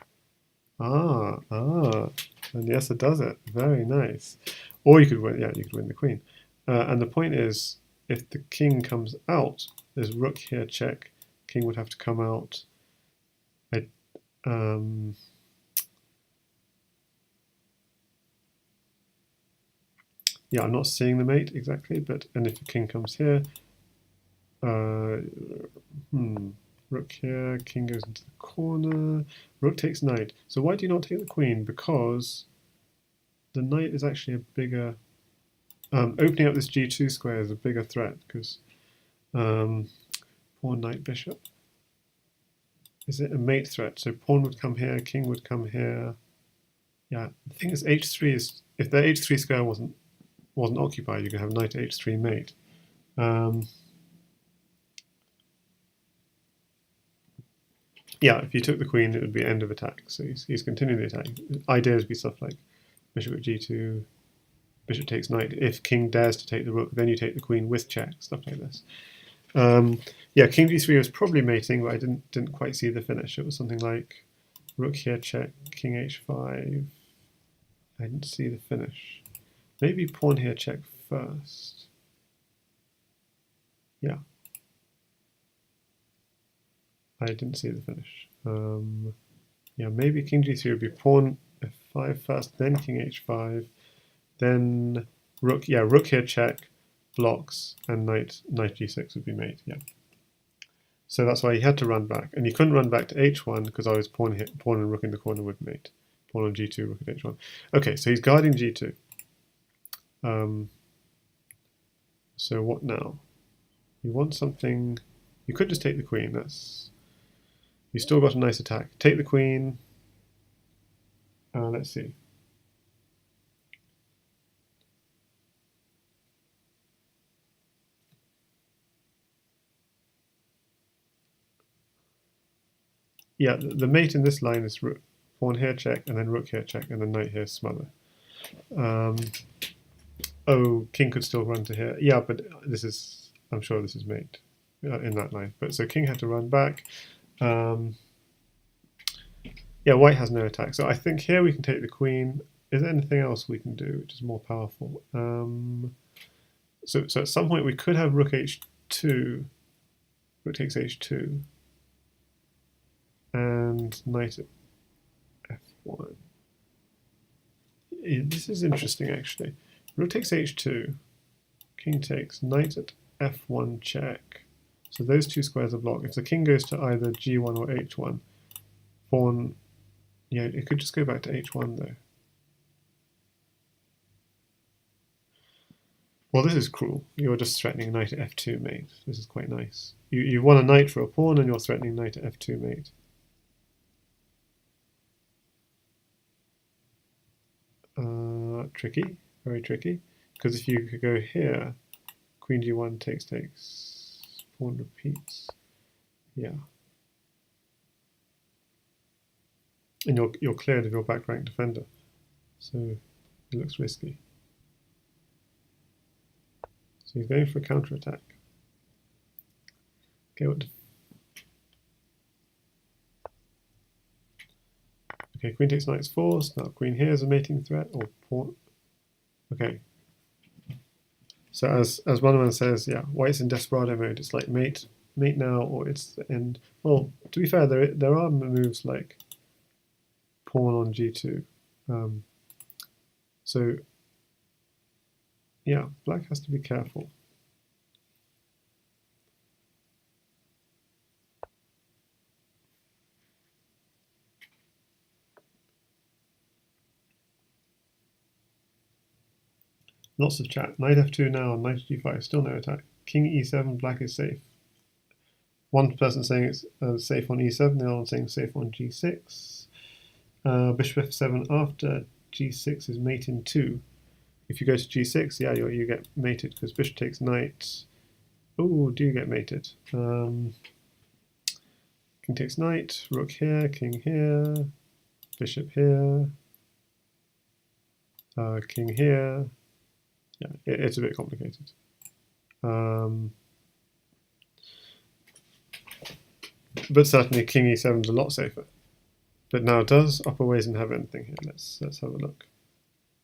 And yes, it does it. Very nice. Or you could win, you could win the queen. And the point is, if the king comes out, there's rook here check. King would have to come out. Yeah, I'm not seeing the mate exactly, but and if the king comes here, rook here, king goes into the corner, rook takes knight. So why do you not take the queen? Because the knight is actually a bigger, opening up this g2 square is a bigger threat, because pawn, knight, bishop. Is it a mate threat? So pawn would come here, king would come here. Yeah, the thing is h3 is, if the h3 square wasn't occupied, you can have knight h3 mate. Yeah, if you took the queen, it would be end of attack. So he's continuing the attack. Ideas would be stuff like bishop at g2, bishop takes knight. If king dares to take the rook, then you take the queen with check, stuff like this. Yeah, king g3 was probably mating, but I didn't quite see the finish. It was something like rook here check, king h5. I didn't see the finish. Maybe pawn here check first. Yeah. I didn't see the finish. Yeah, maybe king g3 would be pawn f5 first, then king h5, then rook. Yeah, rook here check, blocks, and knight g6 would be mate. Yeah. So that's why he had to run back, and he couldn't run back to h1 because I was pawn and rook in the corner would mate. Pawn on g2, rook at h1. Okay, so he's guarding g2. So what now? You want something. You could just take the queen. You still got a nice attack. Take the queen. Let's see. Yeah, the mate in this line is pawn here check, and then rook here check, and then knight here smother. Oh, king could still run to here. Yeah, but this is, I'm sure this is mate in that line. But so king had to run back. Yeah, white has no attack. So I think here we can take the queen. Is there anything else we can do which is more powerful? So at some point we could have rook h2, rook takes h2, and knight at f1. This is interesting actually. Rook takes h2, king takes, knight at f1 check. So those two squares are blocked. If the king goes to either g1 or h1, pawn, yeah, it could just go back to h1 though. Well, this is cruel. You're just threatening knight at f2 mate. This is quite nice. You won a knight for a pawn and you're threatening knight at f2 mate. Tricky, very tricky. Because if you could go here, queen g1 takes, pawn repeats. Yeah. And you're cleared of your back rank defender. So it looks risky. So he's going for a counter-attack. Okay, okay, queen takes knight's forced. Now queen here is a mating threat, or pawn. Okay. So as one says, yeah, white's in desperado mode. It's like mate now, or it's the end. Well, to be fair, there are moves like pawn on g2. So yeah, black has to be careful. Lots of chat. Knight f2 now, knight g5, still no attack. King e7, black is safe. One person saying it's safe on e7, the other one saying safe on g6. Bishop f7 after g6 is mate in 2. If you go to g6, yeah, you get mated because bishop takes knight. Oh, do you get mated? King takes knight, rook here, king here, bishop here, king here. Yeah, it's a bit complicated. But certainly king e7 is a lot safer. But now, does opperwezen have anything here? Let's have a look.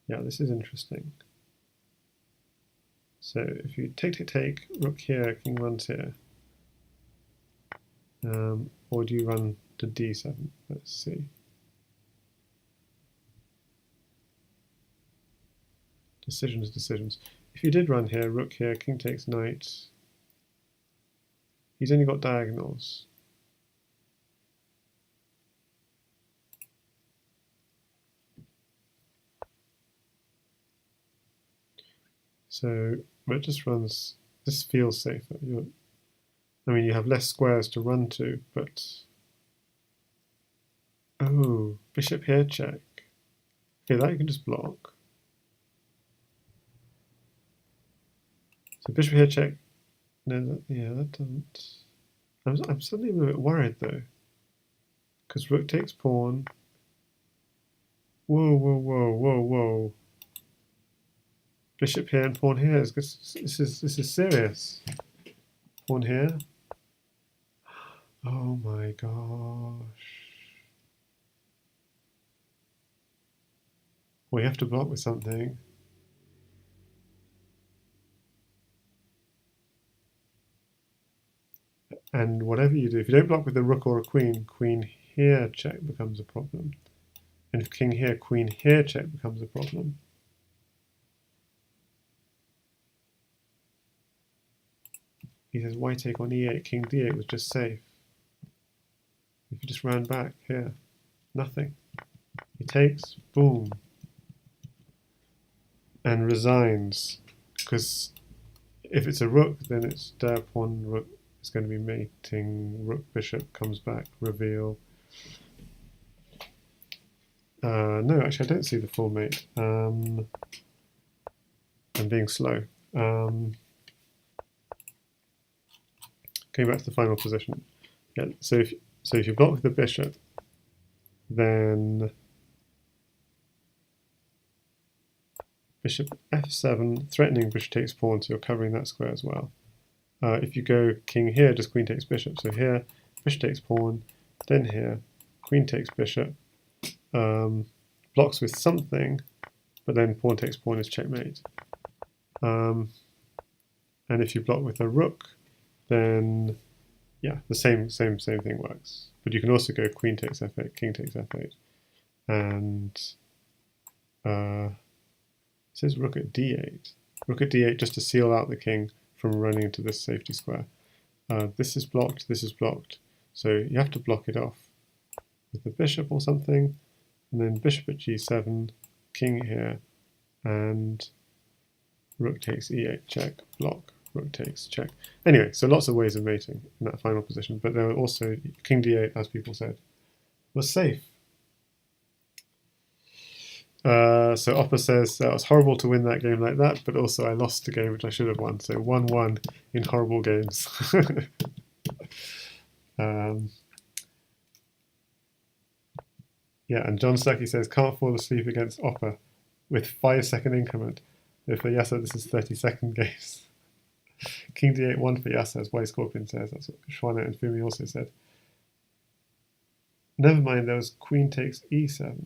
Yeah, this is interesting. So if you take, rook here, king runs here. Or do you run to d7? Let's see. Decisions. If you did run here, rook here, king takes knight, he's only got diagonals. So it just runs, this feels safer. I mean, you have less squares to run to, but... Oh, bishop here, check. Okay, that you can just block. So bishop here, check. No, that doesn't... I'm suddenly a bit worried, though. Because rook takes pawn. Whoa. Bishop here and pawn here. This is serious. Pawn here. Oh my gosh. We have to block with something. And whatever you do, if you don't block with a rook or a queen, queen here check becomes a problem. And if king here, queen here check becomes a problem. He says, why take on e8? King d8 was just safe. If you just ran back here, nothing. He takes, boom. And resigns. Because if it's a rook, then it's der pawn rook. It's going to be mating. Rook bishop comes back, reveal. No, actually, I don't see the full mate. I'm being slow. Going back to the final position. Yeah. So if you block with the bishop, then bishop f7, threatening bishop takes pawn, so you're covering that square as well. If you go king here, just queen takes bishop. So here, bishop takes pawn, then here, queen takes bishop, blocks with something, but then pawn takes pawn is checkmate. And if you block with a rook, then yeah, the same thing works. But you can also go queen takes f8, king takes f8, and it says rook at d8. Rook at d8 just to seal out the king from running into this safety square. This is blocked, so you have to block it off with the bishop or something, and then bishop at g7, king here, and rook takes e8, check, block, rook takes, check. Anyway, so lots of ways of mating in that final position, but there were also king d8, as people said, was safe. So Oppa says that it was horrible to win that game like that, but also I lost the game which I should have won. So 1-1 in horrible games. Yeah, and John Stuckey says, can't fall asleep against Opper with 5-second increment. If for Yasser, this is 30-second games. King d8, 1 for Yasser, as White Scorpion says. That's what Shwana and Fumi also said. Never mind, there was Queen takes e7.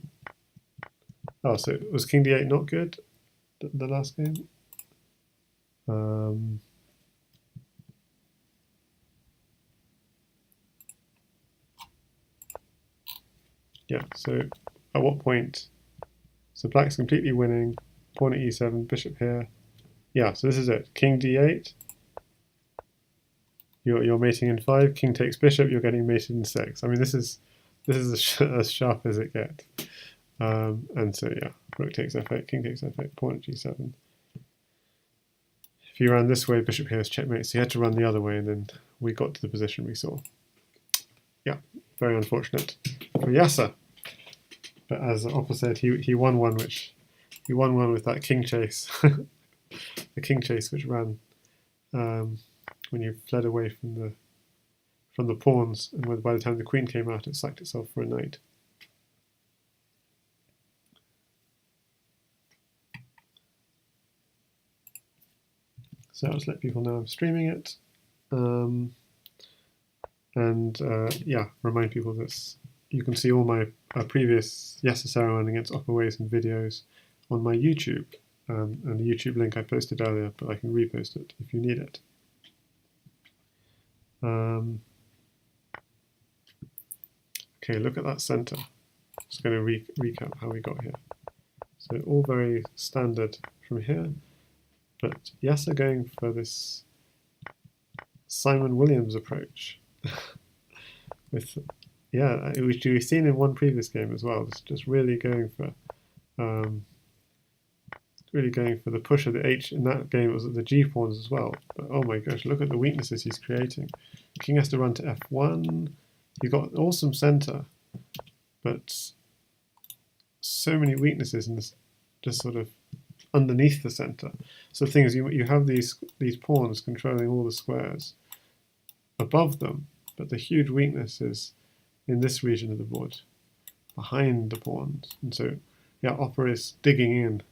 Oh, so was King d8 not good, the last game? Yeah, so at what point? So black's completely winning. Pawn at e7, bishop here. Yeah, so this is it. King d8. You're mating in 5. King takes bishop. You're getting mated in 6. I mean, this is as sharp as it gets. And so yeah, rook takes f8, king takes f8, pawn at g7. If you ran this way, bishop here is checkmate. So you had to run the other way, and then we got to the position we saw. Yeah, very unfortunate for Yasser. But as Opper said, he won one with that king chase, the king chase which ran when you fled away from the pawns, and by the time the queen came out, it sacked itself for a knight. So let's let people know I'm streaming it, yeah, remind people that you can see all my previous Yasser Seirawan against opperwezen videos on my YouTube, and the YouTube link I posted earlier, but I can repost it if you need it. Okay, look at that center. Just going to recap how we got here. So all very standard from here, but Yasser going for this Simon Williams approach, with which we've seen in one previous game as well. Just really going for the push of the H. In that game, it was at the G pawns as well. But oh my gosh, look at the weaknesses he's creating. King has to run to f1. He's got an awesome center, but so many weaknesses in this, just sort of underneath the center. So the thing is, you have these pawns controlling all the squares above them, but the huge weakness is in this region of the board, behind the pawns. And so, yeah, Opper is digging in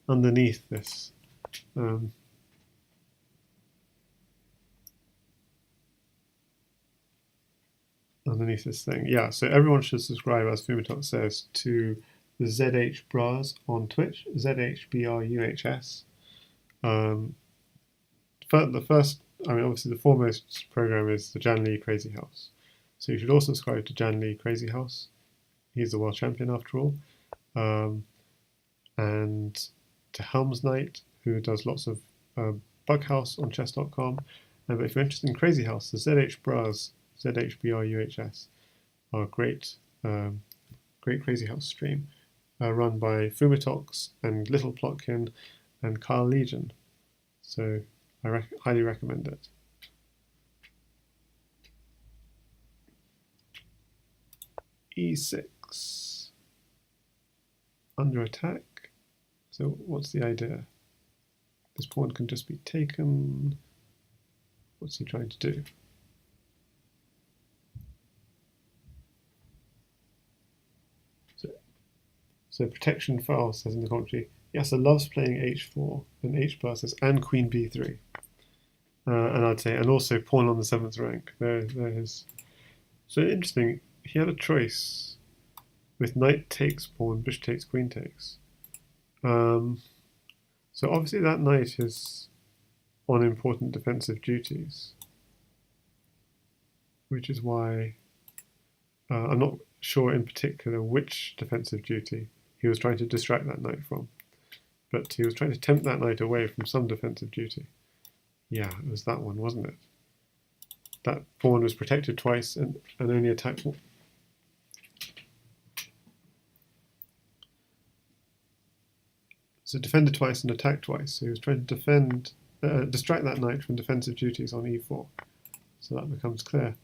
underneath this. Underneath this thing. Yeah, so everyone should subscribe, as Fumitok says, to the ZH Bras on Twitch, ZHBRUHS. The first, I mean, obviously the foremost program is the Jan Lee Crazyhouse. So you should all subscribe to Jan Lee Crazyhouse. He's the world champion after all. And to Helm's Knight, who does lots of Bughouse on chess.com. But if you're interested in Crazyhouse, the ZH Bras, ZHBRUHS, are great Crazyhouse stream, run by Fumitox and Little Plotkin and Carl Legion. So I highly recommend it. E6. Under attack. So what's the idea? This pawn can just be taken. What's he trying to do? So protection foul says in the commentary, Yasser loves playing h4, and h says, and queen b3. And I'd say, and also pawn on the 7th rank. There is. So interesting, he had a choice with knight takes pawn, bishop takes, queen takes. So obviously that knight is on important defensive duties, which is why I'm not sure in particular which defensive duty he was trying to distract that knight from, but he was trying to tempt that knight away from some defensive duty. Yeah, it was that one, wasn't it? That pawn was protected twice and only attacked one. So defended twice and attacked twice. So he was trying to distract that knight from defensive duties on e4. So that becomes clear.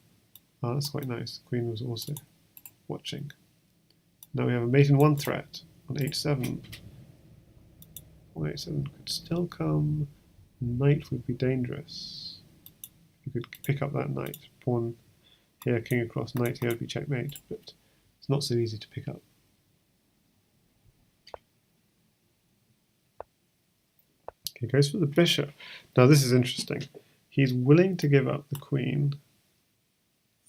Oh, that's quite nice. The queen was also watching. Now we have a mate in 1 threat on h7. On h7 could still come. Knight would be dangerous. You could pick up that knight. Pawn here, king across, knight here would be checkmate, but it's not so easy to pick up. He goes for the bishop. Now this is interesting. He's willing to give up the queen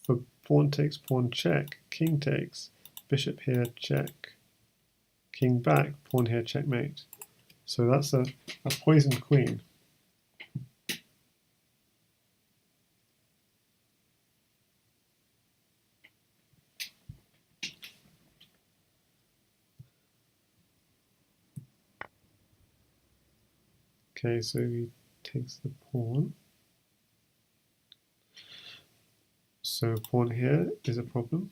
for pawn takes, pawn check, king takes, bishop here, check, king back, pawn here, checkmate. So that's a poisoned queen. Okay, so he takes the pawn. So pawn here is a problem.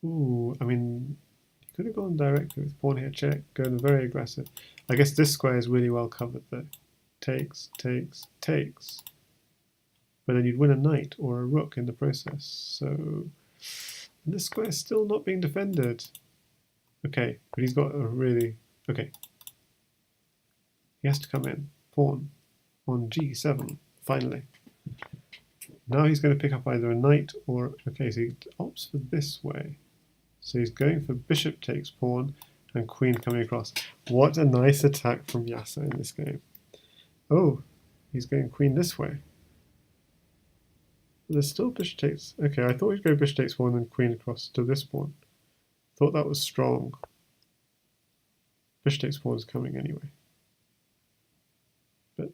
Ooh, I mean, he could have gone directly with pawn here, check, going very aggressive. I guess this square is really well covered though. Takes, takes, takes. But then you'd win a knight or a rook in the process. So this square is still not being defended. Okay, but he's got a really... Okay. He has to come in. Pawn on g7, finally. Now he's going to pick up either a knight or... Okay, so he opts for this way. So he's going for bishop takes pawn and queen coming across. What a nice attack from Yasser in this game. Oh, he's going queen this way. But there's still bishop takes... Okay, I thought he'd go bishop takes pawn and queen across to this pawn. Thought that was strong. Bishop takes pawn is coming anyway. But,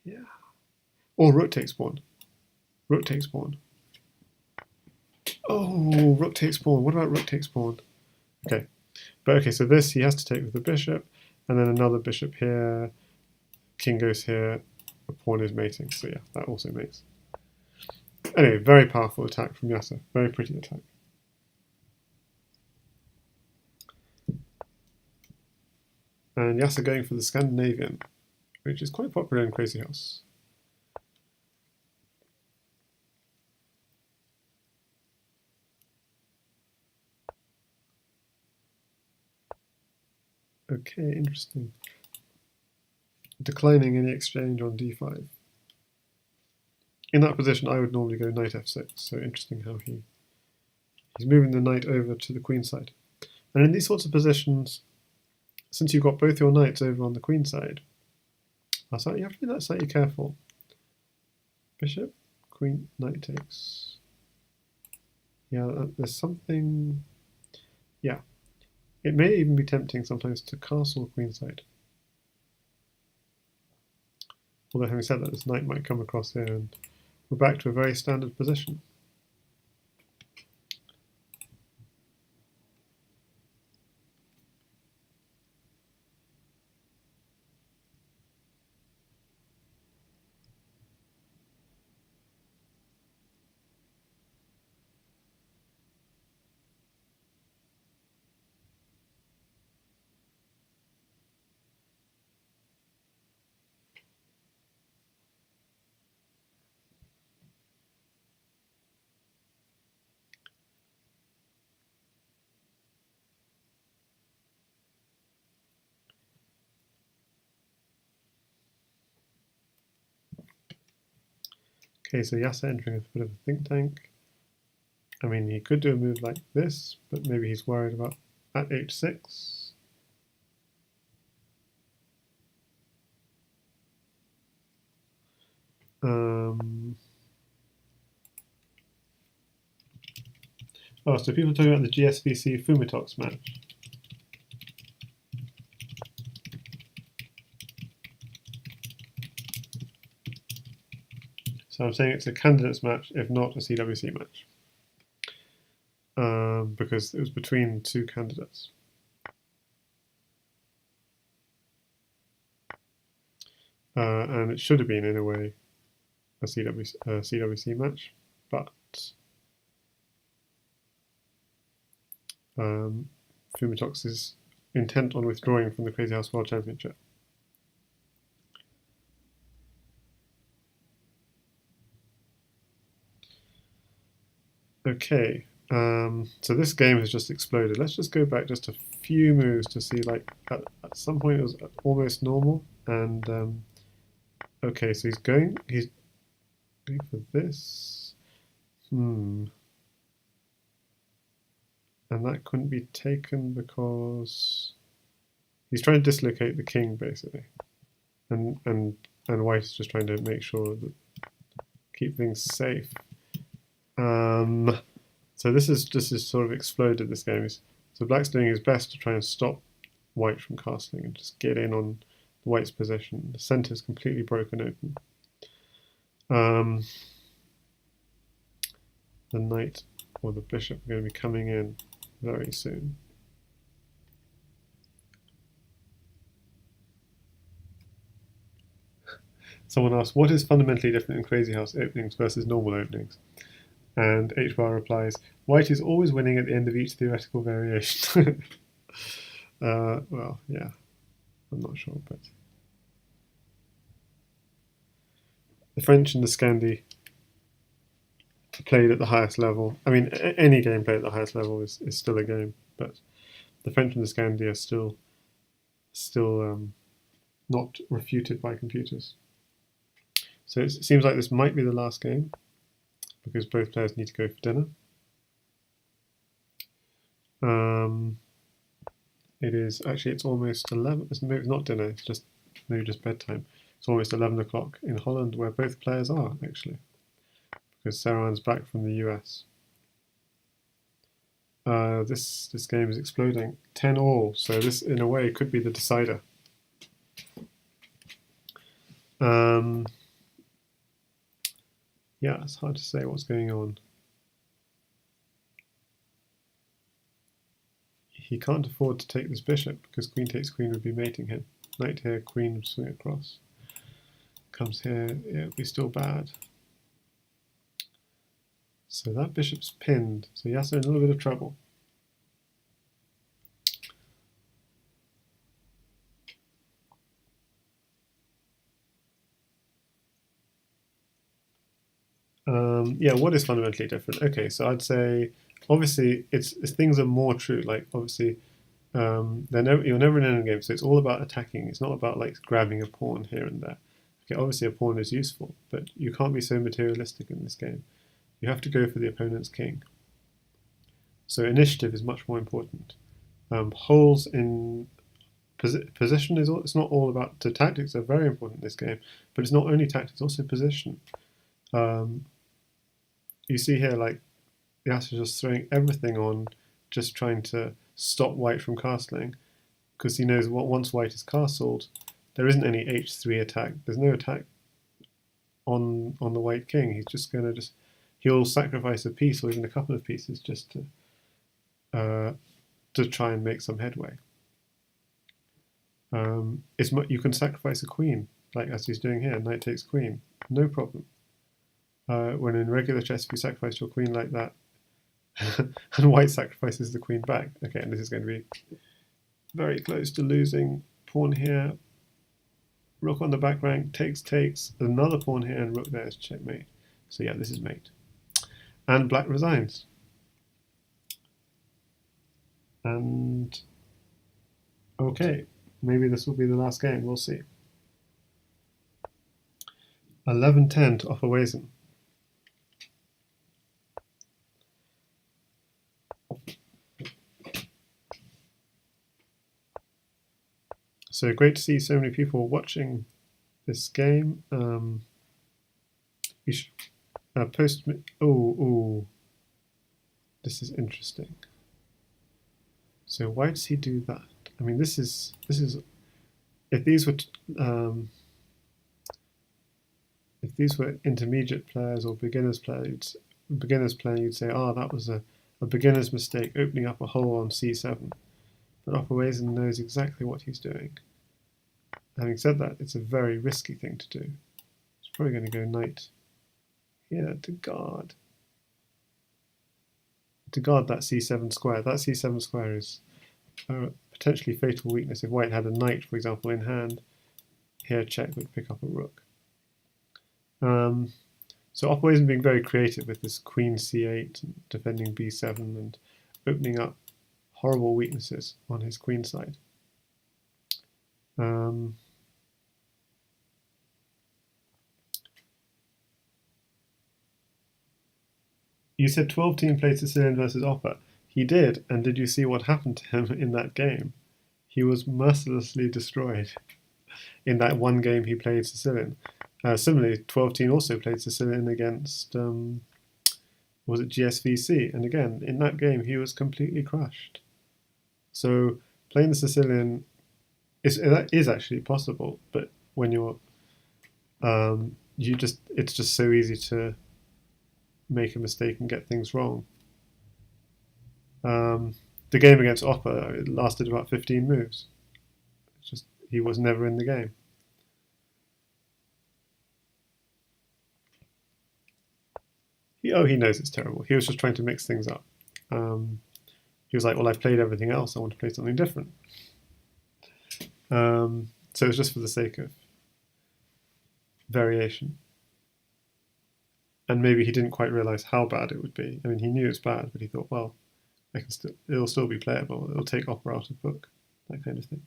yeah. Or rook takes pawn. Rook takes pawn. Oh, rook takes pawn. What about rook takes pawn? Okay. But okay, so this he has to take with the bishop, and then another bishop here. King goes here. A pawn is mating. So yeah, that also mates. Anyway, very powerful attack from Yasser. Very pretty attack. And Yasser going for the Scandinavian, which is quite popular in Crazyhouse. Okay, interesting. Declining any exchange on d5. In that position, I would normally go knight f6. So interesting how he's moving the knight over to the queen side. And in these sorts of positions, since you've got both your knights over on the queen side, you have to be that slightly careful. Bishop, queen, knight takes. Yeah, there's something. Yeah, it may even be tempting sometimes to castle queenside. Although having said that, this knight might come across here and we're back to a very standard position. Okay, so Yasser entering a bit of a think tank. I mean, he could do a move like this, but maybe he's worried about at h6. Oh, so people are talking about the GSVC Fumitox match. So I'm saying it's a candidates match, if not a CWC match. Because it was between two candidates. And it should have been, in a way, a CWC match, but Fumitox is intent on withdrawing from the Crazyhouse World Championship. Okay, so this game has just exploded. Let's just go back just a few moves to see, like, at some point it was almost normal, and Okay, so he's going for this. And that couldn't be taken because he's trying to dislocate the king, basically. And white is just trying to make sure that keep things safe. So this is sort of exploded, this game. So black's doing his best to try and stop white from castling and just get in on the white's position. The centre is completely broken open. The knight or the bishop are going to be coming in very soon. Someone asked, what is fundamentally different in Crazyhouse openings versus normal openings? And HBar replies, white is always winning at the end of each theoretical variation. Well, yeah, I'm not sure, but the French and the Scandi played at the highest level. I mean, any game played at the highest level is still a game, but the French and the Scandi are still not refuted by computers. So it seems like this might be the last game because both players need to go for dinner. It is actually, it's almost 11. It's not dinner, it's just maybe just bedtime. It's almost 11 o'clock in Holland, where both players are actually, because Seirawan's back from the US. This game is exploding. 10-all, so this in a way could be the decider. Yeah, it's hard to say what's going on. He can't afford to take this bishop because queen takes queen would be mating him. Knight here, queen would swing across. Comes here, yeah, it would be still bad. So that bishop's pinned. So Yasser in a little bit of trouble. Yeah, what is fundamentally different? Okay, so I'd say obviously it's things are more true. Like obviously, you're never in an endgame, so it's all about attacking. It's not about like grabbing a pawn here and there. Okay, obviously a pawn is useful, but you can't be so materialistic in this game. You have to go for the opponent's king. So initiative is much more important. Holes in position is it's not all about the tactics are very important in this game, but it's not only tactics, also position. You see here, like Yasser just throwing everything on, just trying to stop white from castling, because he knows once white is castled, there isn't any h3 attack. There's no attack on the white king. He's just going to he'll sacrifice a piece or even a couple of pieces just to try and make some headway. You can sacrifice a queen, like as he's doing here. Knight takes queen, no problem. When in regular chess, if you sacrifice your queen like that, and white sacrifices the queen back. Okay, and this is going to be very close to losing. Pawn here, rook on the back rank, takes, another pawn here, and rook there is checkmate. So yeah, this is mate. And black resigns. And okay, maybe this will be the last game, we'll see. 11-10 to opperwezen. So great to see so many people watching this game. You should post me. Oh, this is interesting. So why does he do that? I mean, this is if these were intermediate players or beginners playing, you'd say, oh, that was a beginner's mistake, opening up a hole on c7. But opperwezen knows exactly what he's doing. Having said that, it's a very risky thing to do. He's probably going to go knight here to guard that c7 square. That c7 square is a potentially fatal weakness. If white had a knight, for example, in hand, here check would pick up a rook. So opperwezen being very creative with this queen c8, and defending b7, and opening up horrible weaknesses on his queen side. You said 12-team played Sicilian versus Opper. He did, and did you see what happened to him in that game? He was mercilessly destroyed in that one game he played Sicilian. Similarly, 12-team also played Sicilian against, was it GSVC? And again, in that game, he was completely crushed. So playing the Sicilian is actually possible, but when you're, it's just so easy to make a mistake and get things wrong. The game against Opper, it lasted about 15 moves. It's just he was never in the game. He knows it's terrible. He was just trying to mix things up. He was like, well, I've played everything else. I want to play something different. So it was just for the sake of variation. And maybe he didn't quite realize how bad it would be. I mean, he knew it's bad, but he thought, well, it'll still be playable. It'll take Opera out of book, that kind of thing.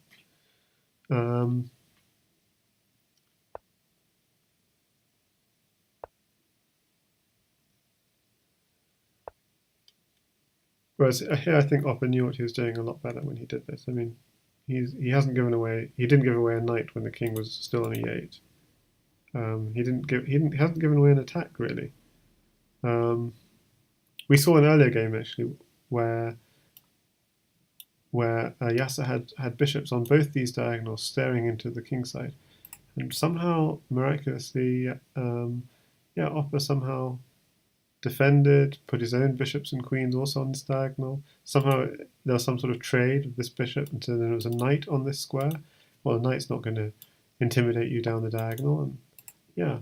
Whereas here, I think Opera knew what he was doing a lot better when he did this. I mean, he didn't give away a knight when the king was still on e8. He hasn't given away an attack really. We saw an earlier game actually where Yasser had bishops on both these diagonals staring into the king side, and somehow miraculously, Opera somehow defended, put his own bishops and queens also on this diagonal. Somehow there was some sort of trade of this bishop, and so then there was a knight on this square. Well, a knight's not going to intimidate you down the diagonal, and yeah.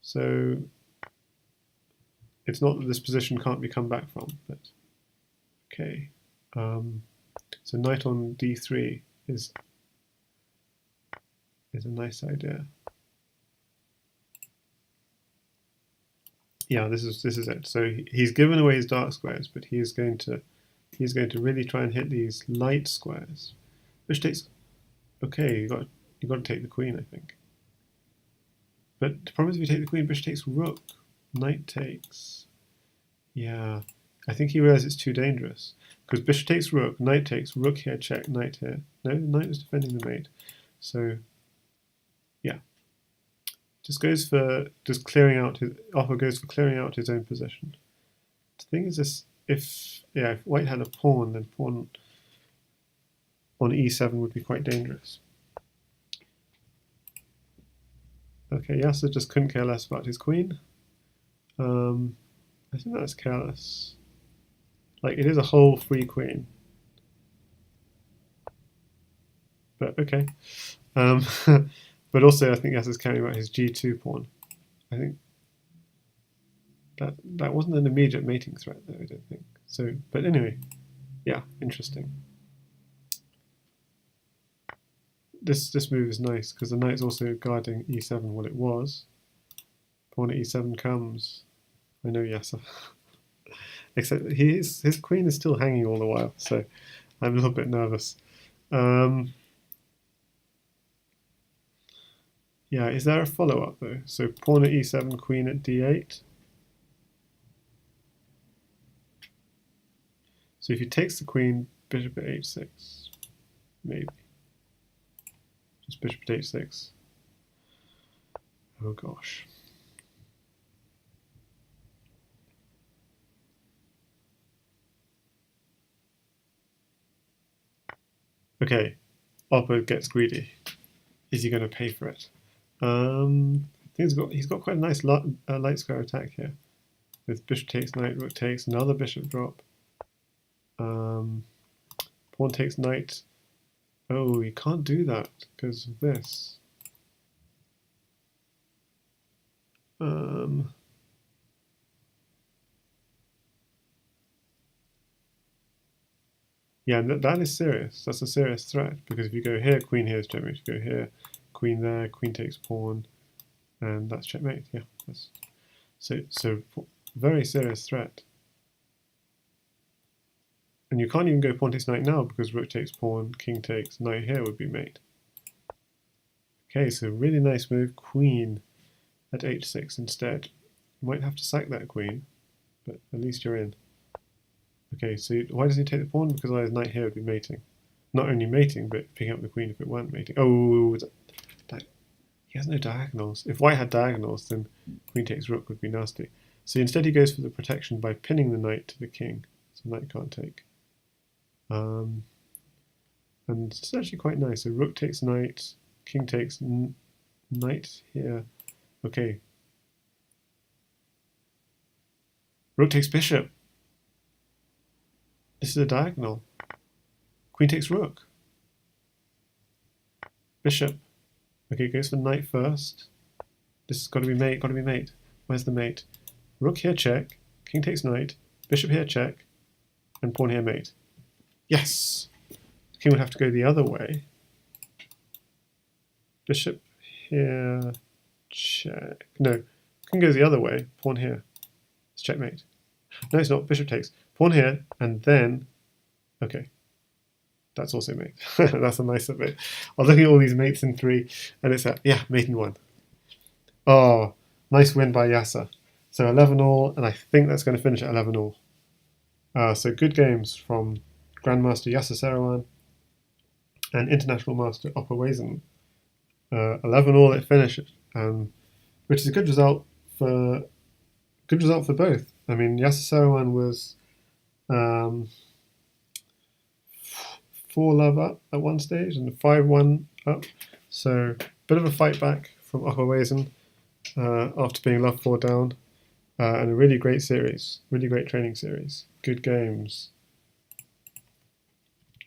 So it's not that this position can't be come back from, but okay. So knight on d3 is a nice idea. Yeah, this is it. So he's given away his dark squares, but he's going to really try and hit these light squares. Bishop takes. Okay, you got to take the queen, I think. But the problem is, if you take the queen, bishop takes rook, knight takes. Yeah, I think he realizes it's too dangerous because bishop takes rook, knight takes, rook here, check, knight here. No, the knight was defending the mate. So yeah. Just clearing out his Opper goes for clearing out his own position. The thing is this: if White had a pawn, then pawn on e7 would be quite dangerous. Okay, Yasser just couldn't care less about his queen. I think that's careless. Like, it is a whole free queen. But okay. But also, I think Yasser's caring about his g2 pawn. I think that wasn't an immediate mating threat, though, I don't think. So, but anyway, yeah, interesting. This move is nice because the knight's also guarding e7. Well, it was. Pawn at e7 comes. I know Yasser. Except his queen is still hanging all the while, so I'm a little bit nervous. Yeah, is there a follow-up though? So pawn at e7, queen at d8. So if he takes the queen, bishop at h6, maybe. Just bishop at h6. Oh gosh. Okay, Opper gets greedy. Is he going to pay for it? I think he's got quite a nice light square attack here, with bishop takes, knight, rook takes, another bishop drop. Pawn takes knight. Oh, he can't do that because of this. Yeah, that is serious. That's a serious threat because if you go here, queen here is checkmate. You go here, queen there, queen takes pawn, and that's checkmate. Yeah, that's so very serious threat. And you can't even go pawn takes knight now because rook takes pawn, king takes, knight here would be mate. Okay, so really nice move, queen at h6 instead. You might have to sack that queen. but at least you're in. Okay, so why does he take the pawn? Because his knight here would be mating. Not only mating, but picking up the queen if it weren't mating. Oh, he has no diagonals. If white had diagonals, then queen takes rook would be nasty. So instead he goes for the protection by pinning the knight to the king, so knight can't take. And it's actually quite nice. So rook takes knight, king takes knight here. Okay. Rook takes bishop. This is a diagonal. Queen takes rook. Bishop. Okay, goes for knight first. This has got to be mate, got to be mate. Where's the mate? Rook here, check. King takes knight. Bishop here, check. And pawn here, mate. Yes! The king would have to go the other way. Bishop here, check. No, king goes the other way. Pawn here. It's checkmate. No, it's not. Bishop takes. Pawn here, and then... Okay. That's also mate. That's a nicer bit. I was looking at all these mates in 3, and it's yeah, mate in 1. Oh, nice win by Yasser. So 11-all, and I think that's going to finish at 11-all. So good games from Grandmaster Yasser Seirawan and International Master opperwezen. 11-all it finished, which is a good result for both. I mean, Yasser Seirawan was 4-love up at one stage and 5-1 up. So a bit of a fight back from opperwezen after being love 4 down. And a really great series, really great training series. Good games.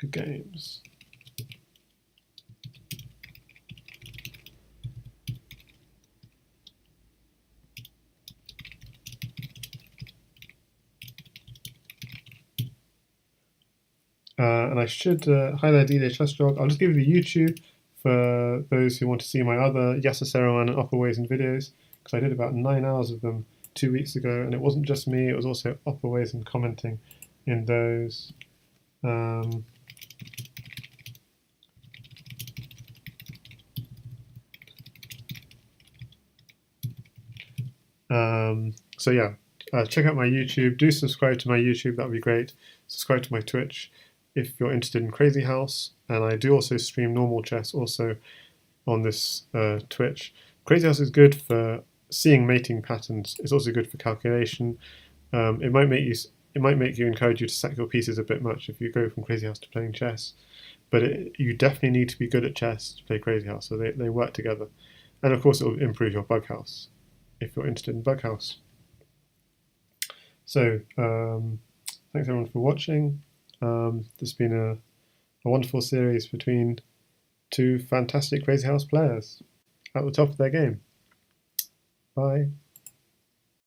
Good games. And I should highlight DJ Chess Jog. I'll just give you the YouTube for those who want to see my other Yasser Seirawan and opperwezen videos, because I did about 9 hours of them 2 weeks ago, and it wasn't just me, it was also opperwezen commenting in those. So yeah, check out my YouTube. Do subscribe to my YouTube, that would be great. Subscribe to my Twitch if you're interested in Crazyhouse, and I do also stream normal chess also on this Twitch. Crazyhouse is good for seeing mating patterns. It's also good for calculation. It might make you encourage you to sack your pieces a bit much if you go from Crazyhouse to playing chess, but you definitely need to be good at chess to play Crazyhouse, so they work together. And of course it will improve your bug house if you're interested in bug house. So thanks everyone for watching. This has been a wonderful series between 2 fantastic Crazyhouse players at the top of their game. Bye.